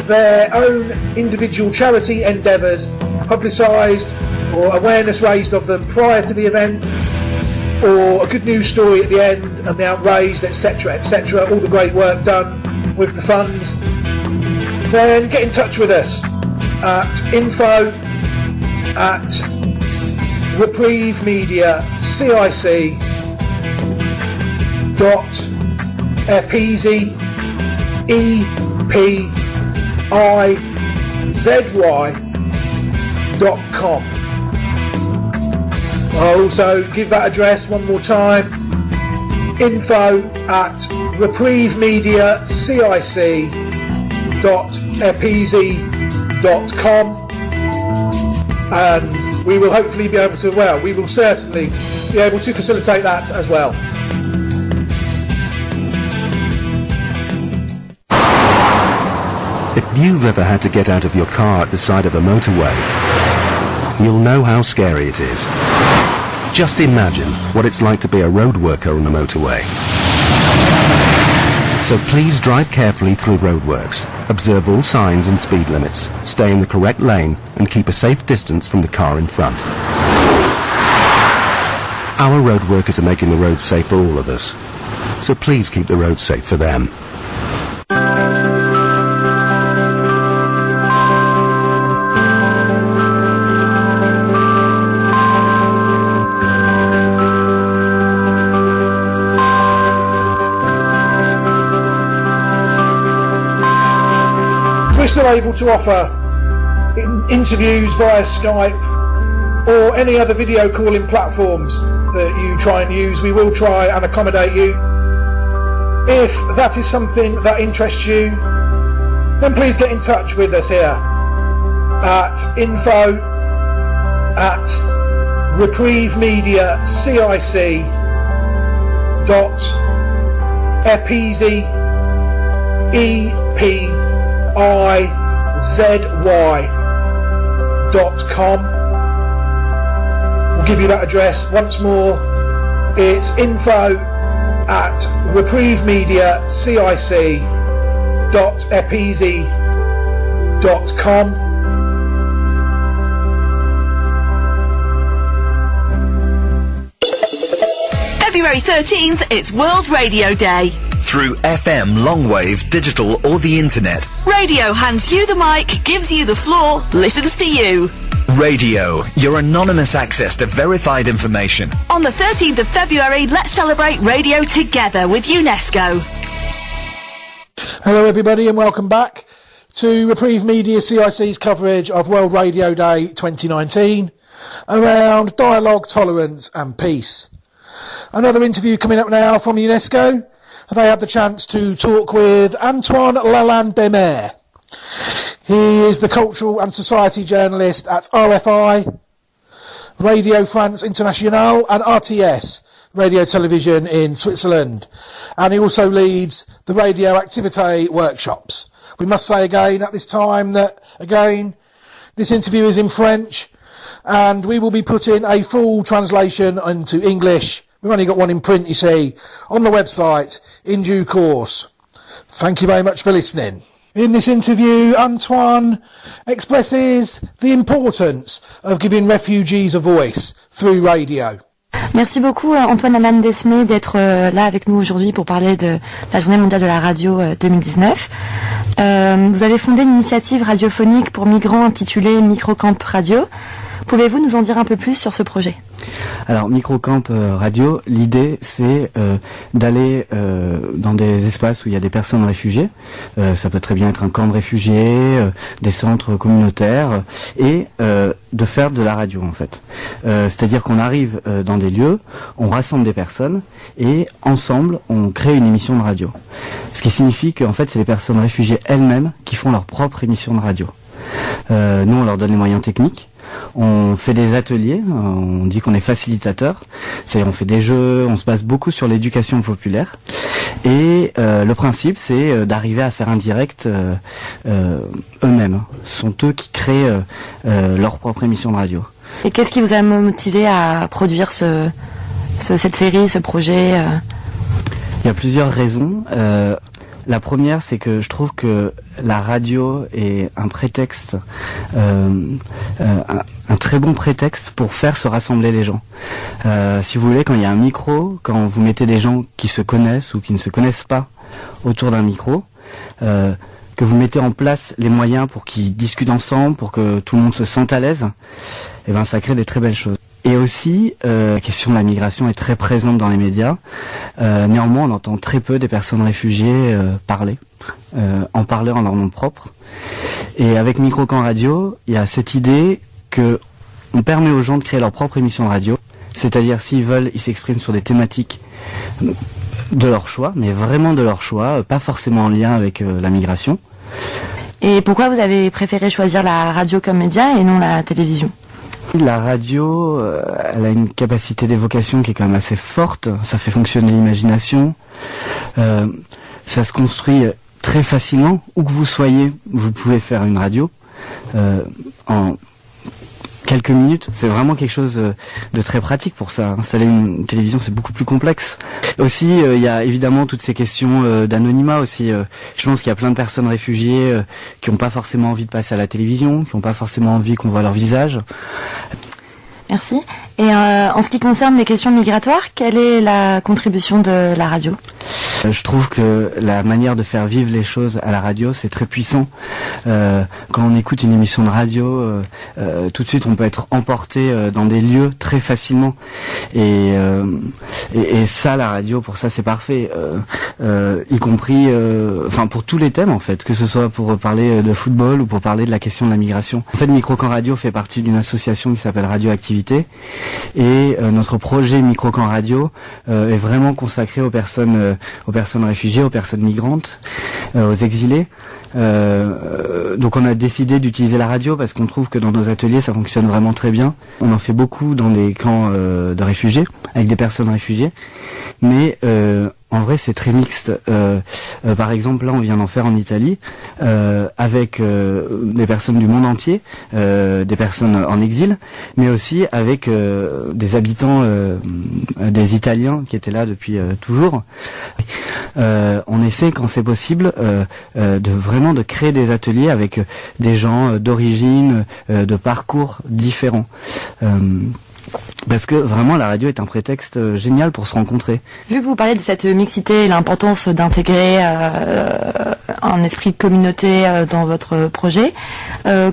their own individual charity endeavours publicised or awareness raised of them prior to the event, or a good news story at the end, amount raised, etc., all the great work done with the funds, then get in touch with us at info@Reprieve Media CIC .EPIZY.com. I'll also give that address one more time, info@Reprieve Media CIC.EPIZY.com, and we will hopefully be able to, we will certainly be able to facilitate that as well. If you've ever had to get out of your car at the side of a motorway, you'll know how scary it is. Just imagine what it's like to be a road worker on a motorway. So please drive carefully through roadworks, observe all signs and speed limits, stay in the correct lane and keep a safe distance from the car in front. Our road workers are making the roads safe for all of us, so please keep the roads safe for them. We're still able to offer interviews via Skype or any other video calling platforms that you try and use. We will try and accommodate you. If that is something that interests you, then please get in touch with us here at info@Reprieve Media CIC .EPIZY.com. We'll give you that address once more. It's info@Reprieve Media CIC.EPIZY.com. February 13th, it's World Radio Day. Through FM, longwave, digital or the internet. Radio hands you the mic, gives you the floor, listens to you. Radio, your anonymous access to verified information. On the 13th of February, let's celebrate radio together with UNESCO. Hello everybody and welcome back to Reprieve Media CIC's coverage of World Radio Day 2019 around dialogue, tolerance and peace. Another interview coming up now from UNESCO. They had the chance to talk with Antoine Lalande-Mer. He is the cultural and society journalist at RFI, Radio France Internationale and RTS, radio television in Switzerland. And he also leads the radio activité workshops. We must say again at this time that, again, this interview is in French and we will be putting a full translation into English. We've only got one in print, you see, on the website in due course. Thank you very much for listening. In this interview, Antoine expresses the importance of giving refugees a voice through radio. Merci beaucoup Antoine Lalande-Mer d'être là avec nous aujourd'hui pour parler de la Journée mondiale de la radio 2019. Vous avez fondé une initiative radiophonique pour migrants intitulée Microcamp Radio. Pouvez-vous nous en dire un peu plus sur ce projet ? Alors Microcamp Radio, l'idée c'est d'aller dans des espaces où il y a des personnes réfugiées, ça peut très bien être un camp de réfugiés, des centres communautaires, et de faire de la radio en fait. C'est-à-dire qu'on arrive dans des lieux, on rassemble des personnes et ensemble on crée une émission de radio. Ce qui signifie qu'en fait c'est les personnes réfugiées elles-mêmes qui font leur propre émission de radio. Nous on leur donne les moyens techniques. On fait des ateliers, on dit qu'on est facilitateur, c'est-à-dire on fait des jeux, on se base beaucoup sur l'éducation populaire et le principe c'est d'arriver à faire un direct eux-mêmes. Ce sont eux qui créent leur propre émission de radio. Et qu'est-ce qui vous a motivé à produire cette série, ce projet Il y a plusieurs raisons. La première, c'est que je trouve que la radio est un prétexte, un très bon prétexte pour faire se rassembler les gens. Si vous voulez, quand il y a un micro, quand vous mettez des gens qui se connaissent ou qui ne se connaissent pas autour d'un micro, que vous mettez en place les moyens pour qu'ils discutent ensemble, pour que tout le monde se sente à l'aise, et ben ça crée des très belles choses. Et aussi, la question de la migration est très présente dans les médias. Néanmoins, on entend très peu des personnes réfugiées parler, en parler en leur nom propre. Et avec Microcamp Radio, il y a cette idée que on permet aux gens de créer leur propre émission de radio. C'est-à-dire, s'ils veulent, ils s'expriment sur des thématiques de leur choix, mais vraiment de leur choix, pas forcément en lien avec la migration. Et pourquoi vous avez préféré choisir la radio comme média et non la télévision ? La radio, elle a une capacité d'évocation qui est quand même assez forte. Ça fait fonctionner l'imagination. Ça se construit très facilement, où que vous soyez, vous pouvez faire une radio en quelques minutes. C'est vraiment quelque chose de très pratique pour ça. Installer une télévision, c'est beaucoup plus complexe. Aussi, il y a évidemment toutes ces questions d'anonymat aussi. Je pense qu'il y a plein de personnes réfugiées qui n'ont pas forcément envie de passer à la télévision, qui n'ont pas forcément envie qu'on voit leur visage. Merci. Et en ce qui concerne les questions migratoires, quelle est la contribution de la radio ? Je trouve que la manière de faire vivre les choses à la radio, c'est très puissant. Quand on écoute une émission de radio, tout de suite on peut être emporté dans des lieux très facilement. Et ça, la radio, pour ça, c'est parfait. Y compris, enfin pour tous les thèmes en fait, que ce soit pour parler de football ou pour parler de la question de la migration. En fait, Microcamp Radio fait partie d'une association qui s'appelle Radioactivité. Et notre projet Microcamp Radio est vraiment consacré aux personnes réfugiées, aux personnes migrantes, aux exilés. Donc on a décidé d'utiliser la radio parce qu'on trouve que dans nos ateliers ça fonctionne vraiment très bien. On en fait beaucoup dans des camps de réfugiés, avec des personnes réfugiées. Mais en vrai c'est très mixte. Par exemple là on vient d'en faire en Italie avec des personnes du monde entier, des personnes en exil, mais aussi avec des habitants, des Italiens qui étaient là depuis toujours. On essaie quand c'est possible de créer des ateliers avec des gens d'origine, de parcours différents. Parce que vraiment la radio est un prétexte génial pour se rencontrer. Vu que vous parlez de cette mixité et l'importance d'intégrer un esprit de communauté dans votre projet,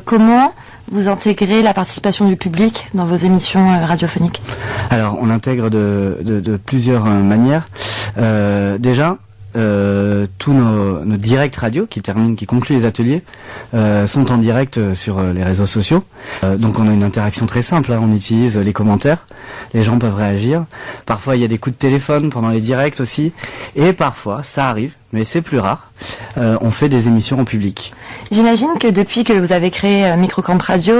comment vous intégrez la participation du public dans vos émissions radiophoniques ? Alors on intègre de plusieurs manières. Déjà, tous nos directs radio qui concluent les ateliers sont en direct sur les réseaux sociaux. Donc on a une interaction très simple, hein. On utilise les commentaires, les gens peuvent réagir. Parfois il y a des coups de téléphone pendant les directs aussi. Et parfois, ça arrive, mais c'est plus rare, on fait des émissions en public. J'imagine que depuis que vous avez créé Microcamp Radio,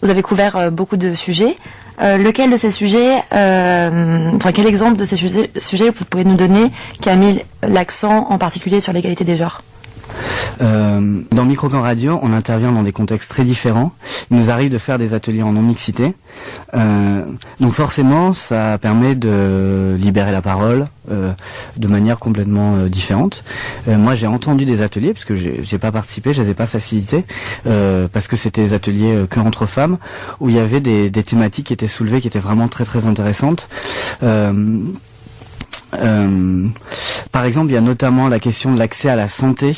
vous avez couvert beaucoup de sujets. Lequel de ces sujets, quel exemple de ces sujets vous pouvez nous donner qui a mis l'accent en particulier sur l'égalité des genres ? Dans Microcamp Radio, on intervient dans des contextes très différents. Il nous arrive de faire des ateliers en non-mixité. Donc forcément, ça permet de libérer la parole de manière complètement différente. Moi, j'ai entendu des ateliers, parce que j'ai pas participé, je les ai pas facilités, parce que c'était des ateliers que entre femmes, où il y avait des thématiques qui étaient soulevées, qui étaient vraiment très très intéressantes. Par exemple, il y a notamment la question de l'accès à la santé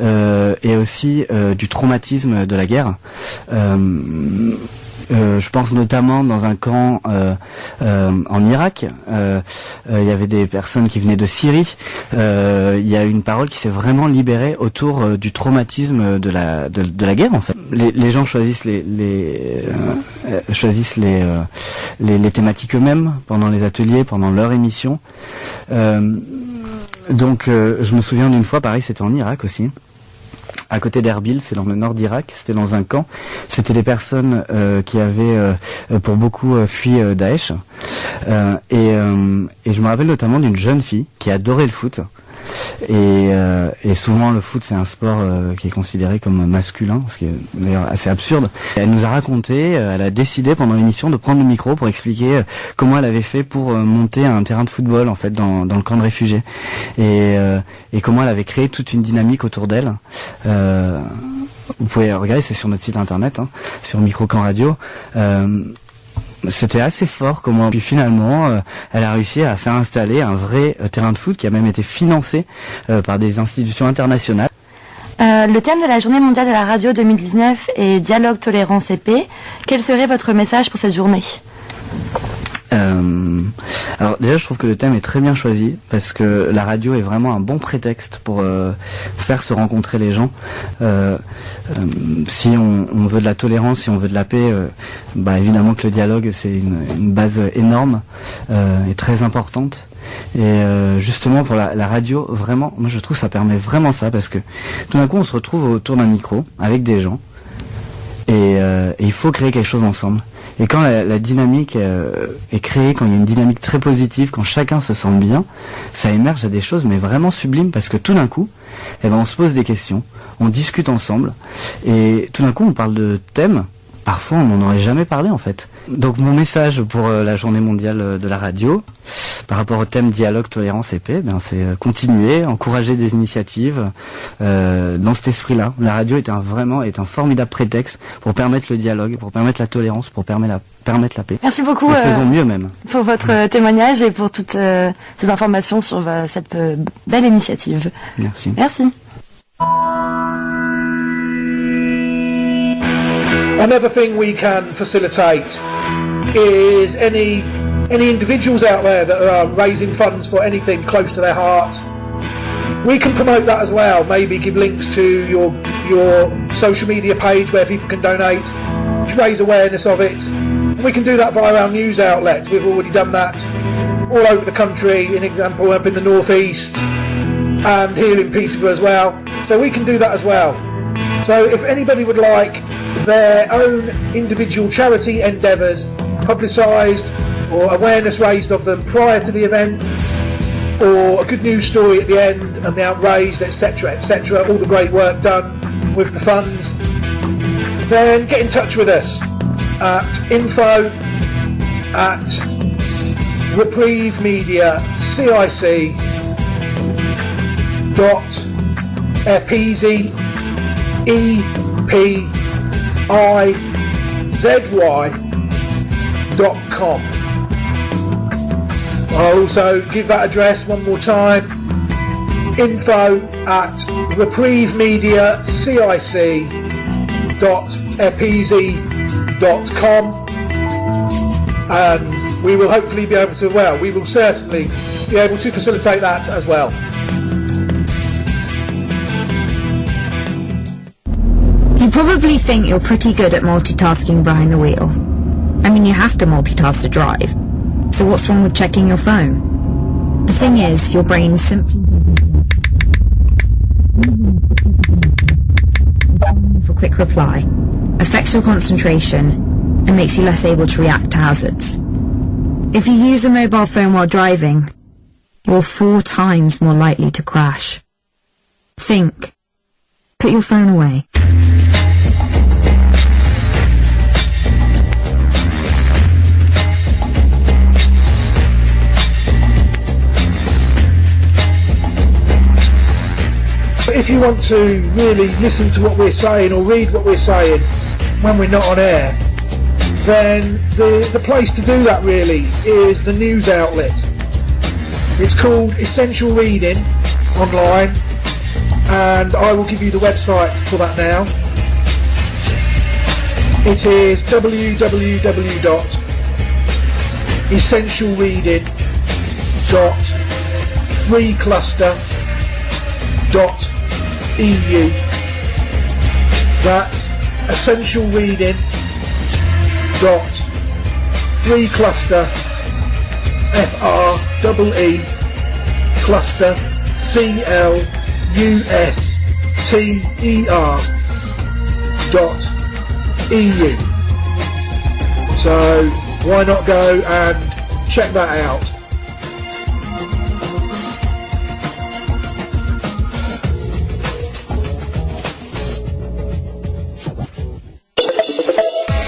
et aussi du traumatisme de la guerre. Je pense notamment dans un camp en Irak, il y avait des personnes qui venaient de Syrie. Il y a une parole qui s'est vraiment libérée autour du traumatisme de la guerre en fait. Les gens choisissent les thématiques eux-mêmes pendant les ateliers, pendant leur émission. Donc je me souviens d'une fois, pareil, c'était en Irak aussi. À côté d'Erbil, c'est dans le nord d'Irak, c'était dans un camp. C'était des personnes qui avaient pour beaucoup fui Daesh. Et je me rappelle notamment d'une jeune fille qui adorait le foot. Et souvent le foot c'est un sport qui est considéré comme masculin, ce qui est d'ailleurs assez absurde. Elle nous a raconté, elle a décidé pendant l'émission de prendre le micro pour expliquer comment elle avait fait pour monter un terrain de football en fait dans le camp de réfugiés et comment elle avait créé toute une dynamique autour d'elle. Vous pouvez regarder, c'est sur notre site internet, hein, sur Microcamp Radio. C'était assez fort comment puis finalement elle a réussi à faire installer un vrai terrain de foot qui a même été financé par des institutions internationales. Le thème de la Journée mondiale de la radio 2019 est Dialogue, tolérance et paix. Quel serait votre message pour cette journée ? Alors déjà je trouve que le thème est très bien choisi parce que la radio est vraiment un bon prétexte pour faire se rencontrer les gens. Si on veut de la tolérance, si on veut de la paix, évidemment que le dialogue c'est une base énorme et très importante. Et justement pour la radio, vraiment, moi je trouve que ça permet vraiment ça parce que tout d'un coup on se retrouve autour d'un micro avec des gens et il faut créer quelque chose ensemble. Et quand la dynamique est créée, quand il y a une dynamique très positive, quand chacun se sent bien, ça émerge à des choses mais vraiment sublimes, parce que tout d'un coup, on se pose des questions, on discute ensemble, et tout d'un coup on parle de thèmes, parfois on n'en aurait jamais parlé en fait. Donc mon message pour la journée mondiale de la radio, par rapport au thème dialogue, tolérance et paix, c'est continuer, encourager des initiatives dans cet esprit-là. La radio est un formidable prétexte pour permettre le dialogue, pour permettre la tolérance, pour permettre la paix. Merci beaucoup. Et faisons mieux même. Pour votre témoignage et pour toutes ces informations sur cette belle initiative. Merci. Merci. Another thing we can facilitate is any individuals out there that are raising funds for anything close to their heart. We can promote that as well. Maybe give links to your social media page where people can donate, to raise awareness of it. And we can do that via our news outlets. We've already done that all over the country. An example up in the northeast and here in Peterborough as well. So we can do that as well. So if anybody would like their own individual charity endeavours publicised or awareness raised of them prior to the event, or a good news story at the end and the outraised, etc., all the great work done with the funds, then get in touch with us at info@Reprieve Media CIC EPIZY.com. I'll also give that address one more time, info@Reprieve Media CIC.epizy.com, and we will hopefully be able to, we will certainly be able to facilitate that as well. You probably think you're pretty good at multitasking behind the wheel. I mean, you have to multitask to drive. So what's wrong with checking your phone? The thing is, your brain simply for quick reply affects your concentration and makes you less able to react to hazards. If you use a mobile phone while driving, you're 4 times more likely to crash. Think. Put your phone away. If you want to really listen to what we're saying or read what we're saying when we're not on air, then the place to do that really is the news outlet. It's called Essential Reading online, and I will give you the website for that now. It is www.essentialreading.freecluster.eu. That's essentialreading.freecluster, FREE cluster, CLUSTER.EU. So why not go and check that out?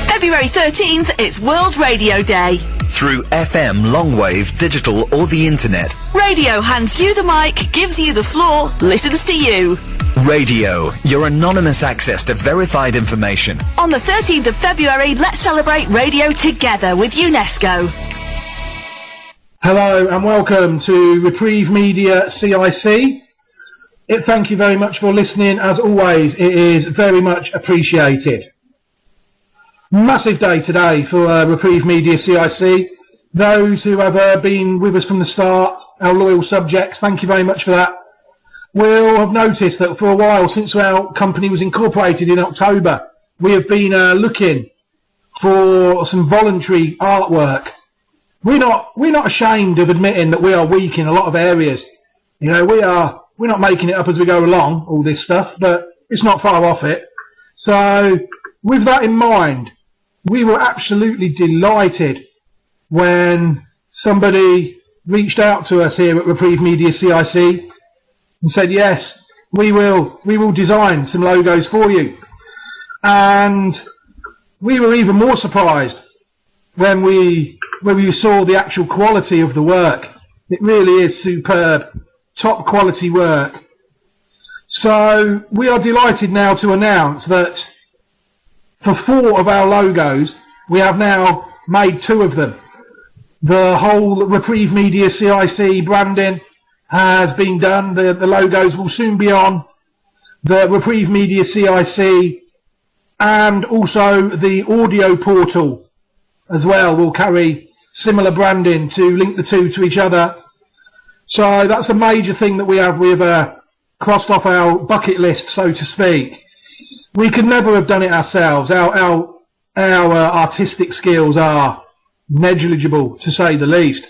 February 13th, it's World Radio Day. Through FM, longwave, digital or the internet. Radio hands you the mic, gives you the floor, listens to you. Radio, your anonymous access to verified information. On the 13th of February, let's celebrate radio together with UNESCO. Hello and welcome to Reprieve Media CIC. Thank you very much for listening. As always, it is very much appreciated. Massive day today for Reprieve Media CIC. Those who have been with us from the start, our loyal subjects, thank you very much for that. We'll have noticed that for a while, since our company was incorporated in October, we have been looking for some voluntary artwork. We're not ashamed of admitting that we are weak in a lot of areas. You know, we're not making it up as we go along, all this stuff, but it's not far off it. So with that in mind, we were absolutely delighted when somebody reached out to us here at Reprieve Media CIC and said, yes, we will design some logos for you. And we were even more surprised when we saw the actual quality of the work. It really is superb, top quality work. So we are delighted now to announce that for 4 of our logos, we have now made 2 of them. The whole Reprieve Media CIC branding has been done. The logos will soon be on the Reprieve Media CIC, and also the audio portal as well will carry similar branding to link the 2 to each other. So that's a major thing that we've crossed off our bucket list, so to speak. We could never have done it ourselves. Our artistic skills are negligible, to say the least.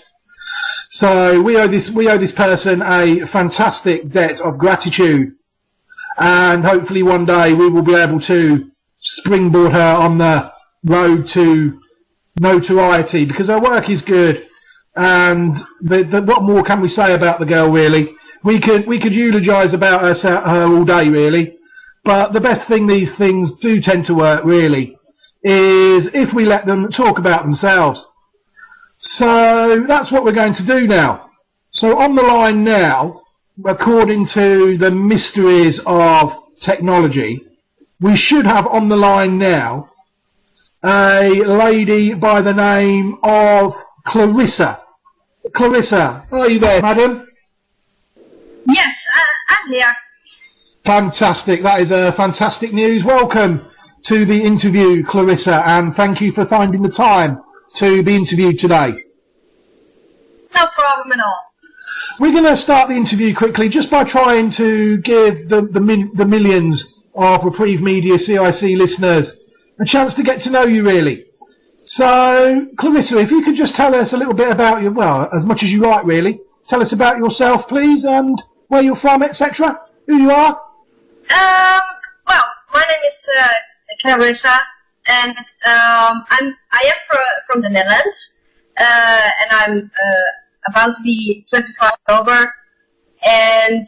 So we owe this person a fantastic debt of gratitude, and hopefully one day we will be able to springboard her on the road to notoriety, because her work is good. And what more can we say about the girl, really? We could eulogise about her all day, really. But the best thing these things do tend to work, really, is if we let them talk about themselves. So that's what we're going to do now. So on the line now, according to the mysteries of technology, we should have on the line now a lady by the name of Clarissa. Clarissa, are you there, madam? Yes, I'm here. Fantastic. That is fantastic news. Welcome to the interview, Clarissa, and thank you for finding the time to be interviewed today. No problem at all. We're going to start the interview quickly just by trying to give the millions of Reprieve Media CIC listeners a chance to get to know you, really. So, Clarissa, if you could just tell us a little bit about you, well, as much as you like, really. Tell us about yourself, please, and where you're from, etc. Who you are. Well, my name is Clarissa, and I am from the Netherlands, and I'm about to be 25 over, and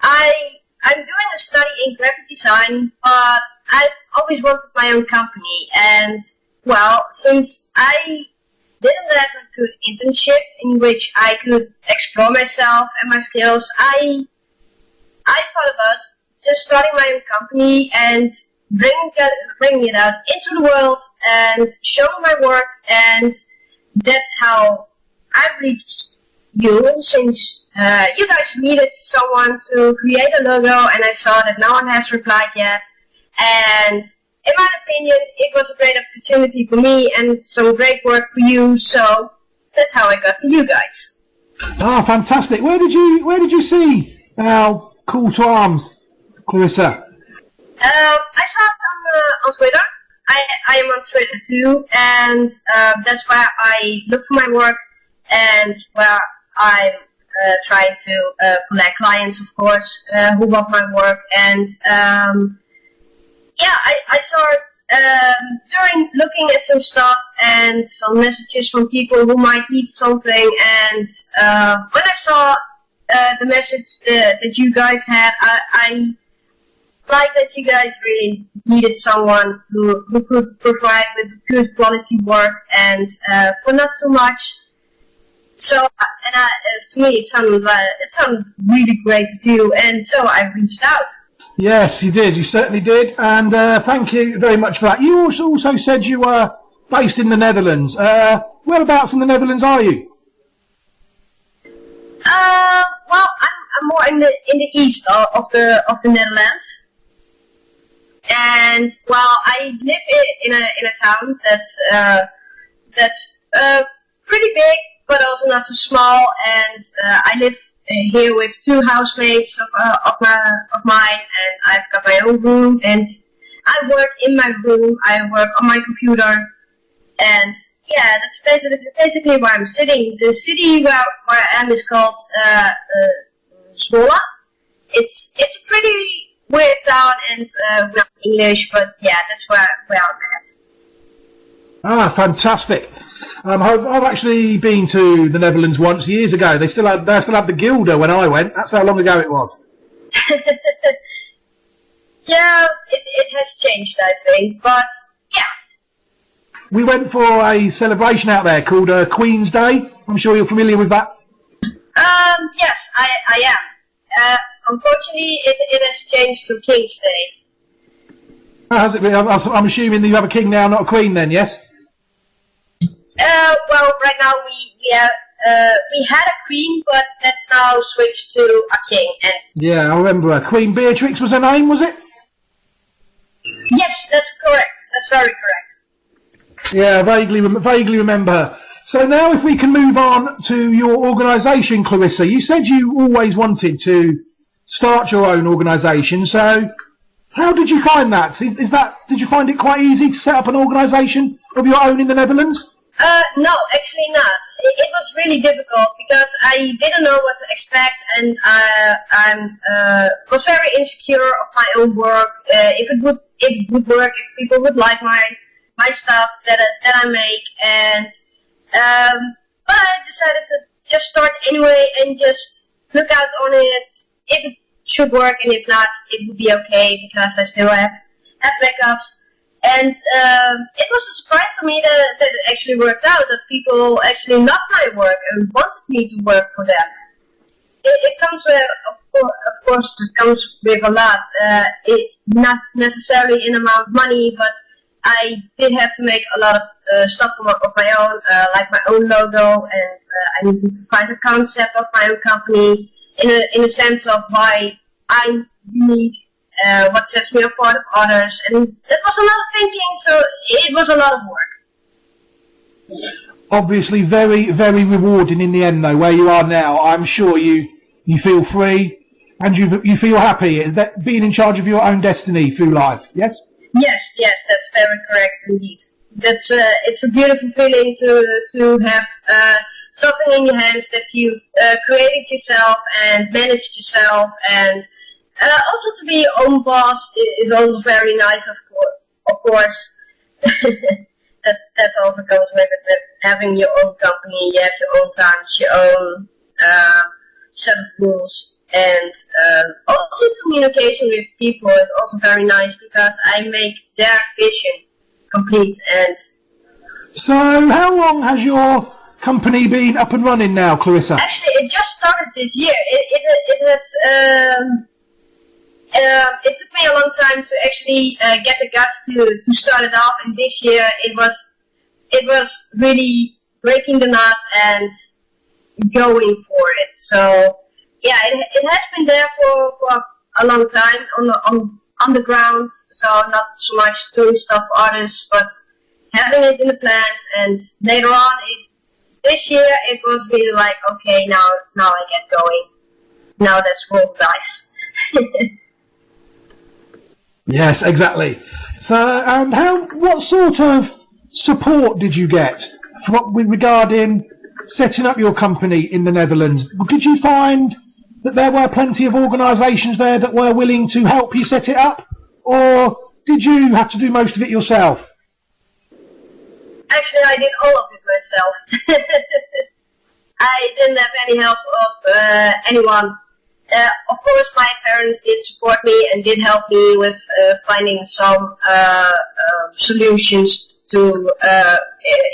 I'm doing a study in graphic design, but I've always wanted my own company, and well, since I didn't have a good internship in which I could explore myself and my skills, I thought about just starting my own company and bringing it out into the world and showing my work, and that's how I reached you, since you guys needed someone to create a logo, and I saw that no one has replied yet, and in my opinion, it was a great opportunity for me and some great work for you, so that's how I got to you guys. Ah, fantastic. Where did you see our call to arms, Clarissa? I saw it on Twitter. I am on Twitter too, and that's where I look for my work, and where I'm trying to collect clients, of course, who want my work, and yeah, I saw it during looking at some stuff and some messages from people who might need something, and when I saw the message that you guys had, I like that you guys really needed someone who could provide with good quality work and for not too much. So, and to me, it sounded really great to do, and so I reached out. Yes, you did. You certainly did, and thank you very much for that. You also said you were based in the Netherlands. Whereabouts in the Netherlands are you? Well, I'm more in the east of the Netherlands, and well, I live in a town that's pretty big, but also not too small, and I live here with 2 housemates of mine, and I've got my own room, and I work in my room, I work on my computer, and yeah, that's basically where I'm sitting. The city where I am is called Zwolle. It's a pretty weird town, and we're English, but yeah, that's where I'm at. Ah, fantastic. I've actually been to the Netherlands once years ago. They still had the Gilder when I went. That's how long ago it was. Yeah, it has changed, I think, but yeah. We went for a celebration out there called Queen's Day. I'm sure you're familiar with that. Yes, I am. Unfortunately, it has changed to King's Day. How's it been? I'm assuming that you have a king now, not a queen then, yes? Well, right now we had a queen, but that's now switched to a king. And yeah, I remember her. Queen Beatrix was her name, was it? Yes, that's correct. That's very correct. Yeah, vaguely remember her. So now if we can move on to your organisation, Clarissa. You said you always wanted to start your own organisation, so how did you find that? Did you find it quite easy to set up an organisation of your own in the Netherlands? No, actually not. It was really difficult because I didn't know what to expect, and I was very insecure of my own work. If it would work, if people would like my stuff that I make, and but I decided to just start anyway and just look out on it. If it should work, and if not, it would be okay because I still have backups. And it was a surprise to me that it actually worked out, that people actually loved my work and wanted me to work for them. It comes with, of course, it comes with a lot. Not necessarily in amount of money, but I did have to make a lot of stuff of my own, like my own logo, and I needed to find a concept of my own company in a sense of why I'm unique. What sets me apart of others, and that was a lot of thinking, so it was a lot of work. Obviously very, very rewarding in the end though, where you are now. I'm sure you feel free and you feel happy that being in charge of your own destiny through life, yes? Yes, that's very correct indeed. That's it's a beautiful feeling to have something in your hands that you've created yourself and managed yourself, and also to be your own boss is also very nice, of course. that also goes with it, that having your own company, you have your own times, your own set of rules, and also communication with people is also very nice because I make their vision complete. And so, how long has your company been up and running now, Clarissa? Actually, it just started this year. It has. It took me a long time to actually get the guts to start it off, and this year it was really breaking the nut and going for it. So yeah, it has been there for a long time on the ground. So not so much doing stuff for others, but having it in the plans. And later on, this year it was really like, okay, now I get going. Now let's roll the dice. Yes, exactly. So, and what sort of support did you get regarding setting up your company in the Netherlands? Did you find that there were plenty of organisations there that were willing to help you set it up, or did you have to do most of it yourself? Actually, I did all of it myself. I didn't have any help of anyone. Of course, my parents did support me and did help me with finding some solutions to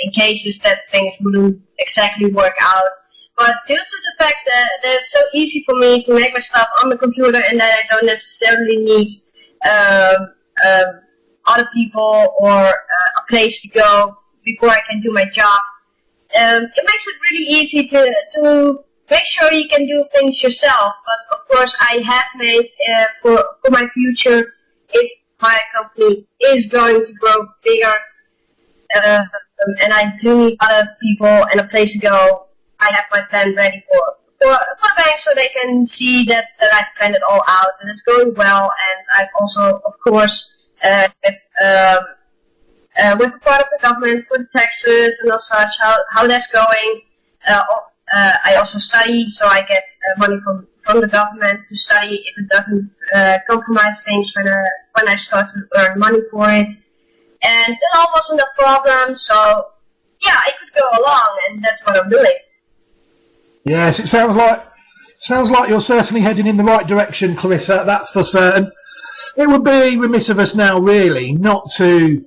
in cases that things wouldn't exactly work out. But due to the fact that it's so easy for me to make my stuff on the computer and that I don't necessarily need other people or a place to go before I can do my job, it makes it really easy to make sure you can do things yourself. But of course, I have made for my future, if my company is going to grow bigger, and I do need other people and a place to go, I have my plan ready for the bank, so they can see that I've planned it all out and it's going well. And I've also, of course, with the part of the government for the taxes and all such, how that's going. I also study, so I get money from the government to study if it doesn't compromise things when I start to earn money for it. and that all wasn't a problem, so yeah, I could go along, and that's what I'm doing. Yes, it sounds like you're certainly heading in the right direction, Clarissa, that's for certain. It would be remiss of us now, really, not to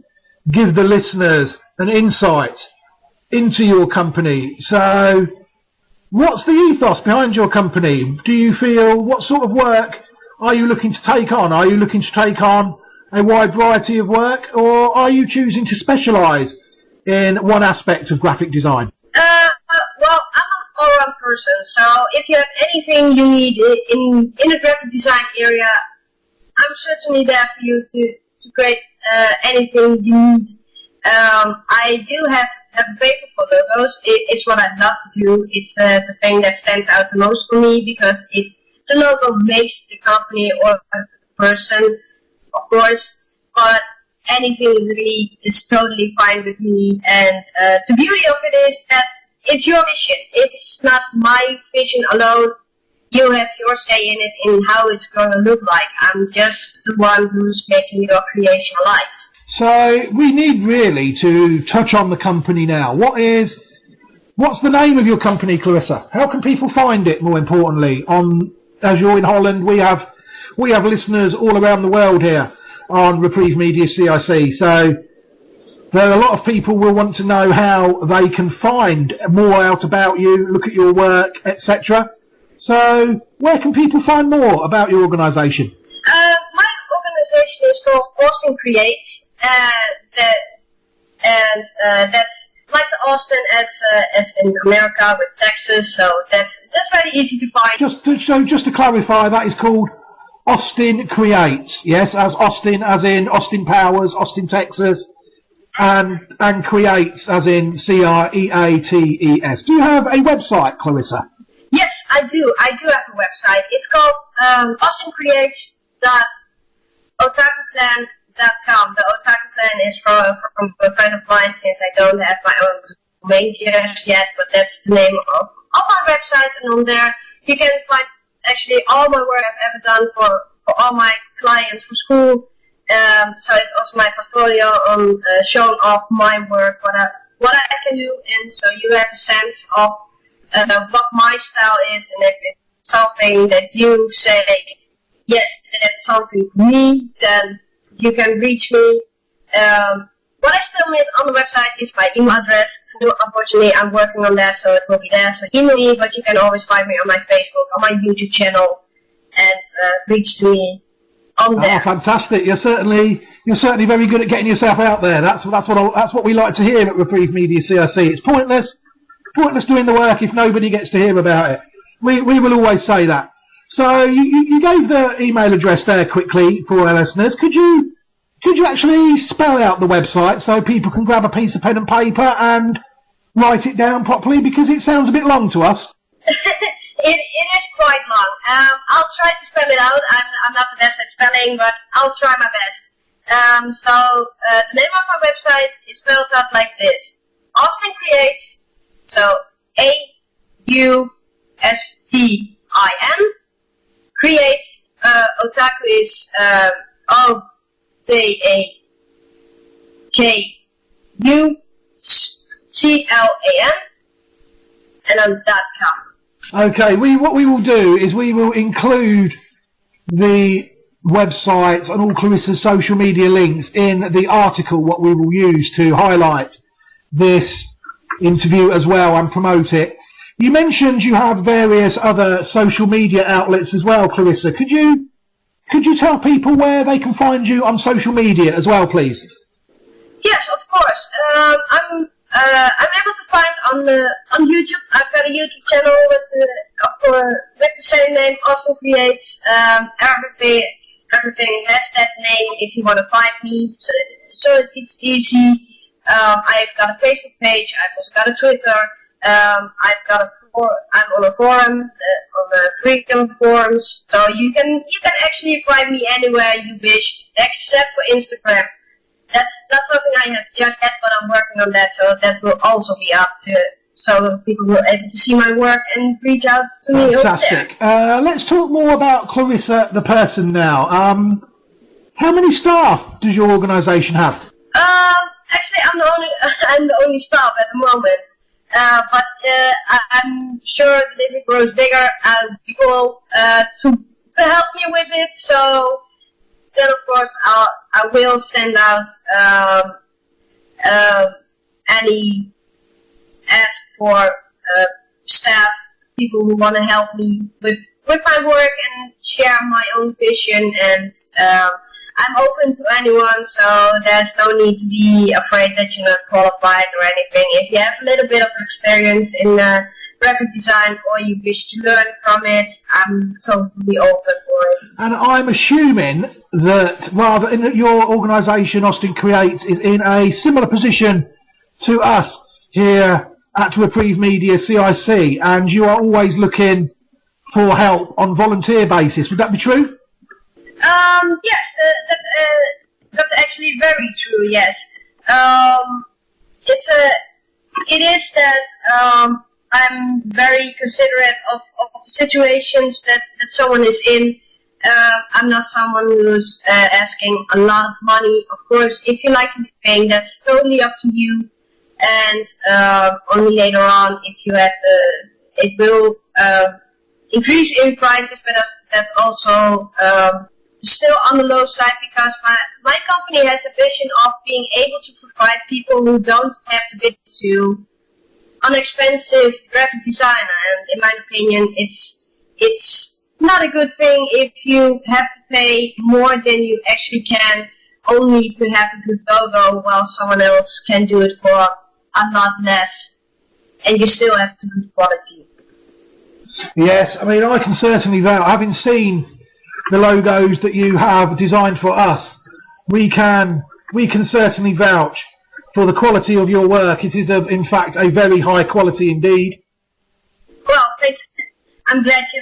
give the listeners an insight into your company. So, what's the ethos behind your company? Do you feel, what sort of work are you looking to take on? Are you looking to take on a wide variety of work, or are you choosing to specialise in one aspect of graphic design? Well, I'm an all-round person, so if you have anything you need in the graphic design area, I'm certainly there for you to create anything you need. I do have paper for logos. It's what I love to do. It's the thing that stands out the most for me, because the logo makes the company or the person, of course, but anything really is totally fine with me. And the beauty of it is that it's your vision. It's not my vision alone. You have your say in it, in how it's going to look like. I'm just the one who's making your creation alive. So we need really to touch on the company now. What's the name of your company, Clarissa? How can people find it, more importantly? As you're in Holland, we have listeners all around the world here on Reprieve Media CIC. So there are a lot of people will want to know how they can find more out about you, look at your work, etc. So where can people find more about your organisation? My organisation is called Austin Creates, and that's like the Austin as in America with Texas. So that's very easy to find. Just to clarify, that is called Austin Creates. Yes, as Austin, as in Austin Powers, Austin, Texas, and Creates as in CREATES. Do you have a website, Clarissa? Yes, I do. I do have a website. It's called AustinCreates.otakuplan.com. The Otaku Plan is from a friend of mine, since I don't have my own domain just yet, but that's the name of my website, and on there you can find actually all my work I've ever done for all my clients for school. So it's also my portfolio on showing off my work, what I can do, and so you have a sense of what my style is, and if it's something that you say, yes, that's something for me, then you can reach me. What I still miss on the website is my email address. Unfortunately, I'm working on that, so it will be there. So email me, but you can always find me on my Facebook, on my YouTube channel, and reach to me on there. Oh, fantastic! You're certainly very good at getting yourself out there. That's what we like to hear at Reprieve Media CIC. It's pointless doing the work if nobody gets to hear about it. We will always say that. So you gave the email address there quickly for our listeners. Could you actually spell out the website so people can grab a piece of pen and paper and write it down properly, because it sounds a bit long to us? It is quite long. I'll try to spell it out. I'm not the best at spelling, but I'll try my best. So the name of my website is spelled out like this: Austin Creates. So AUSTIN Creates. Otaku is OTAKUCLAN, and then .com. Okay, what we will do is we will include the websites and all Clarissa's social media links in the article, what we will use to highlight this interview as well and promote it. You mentioned you have various other social media outlets as well, Clarissa. Could you tell people where they can find you on social media as well, please? Yes, of course. I'm able to find on YouTube. I've got a YouTube channel with the same name, Austin Creates. Everything has that name if you want to find me. So it's easy. I've got a Facebook page. I've also got a Twitter. I'm on a forum, on the Freedom forums. So you can actually find me anywhere you wish, except for Instagram. That's not something I have just yet, but I'm working on that, so that will also be up to so people will be able to see my work and reach out to me. Fantastic. Let's talk more about Clarissa, the person now. How many staff does your organisation have? Actually, I'm the only staff at the moment. But I'm sure that if it grows bigger, I'll be able to help me with it. So then, of course, I will send out any ask for staff, people who want to help me with my work and share my own vision. And I'm open to anyone, so there's no need to be afraid that you're not qualified or anything. If you have a little bit of experience in graphic design or you wish to learn from it, I'm totally open for it. And I'm assuming that rather your organisation, Austin Creates, is in a similar position to us here at Reprieve Media CIC, and you are always looking for help on volunteer basis. Would that be true? Yes, that's actually very true. Yes, it is that I'm very considerate of the situations that someone is in. I'm not someone who's asking a lot of money. Of course, if you like to be paying, that's totally up to you. And only later on, if you have it will increase in prices, but that's also still on the low side, because my company has a vision of being able to provide people who don't have to bid to inexpensive graphic designer. And in my opinion, it's not a good thing if you have to pay more than you actually can only to have a good logo, while someone else can do it for a lot less, and you still have the good quality. Yes, I mean, I can certainly vouch. Having seen the logos that you have designed for us, we can certainly vouch for the quality of your work. It is, in fact, a very high quality indeed. Well, thank you. I'm glad you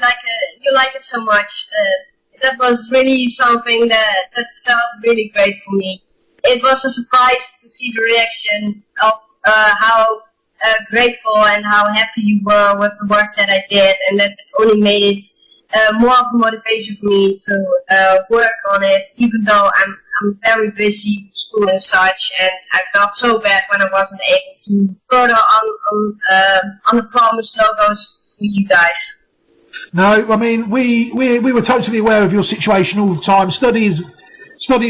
like it so much. That was really something that felt really great for me. It was a surprise to see the reaction of how grateful and how happy you were with the work that I did, and that only made it more of a motivation for me to work on it, even though I'm very busy with school and such, and I felt so bad when I wasn't able to further on the promised logos for you guys. No, I mean, we were totally aware of your situation all the time. Study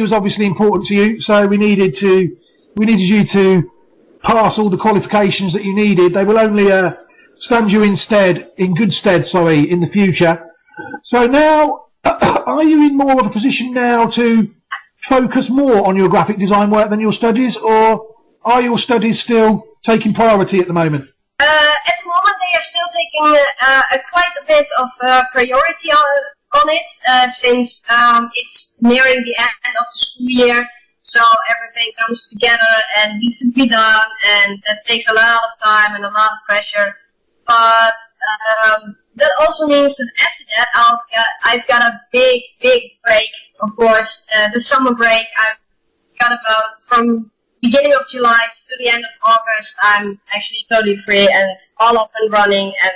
was obviously important to you, so we needed you to pass all the qualifications that you needed. They will only stand you in good stead in the future. So now, are you in more of a position now to focus more on your graphic design work than your studies, or are your studies still taking priority at the moment? At the moment, they are still taking quite a bit of priority on it, since it's nearing the end of the school year. So everything comes together and needs to be done, and that takes a lot of time and a lot of pressure. But that also means that after that, I've got a big break. Of course, the summer break. I've got about from beginning of July to the end of August. I'm actually totally free and all up and running and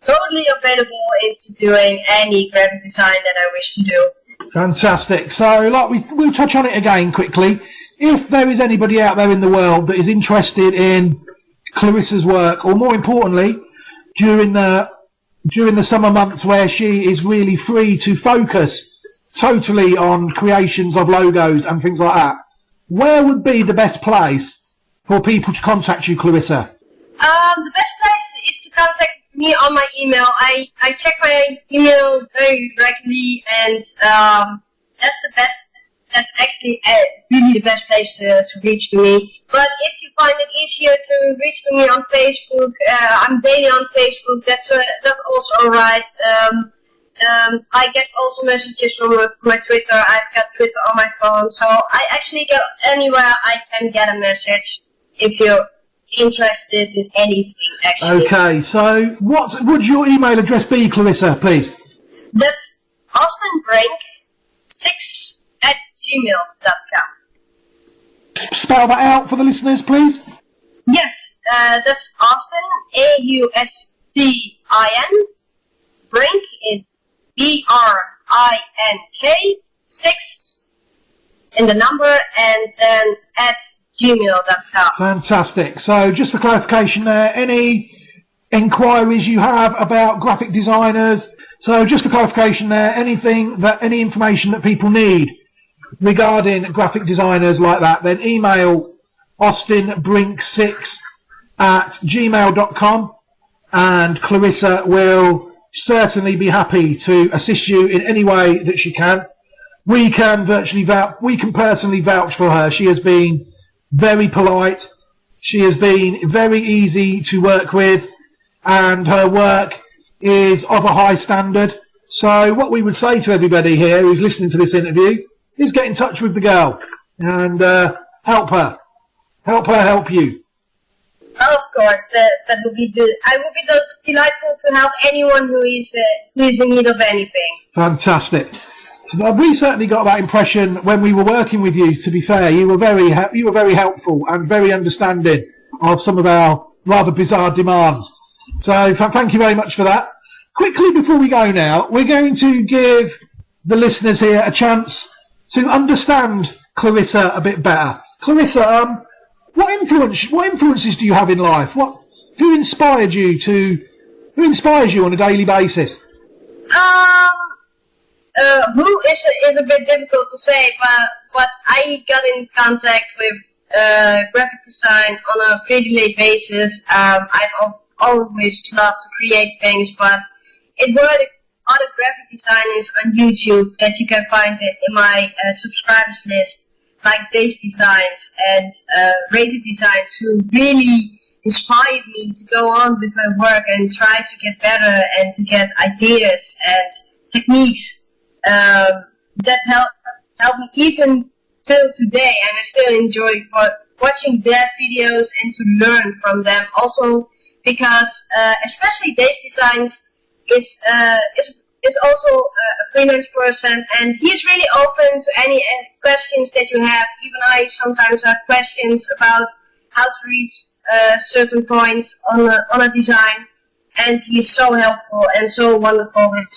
totally available into doing any graphic design that I wish to do. Fantastic. So, we'll touch on it again quickly. If there is anybody out there in the world that is interested in Clarissa's work, or more importantly, during the summer months where she is really free to focus totally on creations of logos and things like that, where would be the best place for people to contact you, Clarissa? The best place is to contact me on my email. I check my email very regularly, and that's the best. That's actually really the best place to reach to me. But if you find it easier to reach to me on Facebook, I'm daily on Facebook. That's also alright. I get also messages from my Twitter. I've got Twitter on my phone, so I actually get anywhere I can get a message if you're interested in anything, actually. Okay, so what would your email address be, Clarissa, please? That's austinbrink6@gmail.com. Spell that out for the listeners, please. Yes, that's Austin, AUSTIN, Brink is BRINK, 6 in the number, and then at gmail.com. Fantastic. So just for clarification there, any inquiries you have about graphic designers, so just for clarification there, any information that people need regarding graphic designers like that, then email austinbrink6@gmail.com, and Clarissa will certainly be happy to assist you in any way that she can. We can personally vouch for her. She has been very polite. She has been very easy to work with, and her work is of a high standard. So what we would say to everybody here who's listening to this interview is get in touch with the girl and help her. Help her help you. Of course, that would be good. I would be delightful to help anyone who is in need of anything. Fantastic. So we certainly got that impression when we were working with you. To be fair, you were very helpful and very understanding of some of our rather bizarre demands. So thank you very much for that. Quickly before we go now, we're going to give the listeners here a chance to understand Clarissa a bit better. Clarissa, what influences do you have in life? Who inspires you on a daily basis? Who is a bit difficult to say, but I got in contact with graphic design on a pretty late basis. I've always loved to create things, but it were the other graphic designers on YouTube that you can find in my subscribers list, like Days Designs and Rated Designs, who really inspired me to go on with my work and try to get better and to get ideas and techniques that helped me even till today, and I still enjoy watching their videos and to learn from them. Also, because especially Days Designs is also a freelance person, and he's really open to any questions that you have. Even I sometimes have questions about how to reach certain points on a design, and he's so helpful and so wonderful with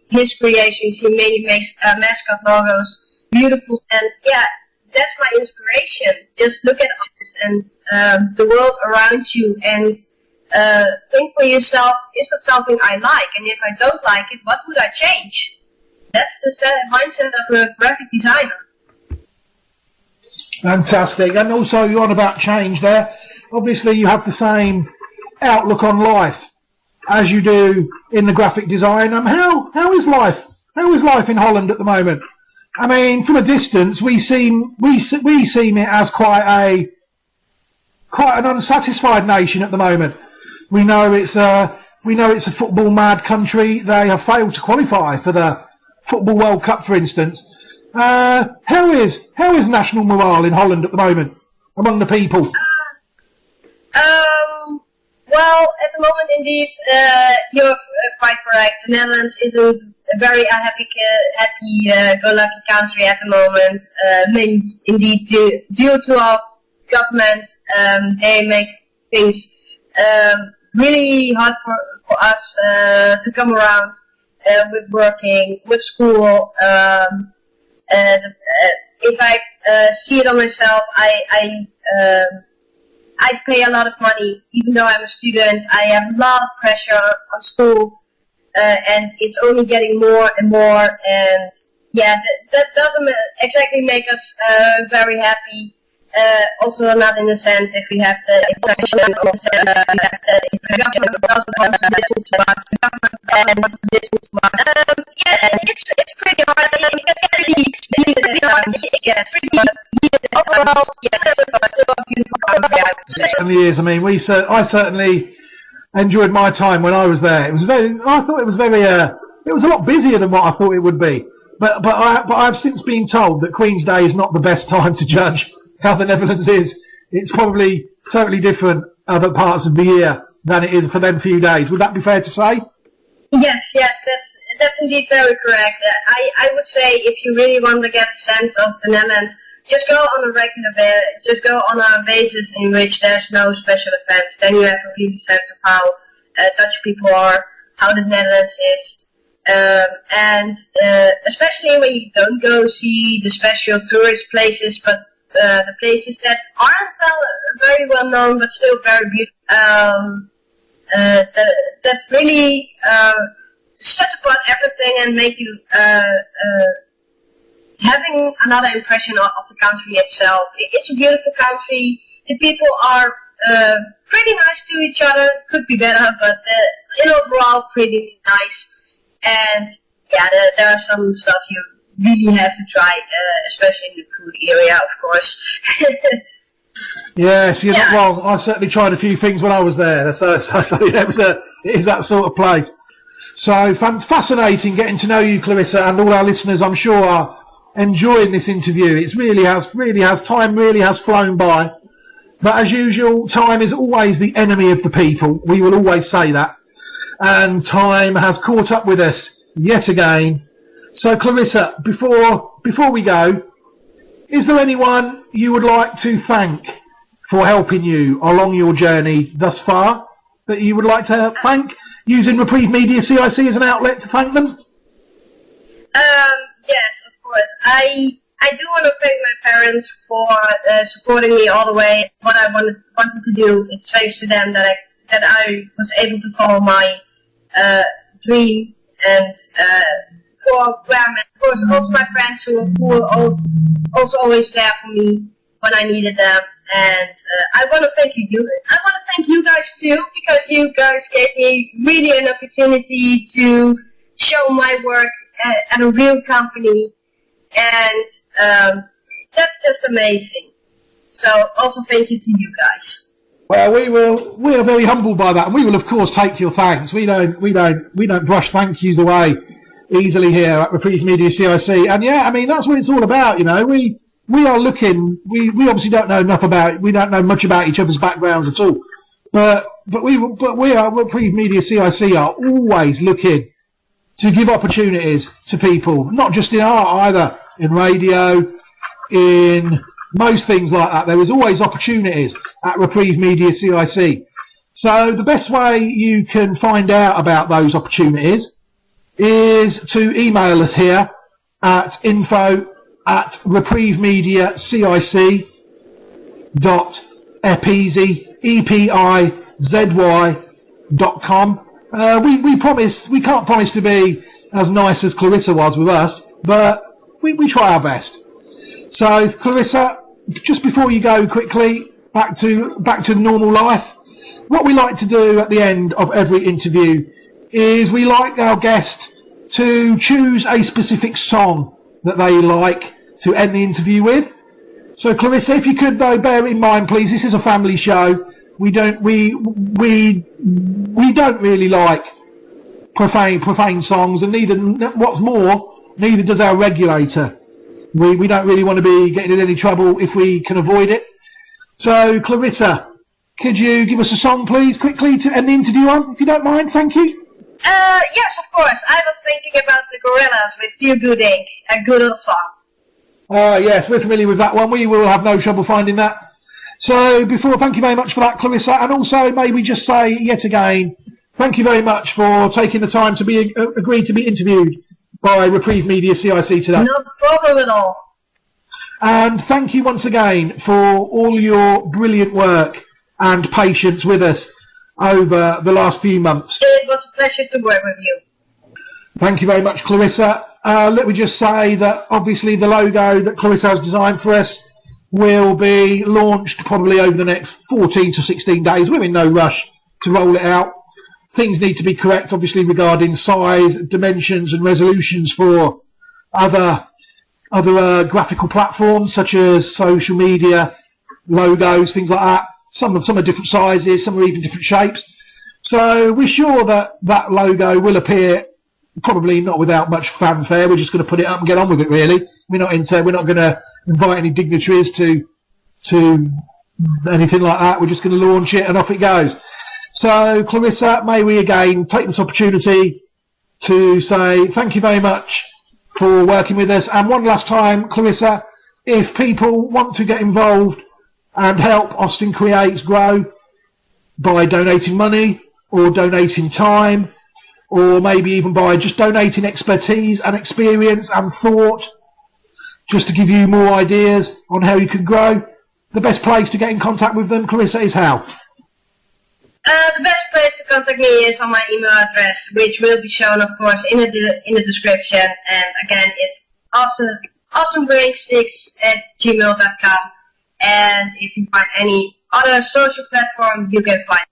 his creations. He mainly makes mascot logos, beautiful, and yeah, that's my inspiration. Just look at us and the world around you, and think for yourself, is that something I like? And if I don't like it, what would I change? That's the mindset of a graphic designer. Fantastic. And also, you're on about change there. Obviously, you have the same outlook on life as you do in the graphic design. How is life? How is life in Holland at the moment? I mean, from a distance, we seem it as quite an unsatisfied nation at the moment. We know it's a football mad country. They have failed to qualify for the Football World Cup, for instance. How is national morale in Holland at the moment among the people? Well, at the moment, indeed, you're quite correct. The Netherlands isn't a very happy-go-lucky country at the moment. Mainly, indeed, due to our government, they make things really hard for us to come around with working, with school. If I see it on myself, I pay a lot of money, even though I'm a student. I have a lot of pressure on school, and it's only getting more and more. And yeah, that doesn't exactly make us very happy. Also, not in the sense if we have the impression of the government doesn't want to listen to us, and listen to us. Yeah, it's pretty hard. I mean, it's really hard. Yes, overall, yes, it's still a beautiful country, I would say. Years. I mean, I certainly enjoyed my time when I was there. I thought it was it was a lot busier than what I thought it would be. But I've since been told that Queen's Day is not the best time to judge how the Netherlands is. It's probably totally different other parts of the year than it is for them few days. Would that be fair to say? Yes, that's indeed very correct. I would say if you really want to get a sense of the Netherlands, just go on a basis in which there's no special events. Then you have a really sense of how Dutch people are, how the Netherlands is. And especially when you don't go see the special tourist places, but the places that aren't very well known but still very beautiful. That really sets apart everything and make you having another impression of the country itself. It's a beautiful country. The people are pretty nice to each other. Could be better, but in overall pretty nice. And yeah, there are some stuff you really have to try, especially in the food area, of course. Yes, you're not wrong. I certainly tried a few things when I was there. So it is that sort of place. So fascinating getting to know you, Clarissa, and all our listeners, I'm sure, are enjoying this interview. It really has. Time really has flown by. But as usual, time is always the enemy of the people. We will always say that. And time has caught up with us yet again. So, Clarissa, before we go, is there anyone you would like to thank for helping you along your journey thus far that you would like to thank, using Reprieve Media CIC as an outlet to thank them? Yes, of course. I do want to thank my parents for supporting me all the way. What I wanted to do, it's thanks to them that I was able to follow my dream, and for Graham, and of course also my friends who were also always there for me when I needed them. And I want to thank you. I want to thank you guys too, because you guys gave me really an opportunity to show my work at a real company, and that's just amazing. So also thank you to you guys. Well, we are very humbled by that, and we will of course take your thanks. We don't brush thank yous away easily here at Reprieve Media CIC. And yeah, I mean, that's what it's all about, you know. We are looking, we obviously don't know much about each other's backgrounds at all. But we are, Reprieve Media CIC are always looking to give opportunities to people, not just in art either, in radio, in most things like that. There is always opportunities at Reprieve Media CIC. So the best way you can find out about those opportunities is to email us here at info@reprievemediacic.epizy.com. We can't promise to be as nice as Clarissa was with us, but we try our best. So Clarissa, just before you go quickly back to normal life, what we like to do at the end of every interview is we like our guest to choose a specific song that they like to end the interview with. So Clarissa, if you could though bear in mind, please, this is a family show. We don't really like profane songs, and neither does our regulator. We don't really want to be getting in any trouble if we can avoid it. So Clarissa, could you give us a song, please, quickly to end the interview on, if you don't mind? Thank you. Yes, of course. I was thinking about the Gorillas with Feel Good Inc., a good little song. Yes, we're familiar with that one. We will have no trouble finding that. So, thank you very much for that, Clarissa, and also may we just say yet again, thank you very much for taking the time to agree to be interviewed by Reprieve Media CIC today. No problem at all. And thank you once again for all your brilliant work and patience with us over the last few months. It was a pleasure to work with you. Thank you very much, Clarissa. Let me just say that obviously the logo that Clarissa has designed for us will be launched probably over the next 14 to 16 days. We're in no rush to roll it out. Things need to be correct, obviously, regarding size, dimensions and resolutions for other graphical platforms such as social media, logos, things like that. Some are different sizes, some are even different shapes. So we're sure that that logo will appear, probably not without much fanfare. We're just going to put it up and get on with it, really. We're not going to invite any dignitaries to anything like that. We're just going to launch it and off it goes. So Clarissa, may we again take this opportunity to say thank you very much for working with us. And one last time, Clarissa, if people want to get involved and help Austin Creates grow by donating money or donating time, or maybe even by just donating expertise and experience and thought, just to give you more ideas on how you can grow. The best place to get in contact with them, Clarissa, is how? The best place to contact me is on my email address, which will be shown, of course, in the description. And again, it's awesomebrain6@gmail.com. And if you find any other social platform, you can find it.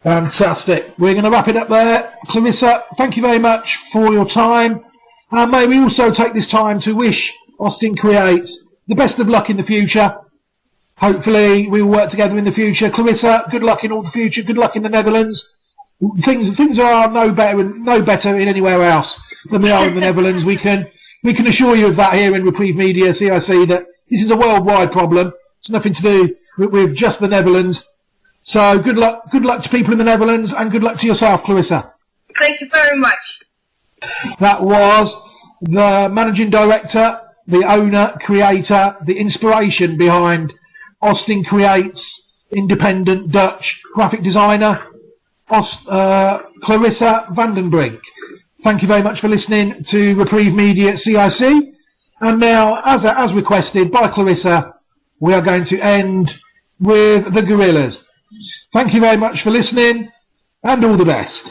Fantastic. We're going to wrap it up there. Clarissa, thank you very much for your time. And may we also take this time to wish Austin Creates the best of luck in the future. Hopefully we will work together in the future. Clarissa, good luck in all the future. Good luck in the Netherlands. Things are no better in anywhere else than they are in the Netherlands. We can assure you of that here in Reprieve Media CIC, that this is a worldwide problem. It's nothing to do with just the Netherlands. So good luck to people in the Netherlands, and good luck to yourself, Clarissa. Thank you very much. That was the managing director, the owner, creator, the inspiration behind Austin Creates, independent Dutch graphic designer, Clarissa Vandenbrink. Thank you very much for listening to Reprieve Media CIC. And now, as requested by Clarissa, we are going to end with the Gorillas. Thank you very much for listening, and all the best.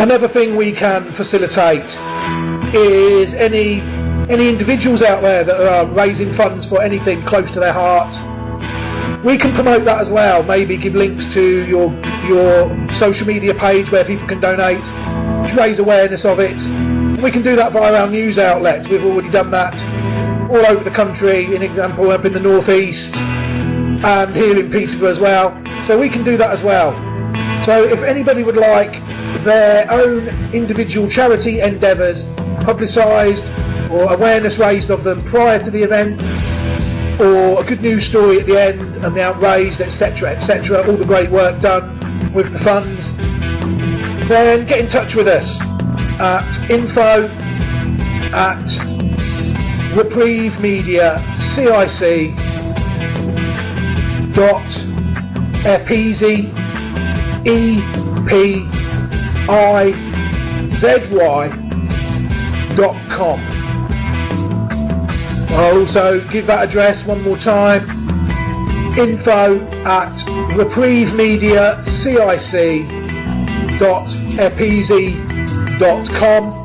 Another thing we can facilitate is any individuals out there that are raising funds for anything close to their heart. We can promote that as well, maybe give links to your social media page where people can donate, raise awareness of it. We can do that via our news outlets. We've already done that all over the country, an example up in the northeast and here in Peterborough as well. So we can do that as well. So if anybody would like their own individual charity endeavours publicised or awareness raised of them prior to the event, or a good news story at the end and the outraised, etc., etc., all the great work done with the funds, then get in touch with us at info@Reprieve Media CIC .epizy.com. I'll also give that address one more time, info@Reprieve Media CIC.epizy.com,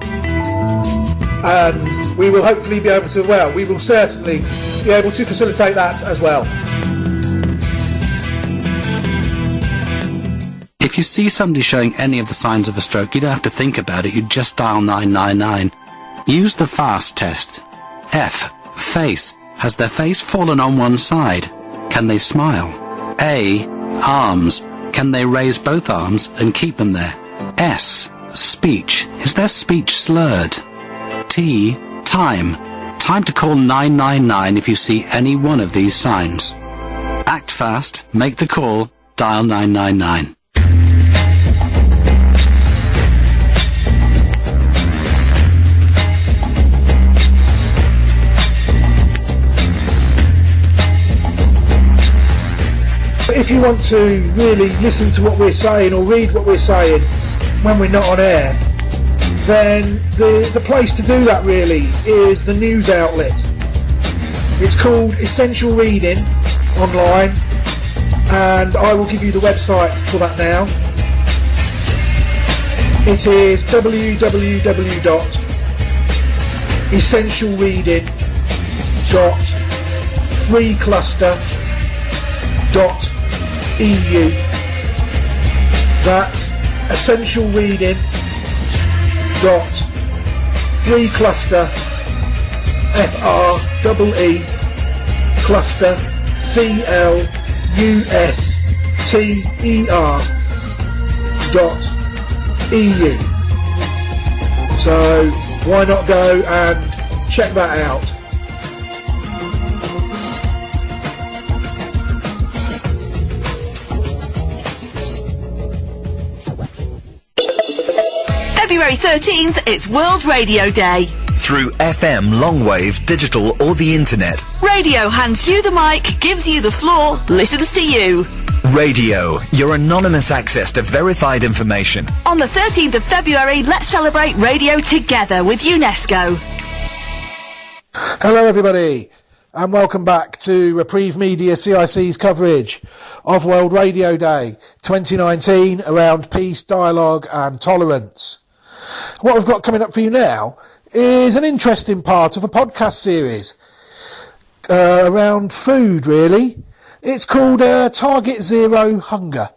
and we will hopefully be able to, well, we will certainly be able to facilitate that as well. If you see somebody showing any of the signs of a stroke, you don't have to think about it, you just dial 999. Use the FAST test. F. Face. Has their face fallen on one side? Can they smile? A. Arms. Can they raise both arms and keep them there? S. Speech. Is their speech slurred? T. Time. Time to call 999 if you see any one of these signs. Act fast, make the call, dial 999. If you want to really listen to what we're saying or read what we're saying when we're not on air, then the place to do that really is the news outlet. It's called Essential Reading online, and I will give you the website for that now. It is www.essentialreading.freecluster.eu. That's essentialreading.freecluster, FREE cluster CLUSTER.EU. So why not go and check that out? February 13th, it's World Radio Day. Through FM, longwave, digital or the internet. Radio hands you the mic, gives you the floor, listens to you. Radio, your anonymous access to verified information. On the 13th of February, let's celebrate radio together with UNESCO. Hello everybody, and welcome back to Reprieve Media CIC's coverage of World Radio Day 2019 around peace, dialogue and tolerance. What we've got coming up for you now is an interesting part of a podcast series around food, really. It's called Target Zero Hunger.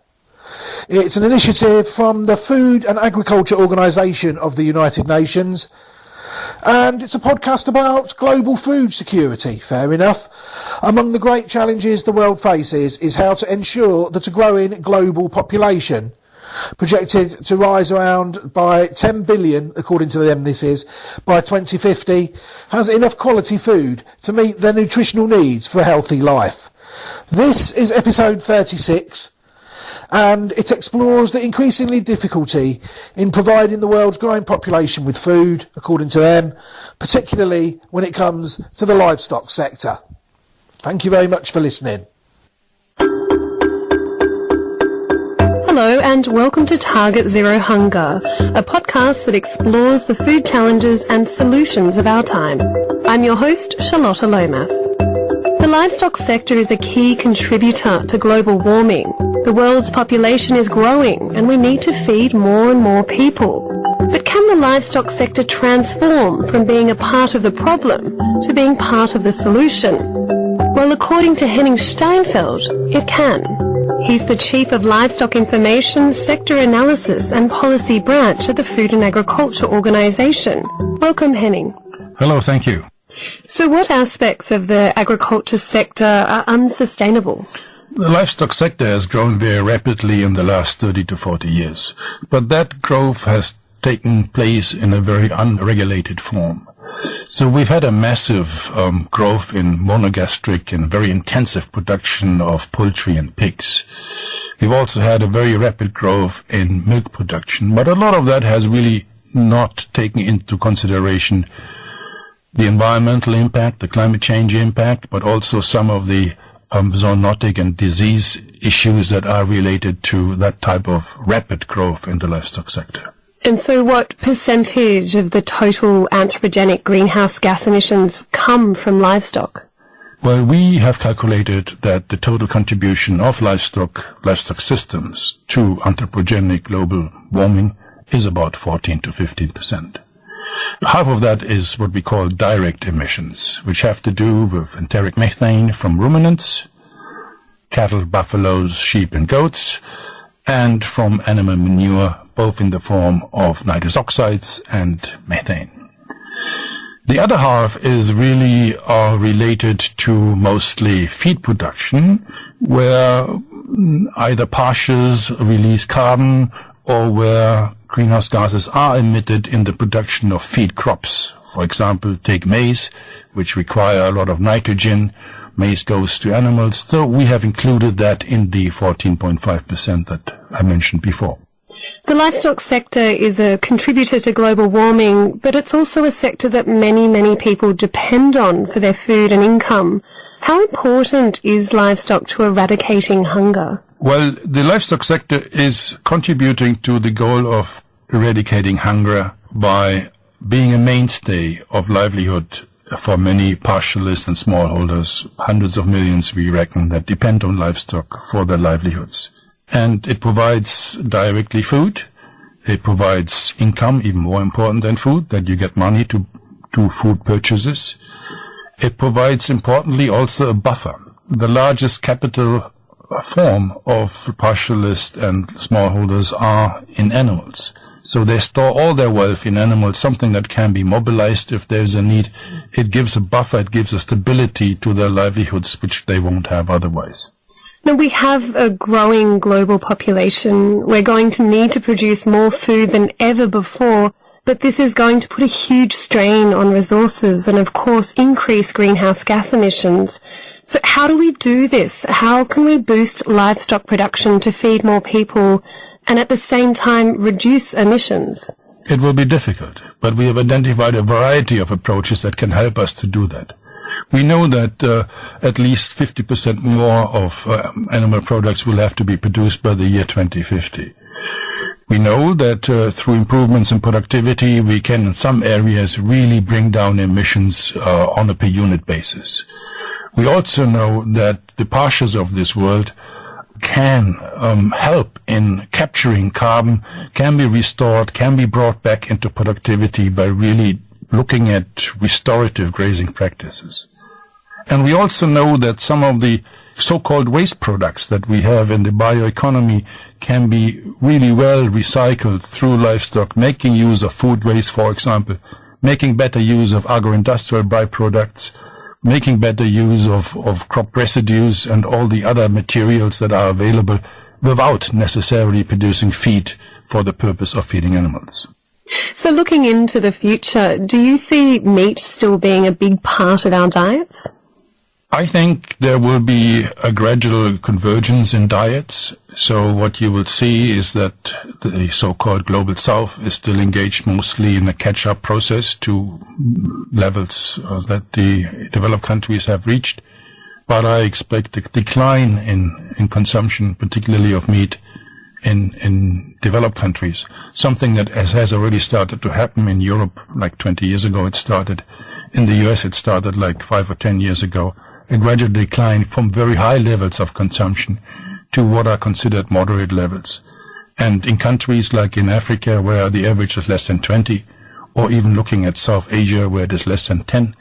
It's an initiative from the Food and Agriculture Organization of the United Nations, and it's a podcast about global food security. Fair enough. Among the great challenges the world faces is how to ensure that a growing global population, projected to rise around by 10 billion, according to them this is, by 2050, has enough quality food to meet their nutritional needs for a healthy life. This is episode 36, and it explores the increasingly difficulty in providing the world's growing population with food, according to them, particularly when it comes to the livestock sector. Thank you very much for listening. Hello and welcome to Target Zero Hunger, a podcast that explores the food challenges and solutions of our time. I'm your host, Charlotte Lomas. The livestock sector is a key contributor to global warming. The world's population is growing and we need to feed more and more people. But can the livestock sector transform from being a part of the problem to being part of the solution? Well, according to Henning Steinfeld, it can. He's the Chief of Livestock Information, Sector Analysis and Policy Branch at the Food and Agriculture Organisation. Welcome, Henning. Hello, thank you. So what aspects of the agriculture sector are unsustainable? The livestock sector has grown very rapidly in the last 30 to 40 years, but that growth has taken place in a very unregulated form. So we've had a massive growth in monogastric and very intensive production of poultry and pigs. We've also had a very rapid growth in milk production, but a lot of that has really not taken into consideration the environmental impact, the climate change impact, but also some of the zoonotic and disease issues that are related to that type of rapid growth in the livestock sector. And so what percentage of the total anthropogenic greenhouse gas emissions come from livestock? Well, we have calculated that the total contribution of livestock systems to anthropogenic global warming is about 14 to 15%. Half of that is what we call direct emissions, which have to do with enteric methane from ruminants, cattle, buffaloes, sheep and goats, and from animal manure, both in the form of nitrous oxides and methane. The other half is really related to mostly feed production, where either pastures release carbon or where greenhouse gases are emitted in the production of feed crops. For example, take maize, which require a lot of nitrogen. Maize goes to animals, so we have included that in the 14.5% that I mentioned before. The livestock sector is a contributor to global warming, but it's also a sector that many people depend on for their food and income. How important is livestock to eradicating hunger? Well, the livestock sector is contributing to the goal of eradicating hunger by being a mainstay of livelihood for many pastoralists and smallholders, hundreds of millions we reckon, that depend on livestock for their livelihoods. And it provides directly food. It provides income, even more important than food, that you get money to do food purchases. It provides, importantly, also a buffer. The largest capital form of pastoralists and smallholders are in animals. So they store all their wealth in animals, something that can be mobilized if there's a need. It gives a buffer, it gives a stability to their livelihoods, which they won't have otherwise. Now, we have a growing global population. We're going to need to produce more food than ever before, but this is going to put a huge strain on resources and, of course, increase greenhouse gas emissions. So how do we do this? How can we boost livestock production to feed more people and at the same time reduce emissions? It will be difficult, but we have identified a variety of approaches that can help us to do that. We know that at least 50% more of animal products will have to be produced by the year 2050. We know that through improvements in productivity, we can in some areas really bring down emissions on a per unit basis. We also know that the pastures of this world can help in capturing carbon, can be restored, can be brought back into productivity by really looking at restorative grazing practices. And we also know that some of the so-called waste products that we have in the bioeconomy can be really well recycled through livestock, making use of food waste, for example, making better use of agro-industrial byproducts, making better use of crop residues and all the other materials that are available without necessarily producing feed for the purpose of feeding animals. So looking into the future, do you see meat still being a big part of our diets? I think there will be a gradual convergence in diets. So what you will see is that the so-called global south is still engaged mostly in a catch-up process to levels that the developed countries have reached. But I expect a decline in consumption, particularly of meat, in developed countries, something that has already started to happen in Europe like 20 years ago. It started in the US, it started like 5 or 10 years ago, a gradual decline from very high levels of consumption to what are considered moderate levels. And in countries like in Africa, where the average is less than 20, or even looking at South Asia, where it is less than 10,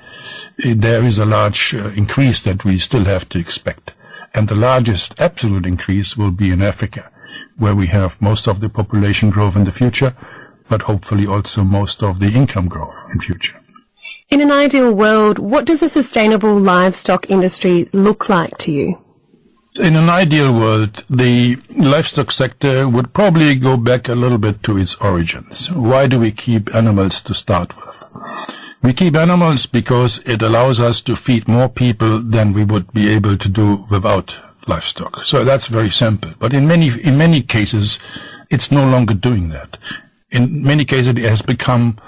there is a large increase that we still have to expect. And the largest absolute increase will be in Africa, where we have most of the population growth in the future, but hopefully also most of the income growth in future. In an ideal world, what does a sustainable livestock industry look like to you? In an ideal world, the livestock sector would probably go back a little bit to its origins. Why do we keep animals to start with? We keep animals because it allows us to feed more people than we would be able to do without livestock. So that's very simple. But in many cases, it's no longer doing that. In many cases, it has become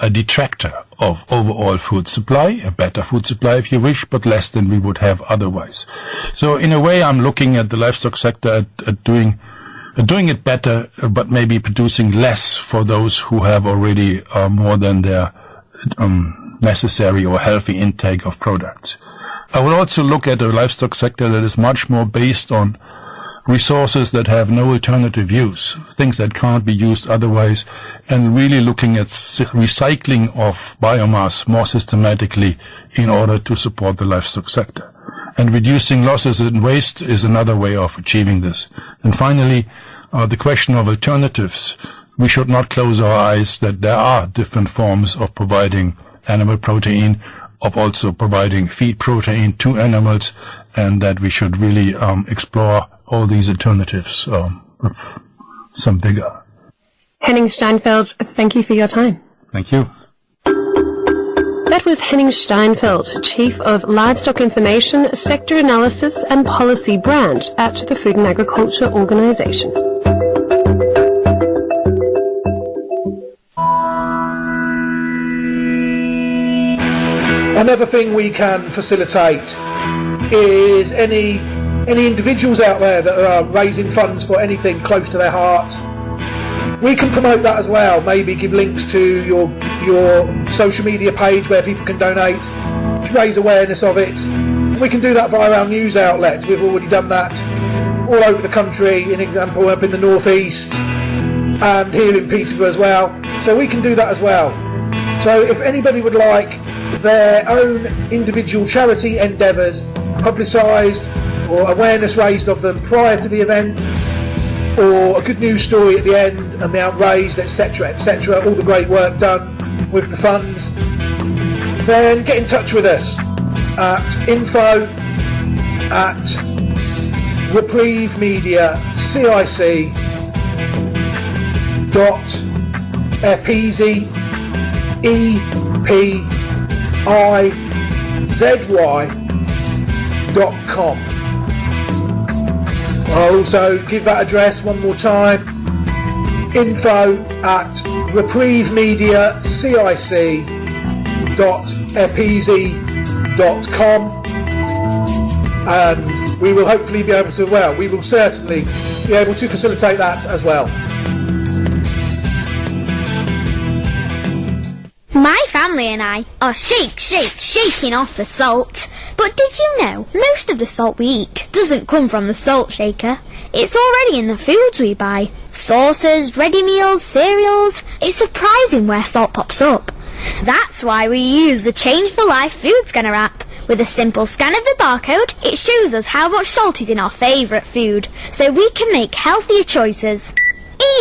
a detractor of overall food supply, a better food supply if you wish, but less than we would have otherwise. So in a way, I'm looking at the livestock sector at doing it better, but maybe producing less for those who have already more than their necessary or healthy intake of products. I will also look at a livestock sector that is much more based on resources that have no alternative use, things that can't be used otherwise, and really looking at recycling of biomass more systematically in order to support the livestock sector. And reducing losses and waste is another way of achieving this. And finally, the question of alternatives. We should not close our eyes that there are different forms of providing animal protein, of also providing feed protein to animals, and that we should really explore all these alternatives with some vigor. Henning Steinfeld, thank you for your time. Thank you. That was Henning Steinfeld, Chief of Livestock Information, Sector Analysis and Policy Branch at the Food and Agriculture Organisation. Another thing we can facilitate is any individuals out there that are raising funds for anything close to their heart. We can promote that as well, maybe give links to your social media page where people can donate, raise awareness of it. We can do that via our news outlets. We've already done that all over the country, an example up in the northeast and here in Peterborough as well. So we can do that as well. So if anybody would like their own individual charity endeavours publicised or awareness raised of them prior to the event, or a good news story at the end, amount raised, etc., etc., all the great work done with the funds, then get in touch with us at info@Reprieve Media CIC .epizy.com. I'll also give that address one more time, info@Reprieve Media CIC.epizy.com, and we will hopefully be able to, we will certainly be able to facilitate that as well. My family and I are shaking off the salt. But did you know, most of the salt we eat doesn't come from the salt shaker. It's already in the foods we buy. Sauces, ready meals, cereals. It's surprising where salt pops up. That's why we use the Change for Life food scanner app. With a simple scan of the barcode, it shows us how much salt is in our favourite food, so we can make healthier choices.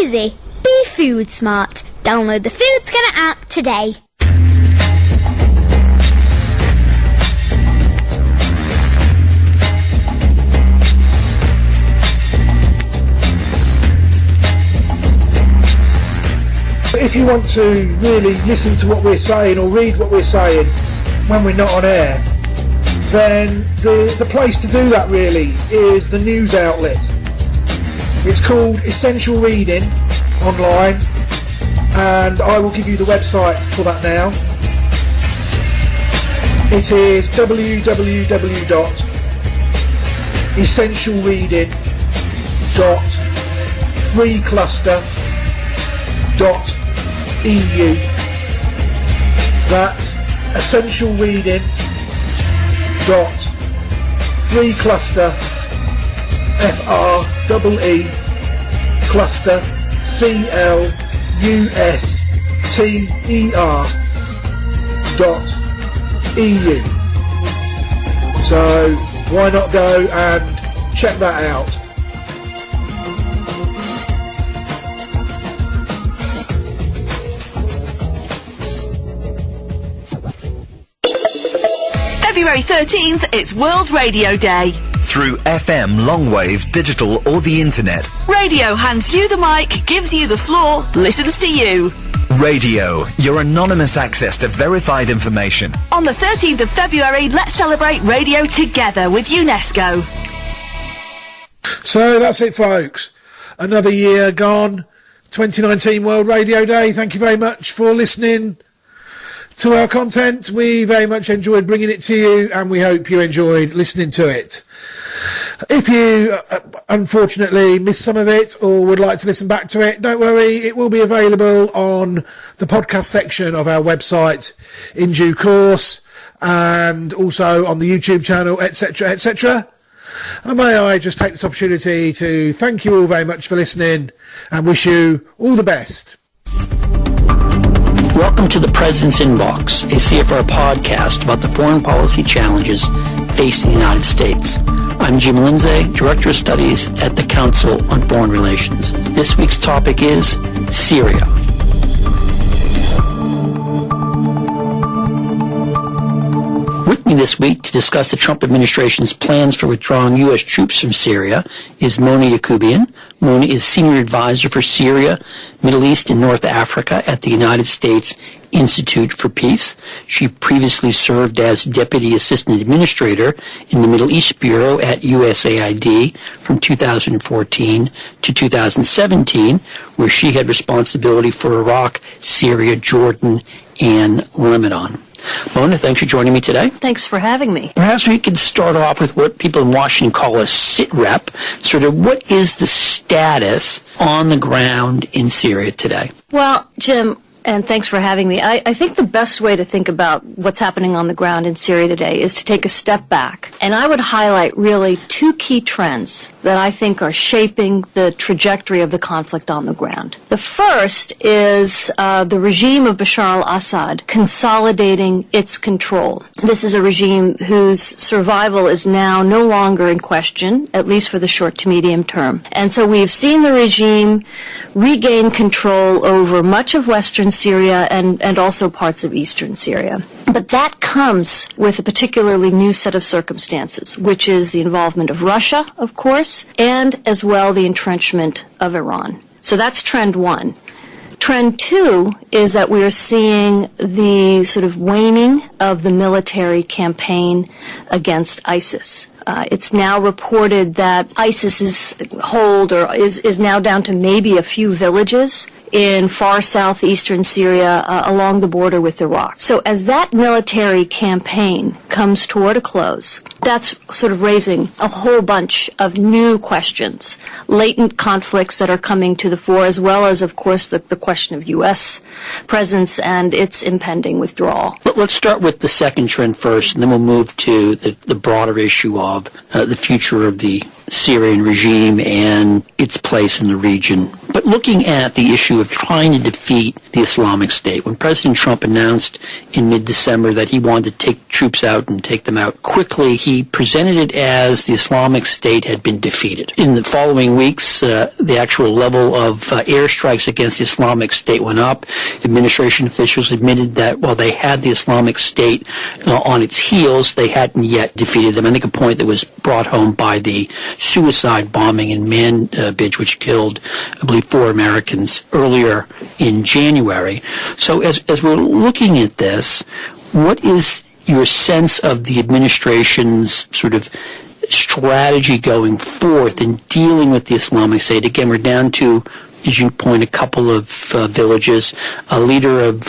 Easy. Be food smart. Download the food scanner app today. If you want to really listen to what we're saying or read what we're saying when we're not on air, then the place to do that really is the news outlet. It's called Essential Reading online, and I will give you the website for that now. It is www.essentialreading.freecluster.eu. That's essentialreading.freecluster, FREE cluster CLUSTER.EU. So why not go and check that out? February 13th, it's World Radio Day. Through FM, longwave, digital or the internet. Radio hands you the mic, gives you the floor, listens to you. Radio, your anonymous access to verified information. On the 13th of February, let's celebrate radio together with UNESCO. So that's it, folks. Another year gone. 2019 World Radio Day. Thank you very much for listening to our content. We very much enjoyed bringing it to you, and we hope you enjoyed listening to it. If you unfortunately missed some of it or would like to listen back to it, don't worry, it will be available on the podcast section of our website in due course, and also on the YouTube channel, etc., etc. And may I just take this opportunity to thank you all very much for listening and wish you all the best. Welcome to the President's Inbox, a CFR podcast about the foreign policy challenges facing the United States. I'm Jim Lindsay, Director of Studies at the Council on Foreign Relations. This week's topic is Syria. With me this week to discuss the Trump administration's plans for withdrawing U.S. troops from Syria is Mona Yacoubian. Mona is Senior Advisor for Syria, Middle East, and North Africa at the United States Institute for Peace. She previously served as Deputy Assistant Administrator in the Middle East Bureau at USAID from 2014 to 2017, where she had responsibility for Iraq, Syria, Jordan, and Lebanon. Mona, thanks for joining me today. Thanks for having me. Perhaps we could start off with what people in Washington call a sit-rep. Sort of what is the status on the ground in Syria today? Well, Jim, and thanks for having me. I think the best way to think about what's happening on the ground in Syria today is to take a step back. And I would highlight really two key trends that I think are shaping the trajectory of the conflict on the ground. The first is the regime of Bashar al-Assad consolidating its control. This is a regime whose survival is now no longer in question, at least for the short to medium term. And so we've seen the regime regain control over much of Western Syria and also parts of Eastern Syria. But that comes with a particularly new set of circumstances, which is the involvement of Russia, of course, and as well the entrenchment of Iran. So that's trend one. Trend two is that we are seeing the sort of waning of the military campaign against ISIS. It's now reported that ISIS's hold is now down to maybe a few villages in far southeastern Syria along the border with Iraq. So as that military campaign comes toward a close, that's sort of raising a whole bunch of new questions, latent conflicts that are coming to the fore, as well as, of course, the question of U.S. presence and its impending withdrawal. But let's start with the second trend first, and then we'll move to the broader issue of the future of the Syrian regime and its place in the region. But looking at the issue of trying to defeat the Islamic State, when President Trump announced in mid-December that he wanted to take troops out and take them out quickly, he presented it as the Islamic State had been defeated. In the following weeks, the actual level of airstrikes against the Islamic State went up. Administration officials admitted that while they had the Islamic State on its heels, they hadn't yet defeated them. I think a point that was brought home by the suicide bombing in Manbij, which killed, I believe, 4 Americans earlier in January. So as we're looking at this, what is your sense of the administration's sort of strategy going forth in dealing with the Islamic State? Again, we're down to, as you point, a couple of villages. A leader of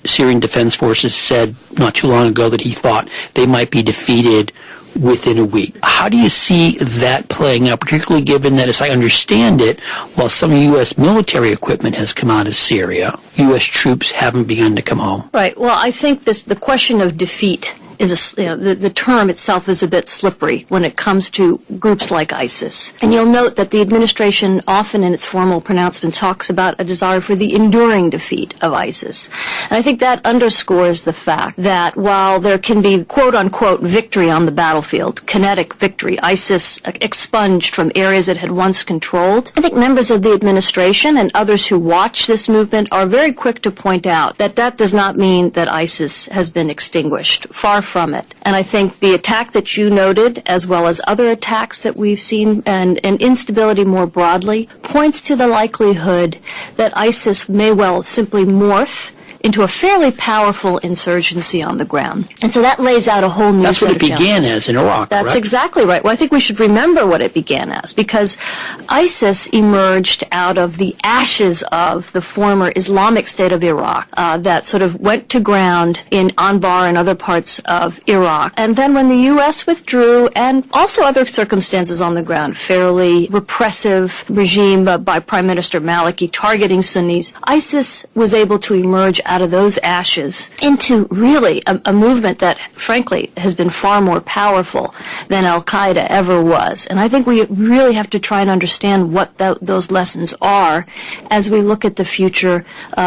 Syrian Defense Forces said not too long ago that he thought they might be defeated within a week. How do you see that playing out, particularly given that, as I understand it, while some U.S. military equipment has come out of Syria, U.S. troops haven't begun to come home? Right. Well, I think the question of defeat the term itself is a bit slippery when it comes to groups like ISIS. And you'll note that the administration often in its formal pronouncements talks about a desire for the enduring defeat of ISIS. And I think that underscores the fact that while there can be quote-unquote victory on the battlefield, kinetic victory, ISIS expunged from areas it had once controlled, I think members of the administration and others who watch this movement are very quick to point out that that does not mean that ISIS has been extinguished. Far from it. And I think the attack that you noted, as well as other attacks that we've seen, and instability more broadly, points to the likelihood that ISIS may well simply morph into a fairly powerful insurgency on the ground. And so that lays out a whole new set of challenges. That's what it began as in Iraq, That's correct? Exactly right. Well, I think we should remember what it began as, because ISIS emerged out of the ashes of the former Islamic State of Iraq that sort of went to ground in Anbar and other parts of Iraq. And then when the U.S. withdrew, and also other circumstances on the ground, fairly repressive regime by Prime Minister Maliki targeting Sunnis, ISIS was able to emerge out of those ashes into really a movement that, frankly, has been far more powerful than Al-Qaeda ever was. And I think we really have to try and understand what those lessons are as we look at the future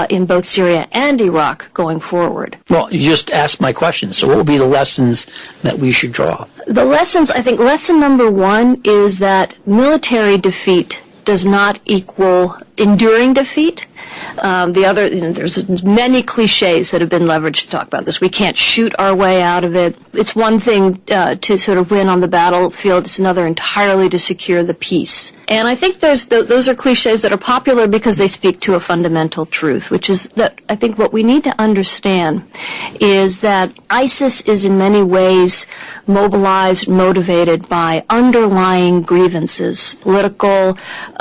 in both Syria and Iraq going forward. Well, you just asked my question. So what would be the lessons that we should draw? The lessons, I think lesson number one is that military defeat does not equal enduring defeat. There's many cliches that have been leveraged to talk about this. We can't shoot our way out of it. It's one thing to sort of win on the battlefield. It's another entirely to secure the peace. And I think those are cliches that are popular because they speak to a fundamental truth, which is that I think what we need to understand is that ISIS is in many ways mobilized, motivated by underlying grievances, political,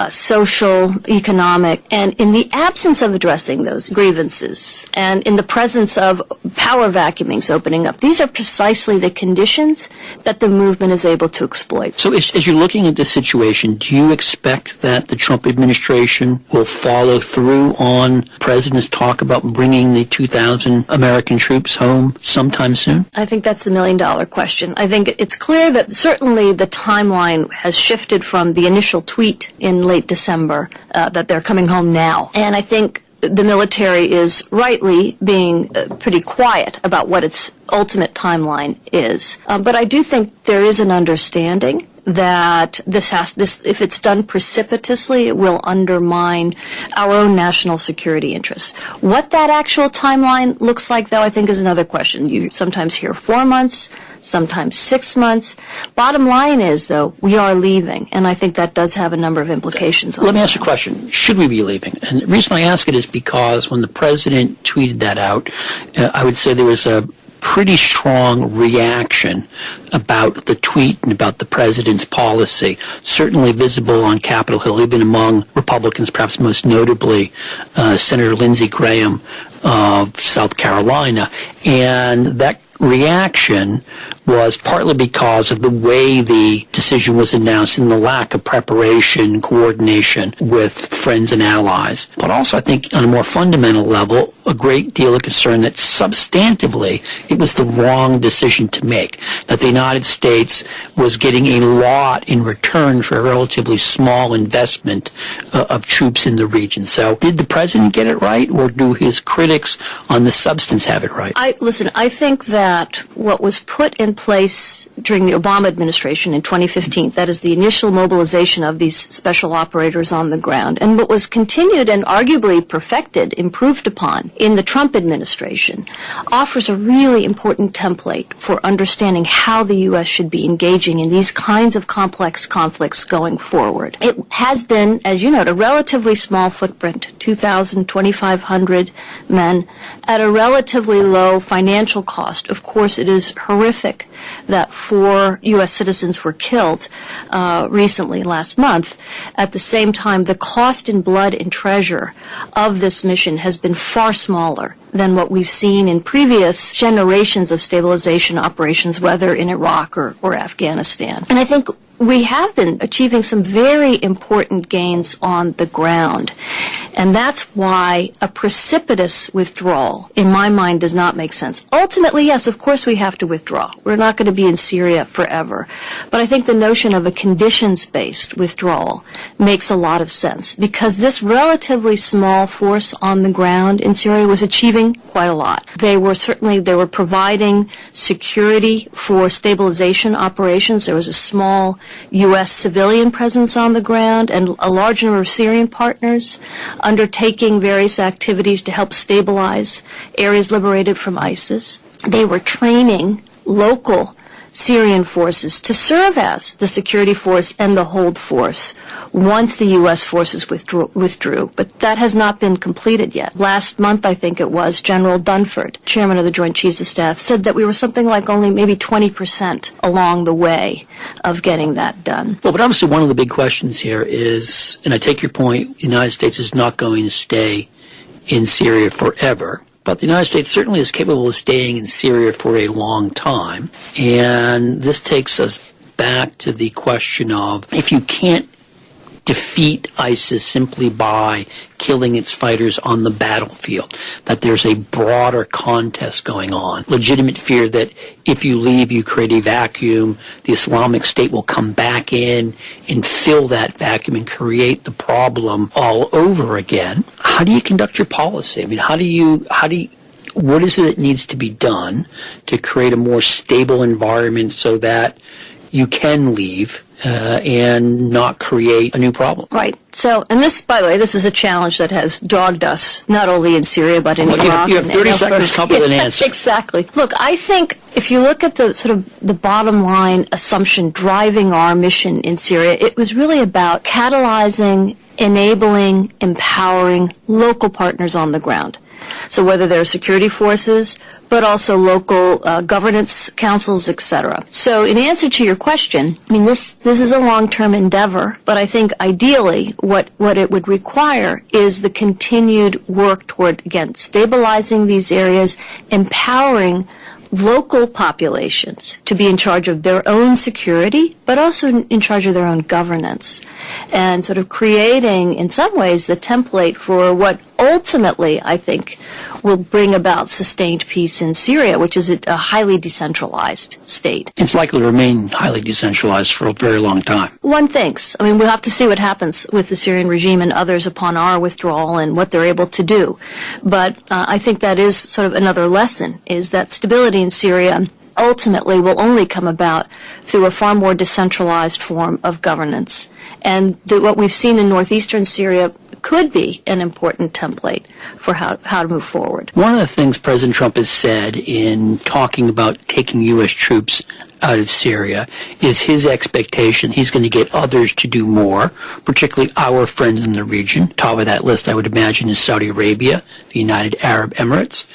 social, economic, and in the absence of addressing those grievances and in the presence of power vacuumings opening up, these are precisely the conditions that the movement is able to exploit. So as you're looking at this situation, do you expect that the Trump administration will follow through on the president's talk about bringing the 2,000 American troops home sometime soon? I think that's the million-dollar question. I think it's clear that certainly the timeline has shifted from the initial tweet in late December that they're coming home now. And I think the military is rightly being pretty quiet about what its ultimate timeline is. But I do think there is an understanding that this, if it's done precipitously, it will undermine our own national security interests. What that actual timeline looks like, though, I think is another question. You sometimes hear 4 months, sometimes 6 months. Bottom line is, though, we are leaving, and I think that does have a number of implications. Let me ask you a question. Should we be leaving? And the reason I ask it is because when the president tweeted that out, I would say there was a pretty strong reaction about the tweet and about the president's policy, certainly visible on Capitol Hill, even among Republicans, perhaps most notably Senator Lindsey Graham of South Carolina. And that reaction was partly because of the way the decision was announced and the lack of preparation, coordination with friends and allies. But also, I think, on a more fundamental level, a great deal of concern that substantively it was the wrong decision to make, that the United States was getting a lot in return for a relatively small investment of troops in the region. So did the president get it right, or do his critics on the substance have it right? I think that what was put in place during the Obama administration in 2015, that is the initial mobilization of these special operators on the ground, and what was continued and arguably perfected, improved upon in the Trump administration, offers a really important template for understanding how the U.S. should be engaging in these kinds of complex conflicts going forward. It has been, as you note, a relatively small footprint, 2,000, 2,500 men, at a relatively low financial cost. Of course, it is horrific that 4 U.S. citizens were killed recently, last month. At the same time, the cost in blood and treasure of this mission has been far smaller than what we've seen in previous generations of stabilization operations, whether in Iraq or Afghanistan. And I think we have been achieving some very important gains on the ground. And that's why a precipitous withdrawal, in my mind, does not make sense. Ultimately, yes, of course we have to withdraw. We're not going to be in Syria forever. But I think the notion of a conditions-based withdrawal makes a lot of sense, because this relatively small force on the ground in Syria was achieving quite a lot. They were providing security for stabilization operations. There was a small U.S. civilian presence on the ground and a large number of Syrian partners undertaking various activities to help stabilize areas liberated from ISIS. They were training local Syrian forces to serve as the security force and the hold force once the U.S. forces withdrew. But that has not been completed yet. Last month, I think it was, General Dunford, chairman of the Joint Chiefs of Staff, said that we were something like only maybe 20% along the way of getting that done. Well, but obviously one of the big questions here is, and I take your point, the United States is not going to stay in Syria forever. But the United States certainly is capable of staying in Syria for a long time. And this takes us back to the question of, if you can't defeat ISIS simply by killing its fighters on the battlefield, that there's a broader contest going on. Legitimate fear that if you leave, you create a vacuum, the Islamic State will come back in and fill that vacuum and create the problem all over again. How do you conduct your policy? I mean, what is it that needs to be done to create a more stable environment so that you can leave and not create a new problem? Right. So, and this, by the way, this is a challenge that has dogged us not only in Syria but in Iraq. You have 30 seconds to come up with an answer. Exactly. Look, I think if you look at the sort of the bottom line assumption driving our mission in Syria, it was really about catalyzing, enabling, empowering local partners on the ground. So whether they're security forces, but also local governance councils, etc. So in answer to your question, I mean, this is a long-term endeavor, but I think ideally what it would require is the continued work toward, again, stabilizing these areas, empowering local populations to be in charge of their own security, but also in charge of their own governance, and sort of creating, in some ways, the template for what ultimately, I think, will bring about sustained peace in Syria, which is a highly decentralized state. It's likely to remain highly decentralized for a very long time. One thinks. I mean, we'll have to see what happens with the Syrian regime and others upon our withdrawal and what they're able to do. But I think that is sort of another lesson, is that stability in Syria ultimately will only come about through a far more decentralized form of governance. And what we've seen in northeastern Syria could be an important template for how to move forward. One of the things President Trump has said in talking about taking U.S. troops out of Syria is his expectation he's going to get others to do more, particularly our friends in the region. Top of that list, I would imagine, is Saudi Arabia, the United Arab Emirates.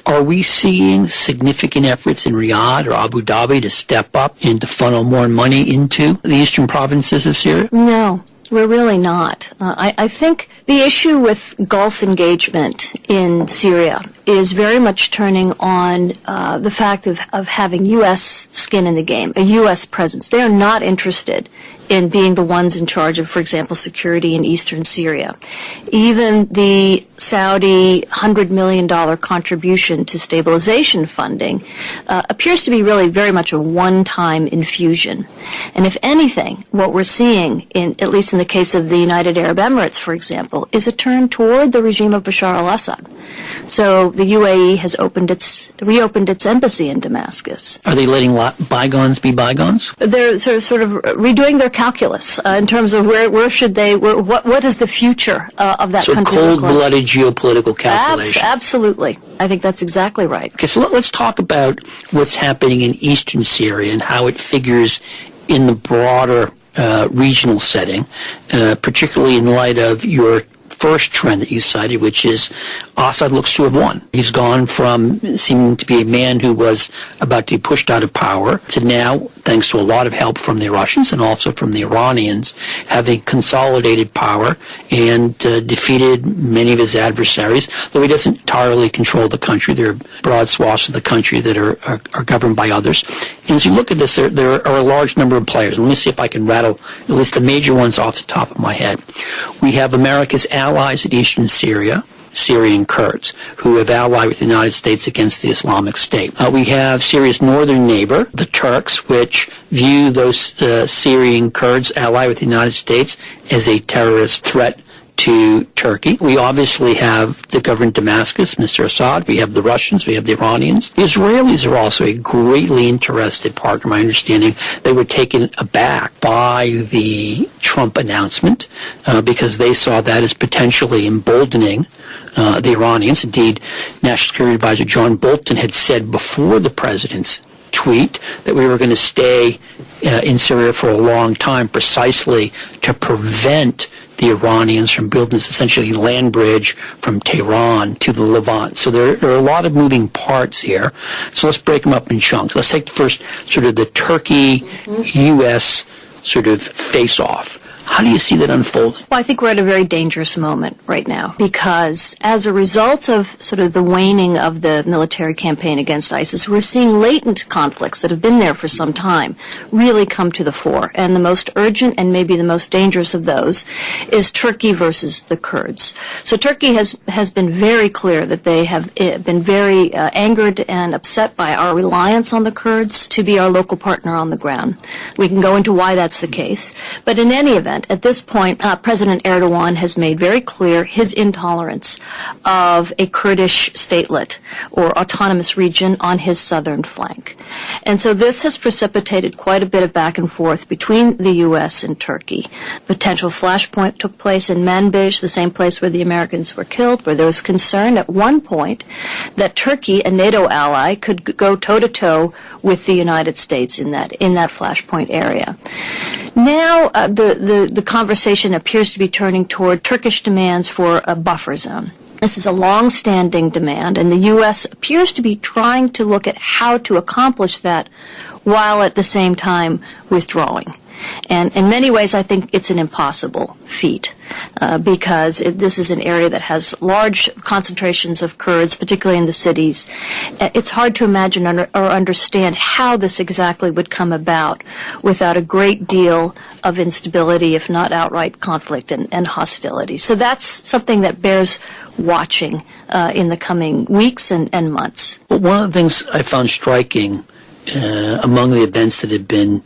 Are we seeing significant efforts in Riyadh or Abu Dhabi to step up and to funnel more money into the eastern provinces of Syria? No, we're really not. I think the issue with Gulf engagement in Syria is very much turning on the fact of having U.S. skin in the game, a U.S. presence. They are not interested in being the ones in charge of, for example, security in eastern Syria. Even the Saudi $100 million contribution to stabilization funding appears to be really very much a one-time infusion. And if anything, what we're seeing, at least in the case of the United Arab Emirates, for example, is a turn toward the regime of Bashar al-Assad. So the UAE has reopened its embassy in Damascus. Are they letting bygones be bygones? They're sort of redoing their calculus in terms of what is the future of that country. So cold-blooded geopolitical calculation. Absolutely. I think that's exactly right. Okay, so let's talk about what's happening in eastern Syria and how it figures in the broader regional setting, particularly in light of your first trend that you cited, which is Assad looks to have won. He's gone from seeming to be a man who was about to be pushed out of power to now thanks to a lot of help from the Russians and also from the Iranians, having consolidated power and defeated many of his adversaries, though he doesn't entirely control the country. There are broad swaths of the country that are governed by others. And as you look at this, there are a large number of players. Let me see if I can rattle at least the major ones off the top of my head. We have America's allies in eastern Syria, Syrian Kurds, who have allied with the United States against the Islamic State. We have Syria's northern neighbor, the Turks, which view those Syrian Kurds allied with the United States as a terrorist threat to Turkey. We obviously have the government of Damascus, Mr. Assad. We have the Russians. We have the Iranians. The Israelis are also a greatly interested partner. My understanding, they were taken aback by the Trump announcement because they saw that as potentially emboldening the Iranians. Indeed, National Security Advisor John Bolton had said before the president's tweet that we were going to stay in Syria for a long time precisely to prevent the Iranians from building this essentially land bridge from Tehran to the Levant. So there are a lot of moving parts here. So let's break them up in chunks. Let's take first sort of the Turkey-U.S. sort of face-off. How do you see that unfolding? Well, I think we're at a very dangerous moment right now because as a result of sort of the waning of the military campaign against ISIS, we're seeing latent conflicts that have been there for some time really come to the fore. And the most urgent and maybe the most dangerous of those is Turkey versus the Kurds. So Turkey has been very clear that they have been very angered and upset by our reliance on the Kurds to be our local partner on the ground. We can go into why that's the case. But in any event, at this point, President Erdogan has made very clear his intolerance of a Kurdish statelet or autonomous region on his southern flank. And so this has precipitated quite a bit of back and forth between the U.S. and Turkey. Potential flashpoint took place in Manbij, the same place where the Americans were killed, where there was concern at one point that Turkey, a NATO ally, could go toe-to-toe with the United States in that flashpoint area. Now, the conversation appears to be turning toward Turkish demands for a buffer zone. This is a long-standing demand, and the U.S. appears to be trying to look at how to accomplish that while at the same time withdrawing. And in many ways, I think it's an impossible feat because this is an area that has large concentrations of Kurds, particularly in the cities. It's hard to imagine or understand how this exactly would come about without a great deal of instability, if not outright conflict and hostility. So that's something that bears watching in the coming weeks and months. Well, one of the things I found striking among the events that have been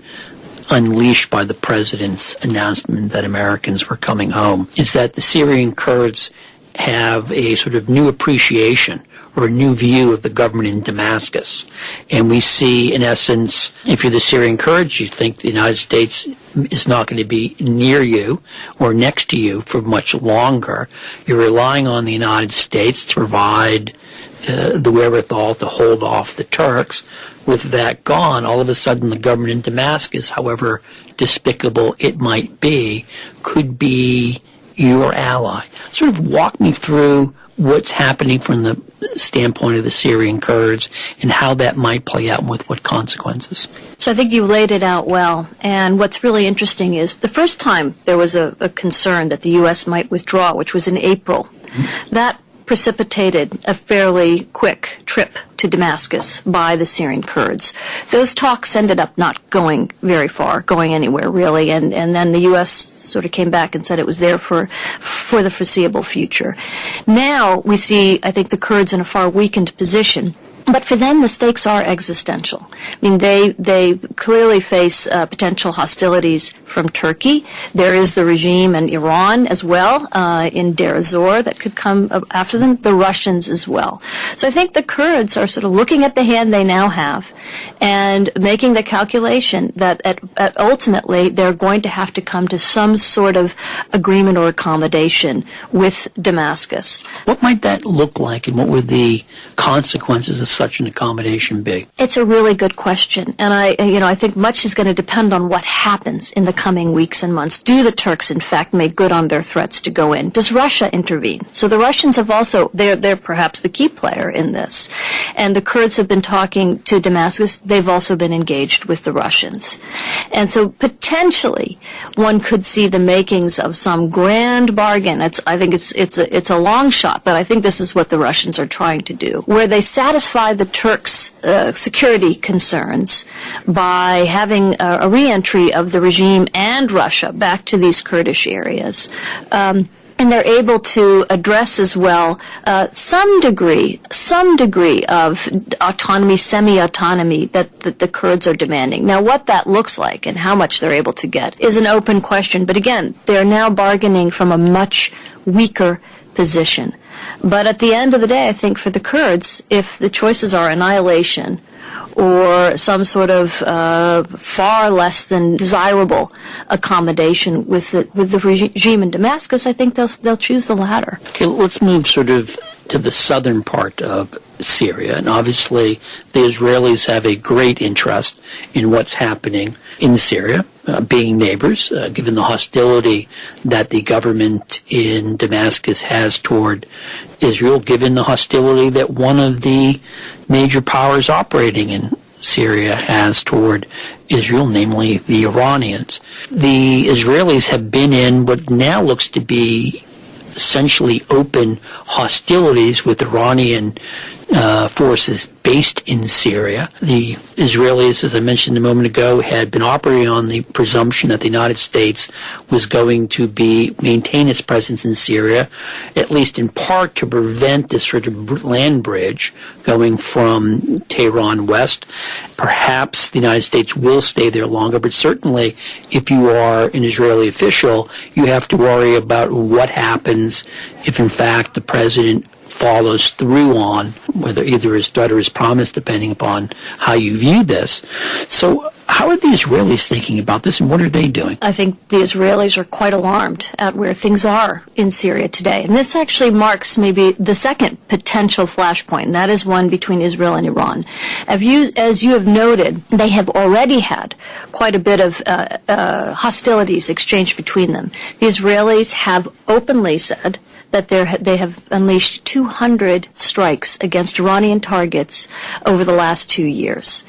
unleashed by the president's announcement that Americans were coming home is that the Syrian Kurds have a sort of new appreciation or a new view of the government in Damascus. And we see, in essence, if you're the Syrian Kurds, you think the United States is not going to be near you or next to you for much longer. You're relying on the United States to provide the wherewithal to hold off the Turks. With that gone, all of a sudden the government in Damascus, however despicable it might be, could be your ally. Sort of walk me through what's happening from the standpoint of the Syrian Kurds and how that might play out and with what consequences. So I think you laid it out well. And what's really interesting is the first time there was a concern that the U.S. might withdraw, which was in April, that precipitated a fairly quick trip to Damascus by the Syrian Kurds. Those talks ended up not going very far, going anywhere really, and then the U.S. sort of came back and said it was there for the foreseeable future. Now we see, I think, the Kurds in a far weakened position. But for them, the stakes are existential. I mean, they clearly face potential hostilities from Turkey. There is the regime in Iran as well, in Deir ez-Zor that could come after them, the Russians as well. So I think the Kurds are sort of looking at the hand they now have and making the calculation that ultimately they're going to have to come to some sort of agreement or accommodation with Damascus. What might that look like, and what were the consequences such an accommodation be? It's a really good question, and I think much is going to depend on what happens in the coming weeks and months. Do the Turks, in fact, make good on their threats to go in? Does Russia intervene? So the Russians have also, they're perhaps the key player in this, and the Kurds have been talking to Damascus. They've also been engaged with the Russians, and so potentially one could see the makings of some grand bargain. I think it's a long shot, but I think this is what the Russians are trying to do, where they satisfy the Turks' security concerns by having a re-entry of the regime and Russia back to these Kurdish areas. And they're able to address as well some degree of autonomy, semi-autonomy that the Kurds are demanding. Now, what that looks like and how much they're able to get is an open question. But again, they're now bargaining from a much weaker position. But at the end of the day, I think for the Kurds, if the choices are annihilation or some sort of far less than desirable accommodation with the regime in Damascus, I think they'll choose the latter. Okay, let's move sort of to the southern part of Syria, and obviously the Israelis have a great interest in what's happening in Syria, being neighbors, given the hostility that the government in Damascus has toward Israel, given the hostility that one of the major powers operating in Syria has toward Israel, namely the Iranians. The Israelis have been in what now looks to be essentially open hostilities with Iranian forces based in Syria. The Israelis, as I mentioned a moment ago, had been operating on the presumption that the United States was going to maintain its presence in Syria, at least in part to prevent this sort of land bridge going from Tehran west. Perhaps the United States will stay there longer, but certainly if you are an Israeli official, you have to worry about what happens if in fact the president follows through on whether either his threat or his promise, depending upon how you view this. So how are the Israelis thinking about this, and what are they doing? I think the Israelis are quite alarmed at where things are in Syria today. And this actually marks maybe the second potential flashpoint, and that is one between Israel and Iran. As you have noted, they have already had quite a bit of hostilities exchanged between them. The Israelis have openly said that they have unleashed 200 strikes against Iranian targets over the last 2 years.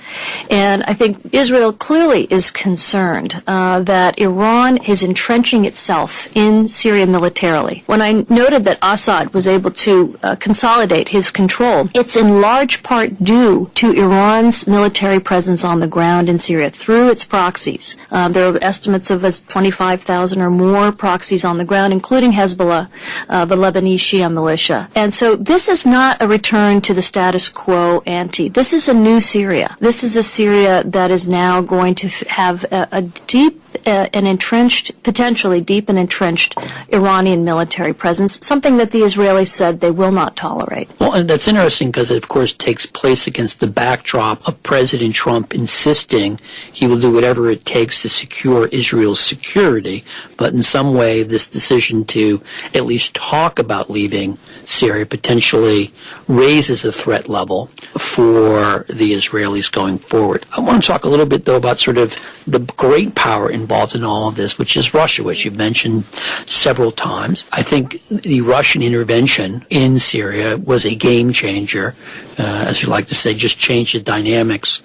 And I think Israel clearly is concerned that Iran is entrenching itself in Syria militarily. When I noted that Assad was able to consolidate his control, it's in large part due to Iran's military presence on the ground in Syria through its proxies. There are estimates of as 25,000 or more proxies on the ground, including Hezbollah, the Lebanese Shia militia. And so this is not a return to the status quo ante. This is a new Syria. This is a Syria that is now going to have a deep and entrenched, potentially deep and entrenched Iranian military presence, something that the Israelis said they will not tolerate. Well, and that's interesting because it, of course, takes place against the backdrop of President Trump insisting he will do whatever it takes to secure Israel's security. But in some way, this decision to at least talk about leaving Syria potentially raises the threat level for the Israelis going forward. I want to talk a little bit, though, about sort of the great power involved in all of this, which is Russia, which you've mentioned several times. I think the Russian intervention in Syria was a game changer, as you like to say, just changed the dynamics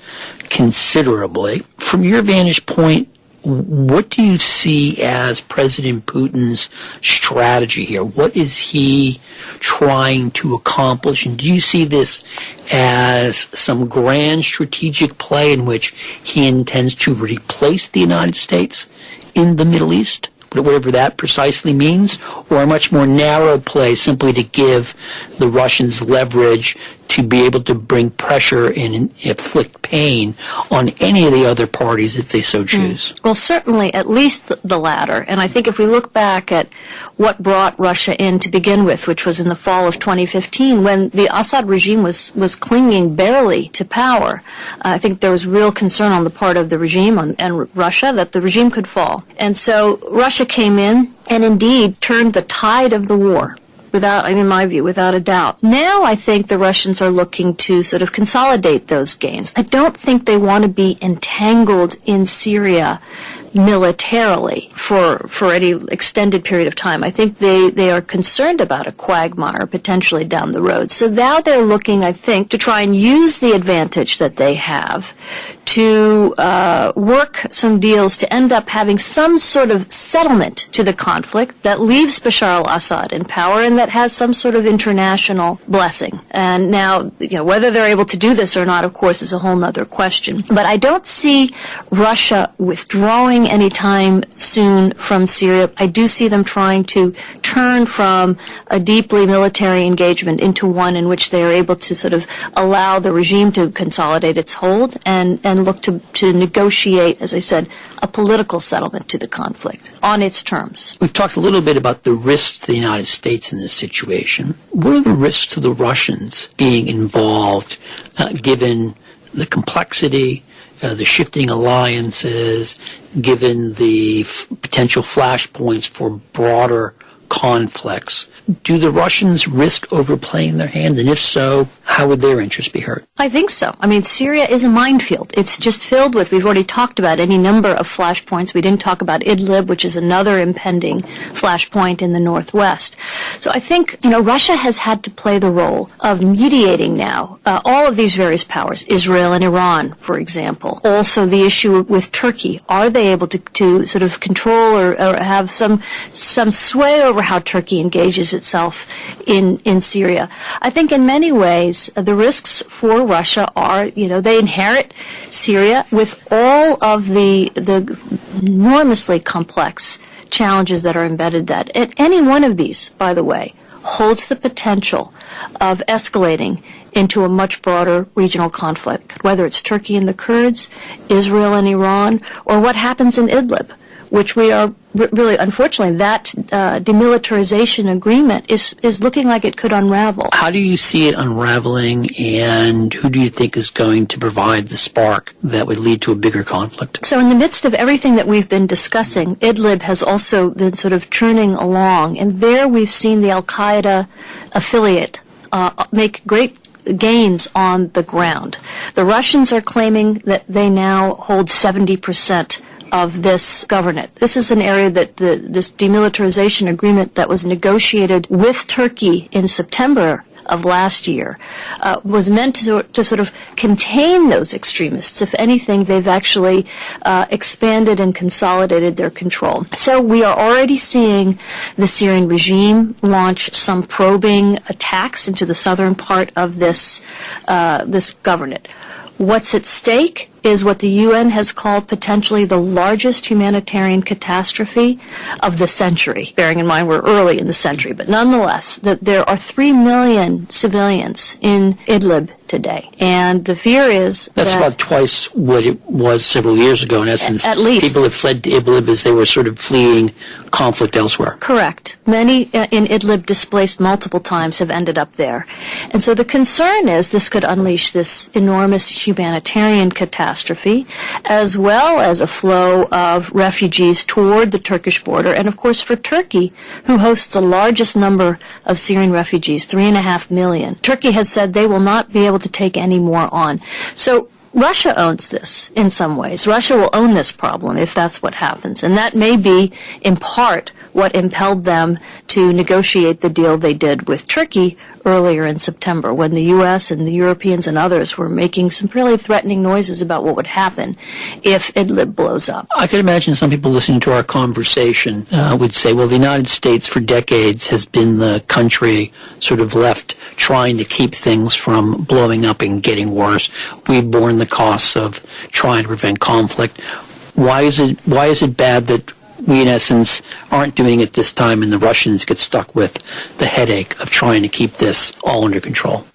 considerably. From your vantage point, what do you see as President Putin's strategy here? What is he trying to accomplish? And do you see this as some grand strategic play in which he intends to replace the United States in the Middle East, whatever that precisely means, or a much more narrow play simply to give the Russians leverage to be able to bring pressure and inflict pain on any of the other parties if they so choose? Well, certainly at least the latter. And I think if we look back at what brought Russia in to begin with, which was in the fall of 2015, when the Assad regime was clinging barely to power, I think there was real concern on the part of the regime and Russia that the regime could fall. And so Russia came in and indeed turned the tide of the war in my view, without a doubt. Now I think the Russians are looking to sort of consolidate those gains. I don't think they want to be entangled in Syria militarily for any extended period of time. I think they are concerned about a quagmire potentially down the road. So now they're looking, I think, to try and use the advantage that they have to work some deals to end up having some sort of settlement to the conflict that leaves Bashar al-Assad in power and that has some sort of international blessing. And now, whether they're able to do this or not, of course, is a whole other question. But I don't see Russia withdrawing anytime soon from Syria. I do see them trying to turn from a deeply military engagement into one in which they are able to sort of allow the regime to consolidate its hold and look to negotiate, as I said, a political settlement to the conflict on its terms. We've talked a little bit about the risks to the United States in this situation. What are the risks to the Russians being involved, given the complexity, the shifting alliances, given the potential flashpoints for broader conflicts? Do the Russians risk overplaying their hand? And if so, how would their interests be hurt? I think so. I mean, Syria is a minefield. It's just filled with, we've already talked about any number of flashpoints. We didn't talk about Idlib, which is another impending flashpoint in the northwest. So I think, Russia has had to play the role of mediating now all of these various powers, Israel and Iran, for example. Also the issue with Turkey. Are they able to sort of control or have some sway over how Turkey engages itself in Syria? I think in many ways the risks for Russia are, they inherit Syria with all of the enormously complex challenges that are embedded that. And any one of these, by the way, holds the potential of escalating into a much broader regional conflict, whether it's Turkey and the Kurds, Israel and Iran, or what happens in Idlib, which we are really, unfortunately, that demilitarization agreement is looking like it could unravel. How do you see it unraveling, and who do you think is going to provide the spark that would lead to a bigger conflict? So in the midst of everything that we've been discussing, Idlib has also been sort of churning along, and there we've seen the Al-Qaeda affiliate make great gains on the ground. The Russians are claiming that they now hold 70% of this governorate. This is an area that this demilitarization agreement that was negotiated with Turkey in September of last year was meant to sort of contain those extremists. If anything, they've actually expanded and consolidated their control. So we are already seeing the Syrian regime launch some probing attacks into the southern part of this governorate. What's at stake is what the UN has called potentially the largest humanitarian catastrophe of the century. Bearing in mind we're early in the century, but nonetheless, that there are 3 million civilians in Idlib today. And the fear is that's about twice what it was several years ago, in essence. At least. People have fled to Idlib as they were sort of fleeing conflict elsewhere. Correct. Many in Idlib displaced multiple times have ended up there. And so the concern is this could unleash this enormous humanitarian catastrophe, as well as a flow of refugees toward the Turkish border. And of course for Turkey, who hosts the largest number of Syrian refugees, 3.5 million, Turkey has said they will not be able to take any more on. So Russia owns this in some ways. Russia will own this problem if that's what happens. And that may be, in part, what impelled them to negotiate the deal they did with Turkey earlier in September, when the U.S. and the Europeans and others were making some really threatening noises about what would happen if Idlib blows up. I could imagine some people listening to our conversation would say, well, the United States for decades has been the country sort of left trying to keep things from blowing up and getting worse. We've borne the costs of trying to prevent conflict. Why is it bad that we, in essence, aren't doing it this time, and the Russians get stuck with the headache of trying to keep this all under control?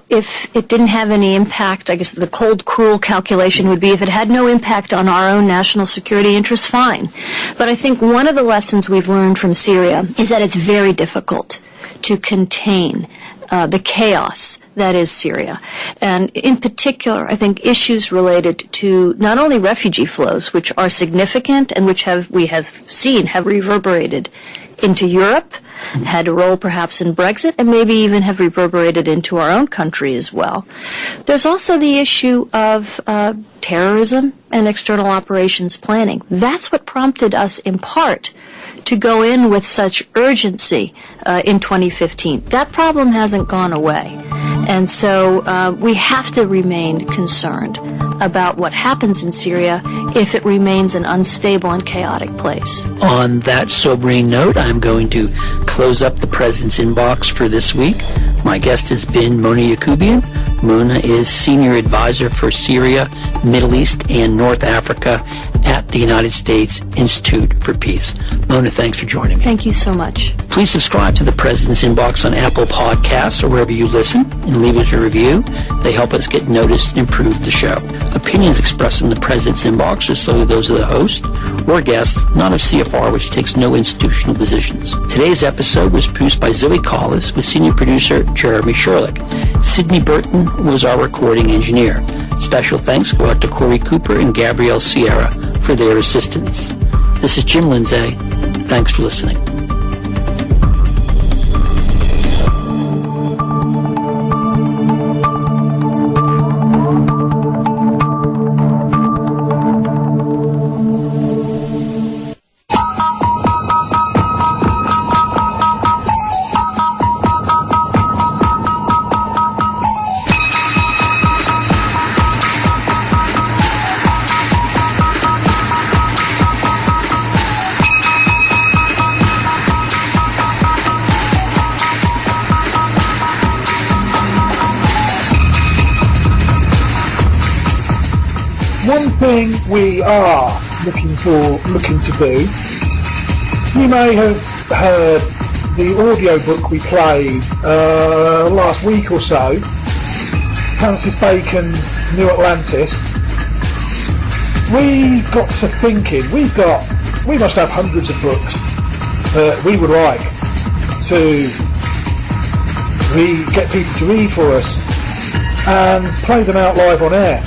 If it didn't have any impact, I guess the cold, cruel calculation would be if it had no impact on our own national security interests, fine. But I think one of the lessons we've learned from Syria is that it's very difficult to contain the chaos that is Syria. And in particular, I think issues related to not only refugee flows, which are significant and which we have seen have reverberated into Europe, had a role perhaps in Brexit and maybe even have reverberated into our own country as well. There's also the issue of terrorism and external operations planning. That's what prompted us in part to go in with such urgency in 2015. That problem hasn't gone away. And so we have to remain concerned about what happens in Syria if it remains an unstable and chaotic place. On that sobering note, I'm going to close up the President's Inbox for this week. My guest has been Mona Yacoubian. Mona is Senior Advisor for Syria, Middle East, and North Africa at the United States Institute for Peace. Mona, thanks for joining me. Thank you so much. Please subscribe to the President's Inbox on Apple Podcasts or wherever you listen and leave us a review. They help us get noticed and improve the show. Opinions expressed in the President's Inbox are solely those of the host or guest, not of CFR, which takes no institutional positions. Today's episode was produced by Zoe Collis with senior producer Jeremy Sherlick. Sydney Burton was our recording engineer. Special thanks go out to Corey Cooper and Gabrielle Sierra for their assistance. This is Jim Lindsay. Thanks for listening. One thing we are looking to do, you may have heard the audio book we played last week or so, Francis Bacon's New Atlantis. We got to thinking, we must have hundreds of books that we would like to get people to read for us and play them out live on air.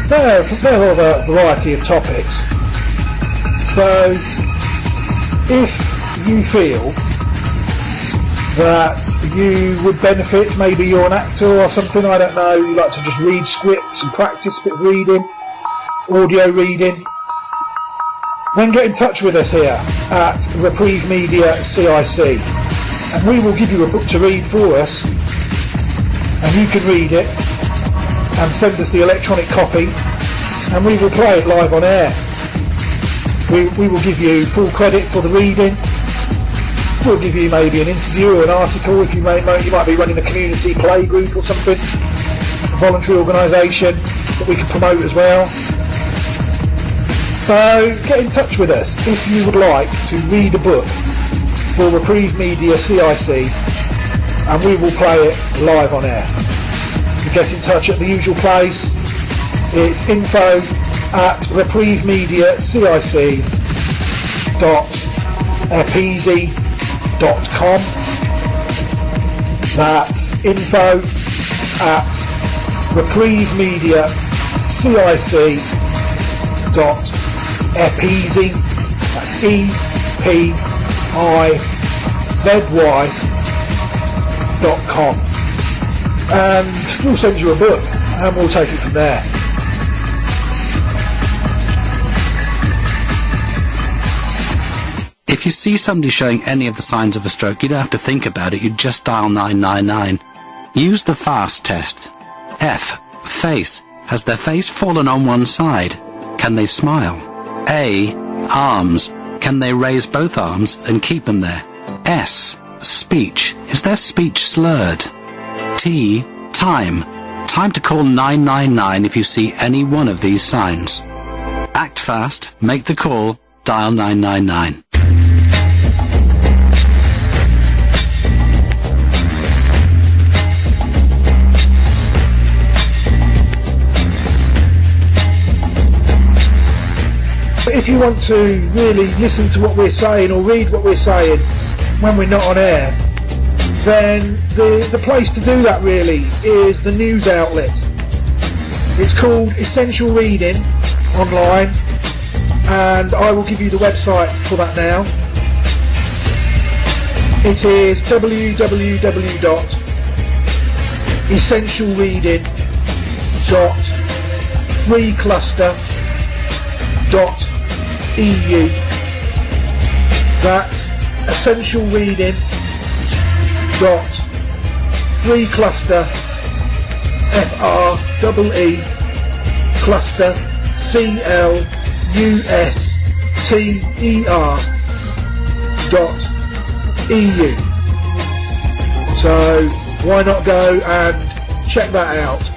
There are a variety of topics. So, if you feel that you would benefit, maybe you're an actor or something, I don't know, you like to just read scripts and practice a bit of reading, audio reading, then get in touch with us here at Reprieve Media CIC. And we will give you a book to read for us, and you can read it and send us the electronic copy, and we will play it live on air. We will give you full credit for the reading. We'll give you maybe an interview or an article if you might be running a community play group or something, a voluntary organisation that we can promote as well. So get in touch with us if you would like to read a book for Reprieve Media CIC, and we will play it live on air. You get in touch at the usual place. It's info@reprievemediacic.epeasy.com. That's info@reprievemediacic.epeasy. That's EPIZY.com. And we'll send you a book and we'll take it from there. If you see somebody showing any of the signs of a stroke, you don't have to think about it, you just dial 999. Use the FAST test. F. Face. Has their face fallen on one side? Can they smile? A. Arms. Can they raise both arms and keep them there? S. Speech. Is their speech slurred? T. Time. Time to call 999 if you see any one of these signs. Act fast, make the call, dial 999. If you want to really listen to what we're saying or read what we're saying when we're not on air, then the place to do that really is the news outlet. It's called Essential Reading online, and I will give you the website for that now. It is www.essentialreading.freecluster.eu. That's essentialreading.freecluster, FREE cluster, CLUSTER.EU. So why not go and check that out?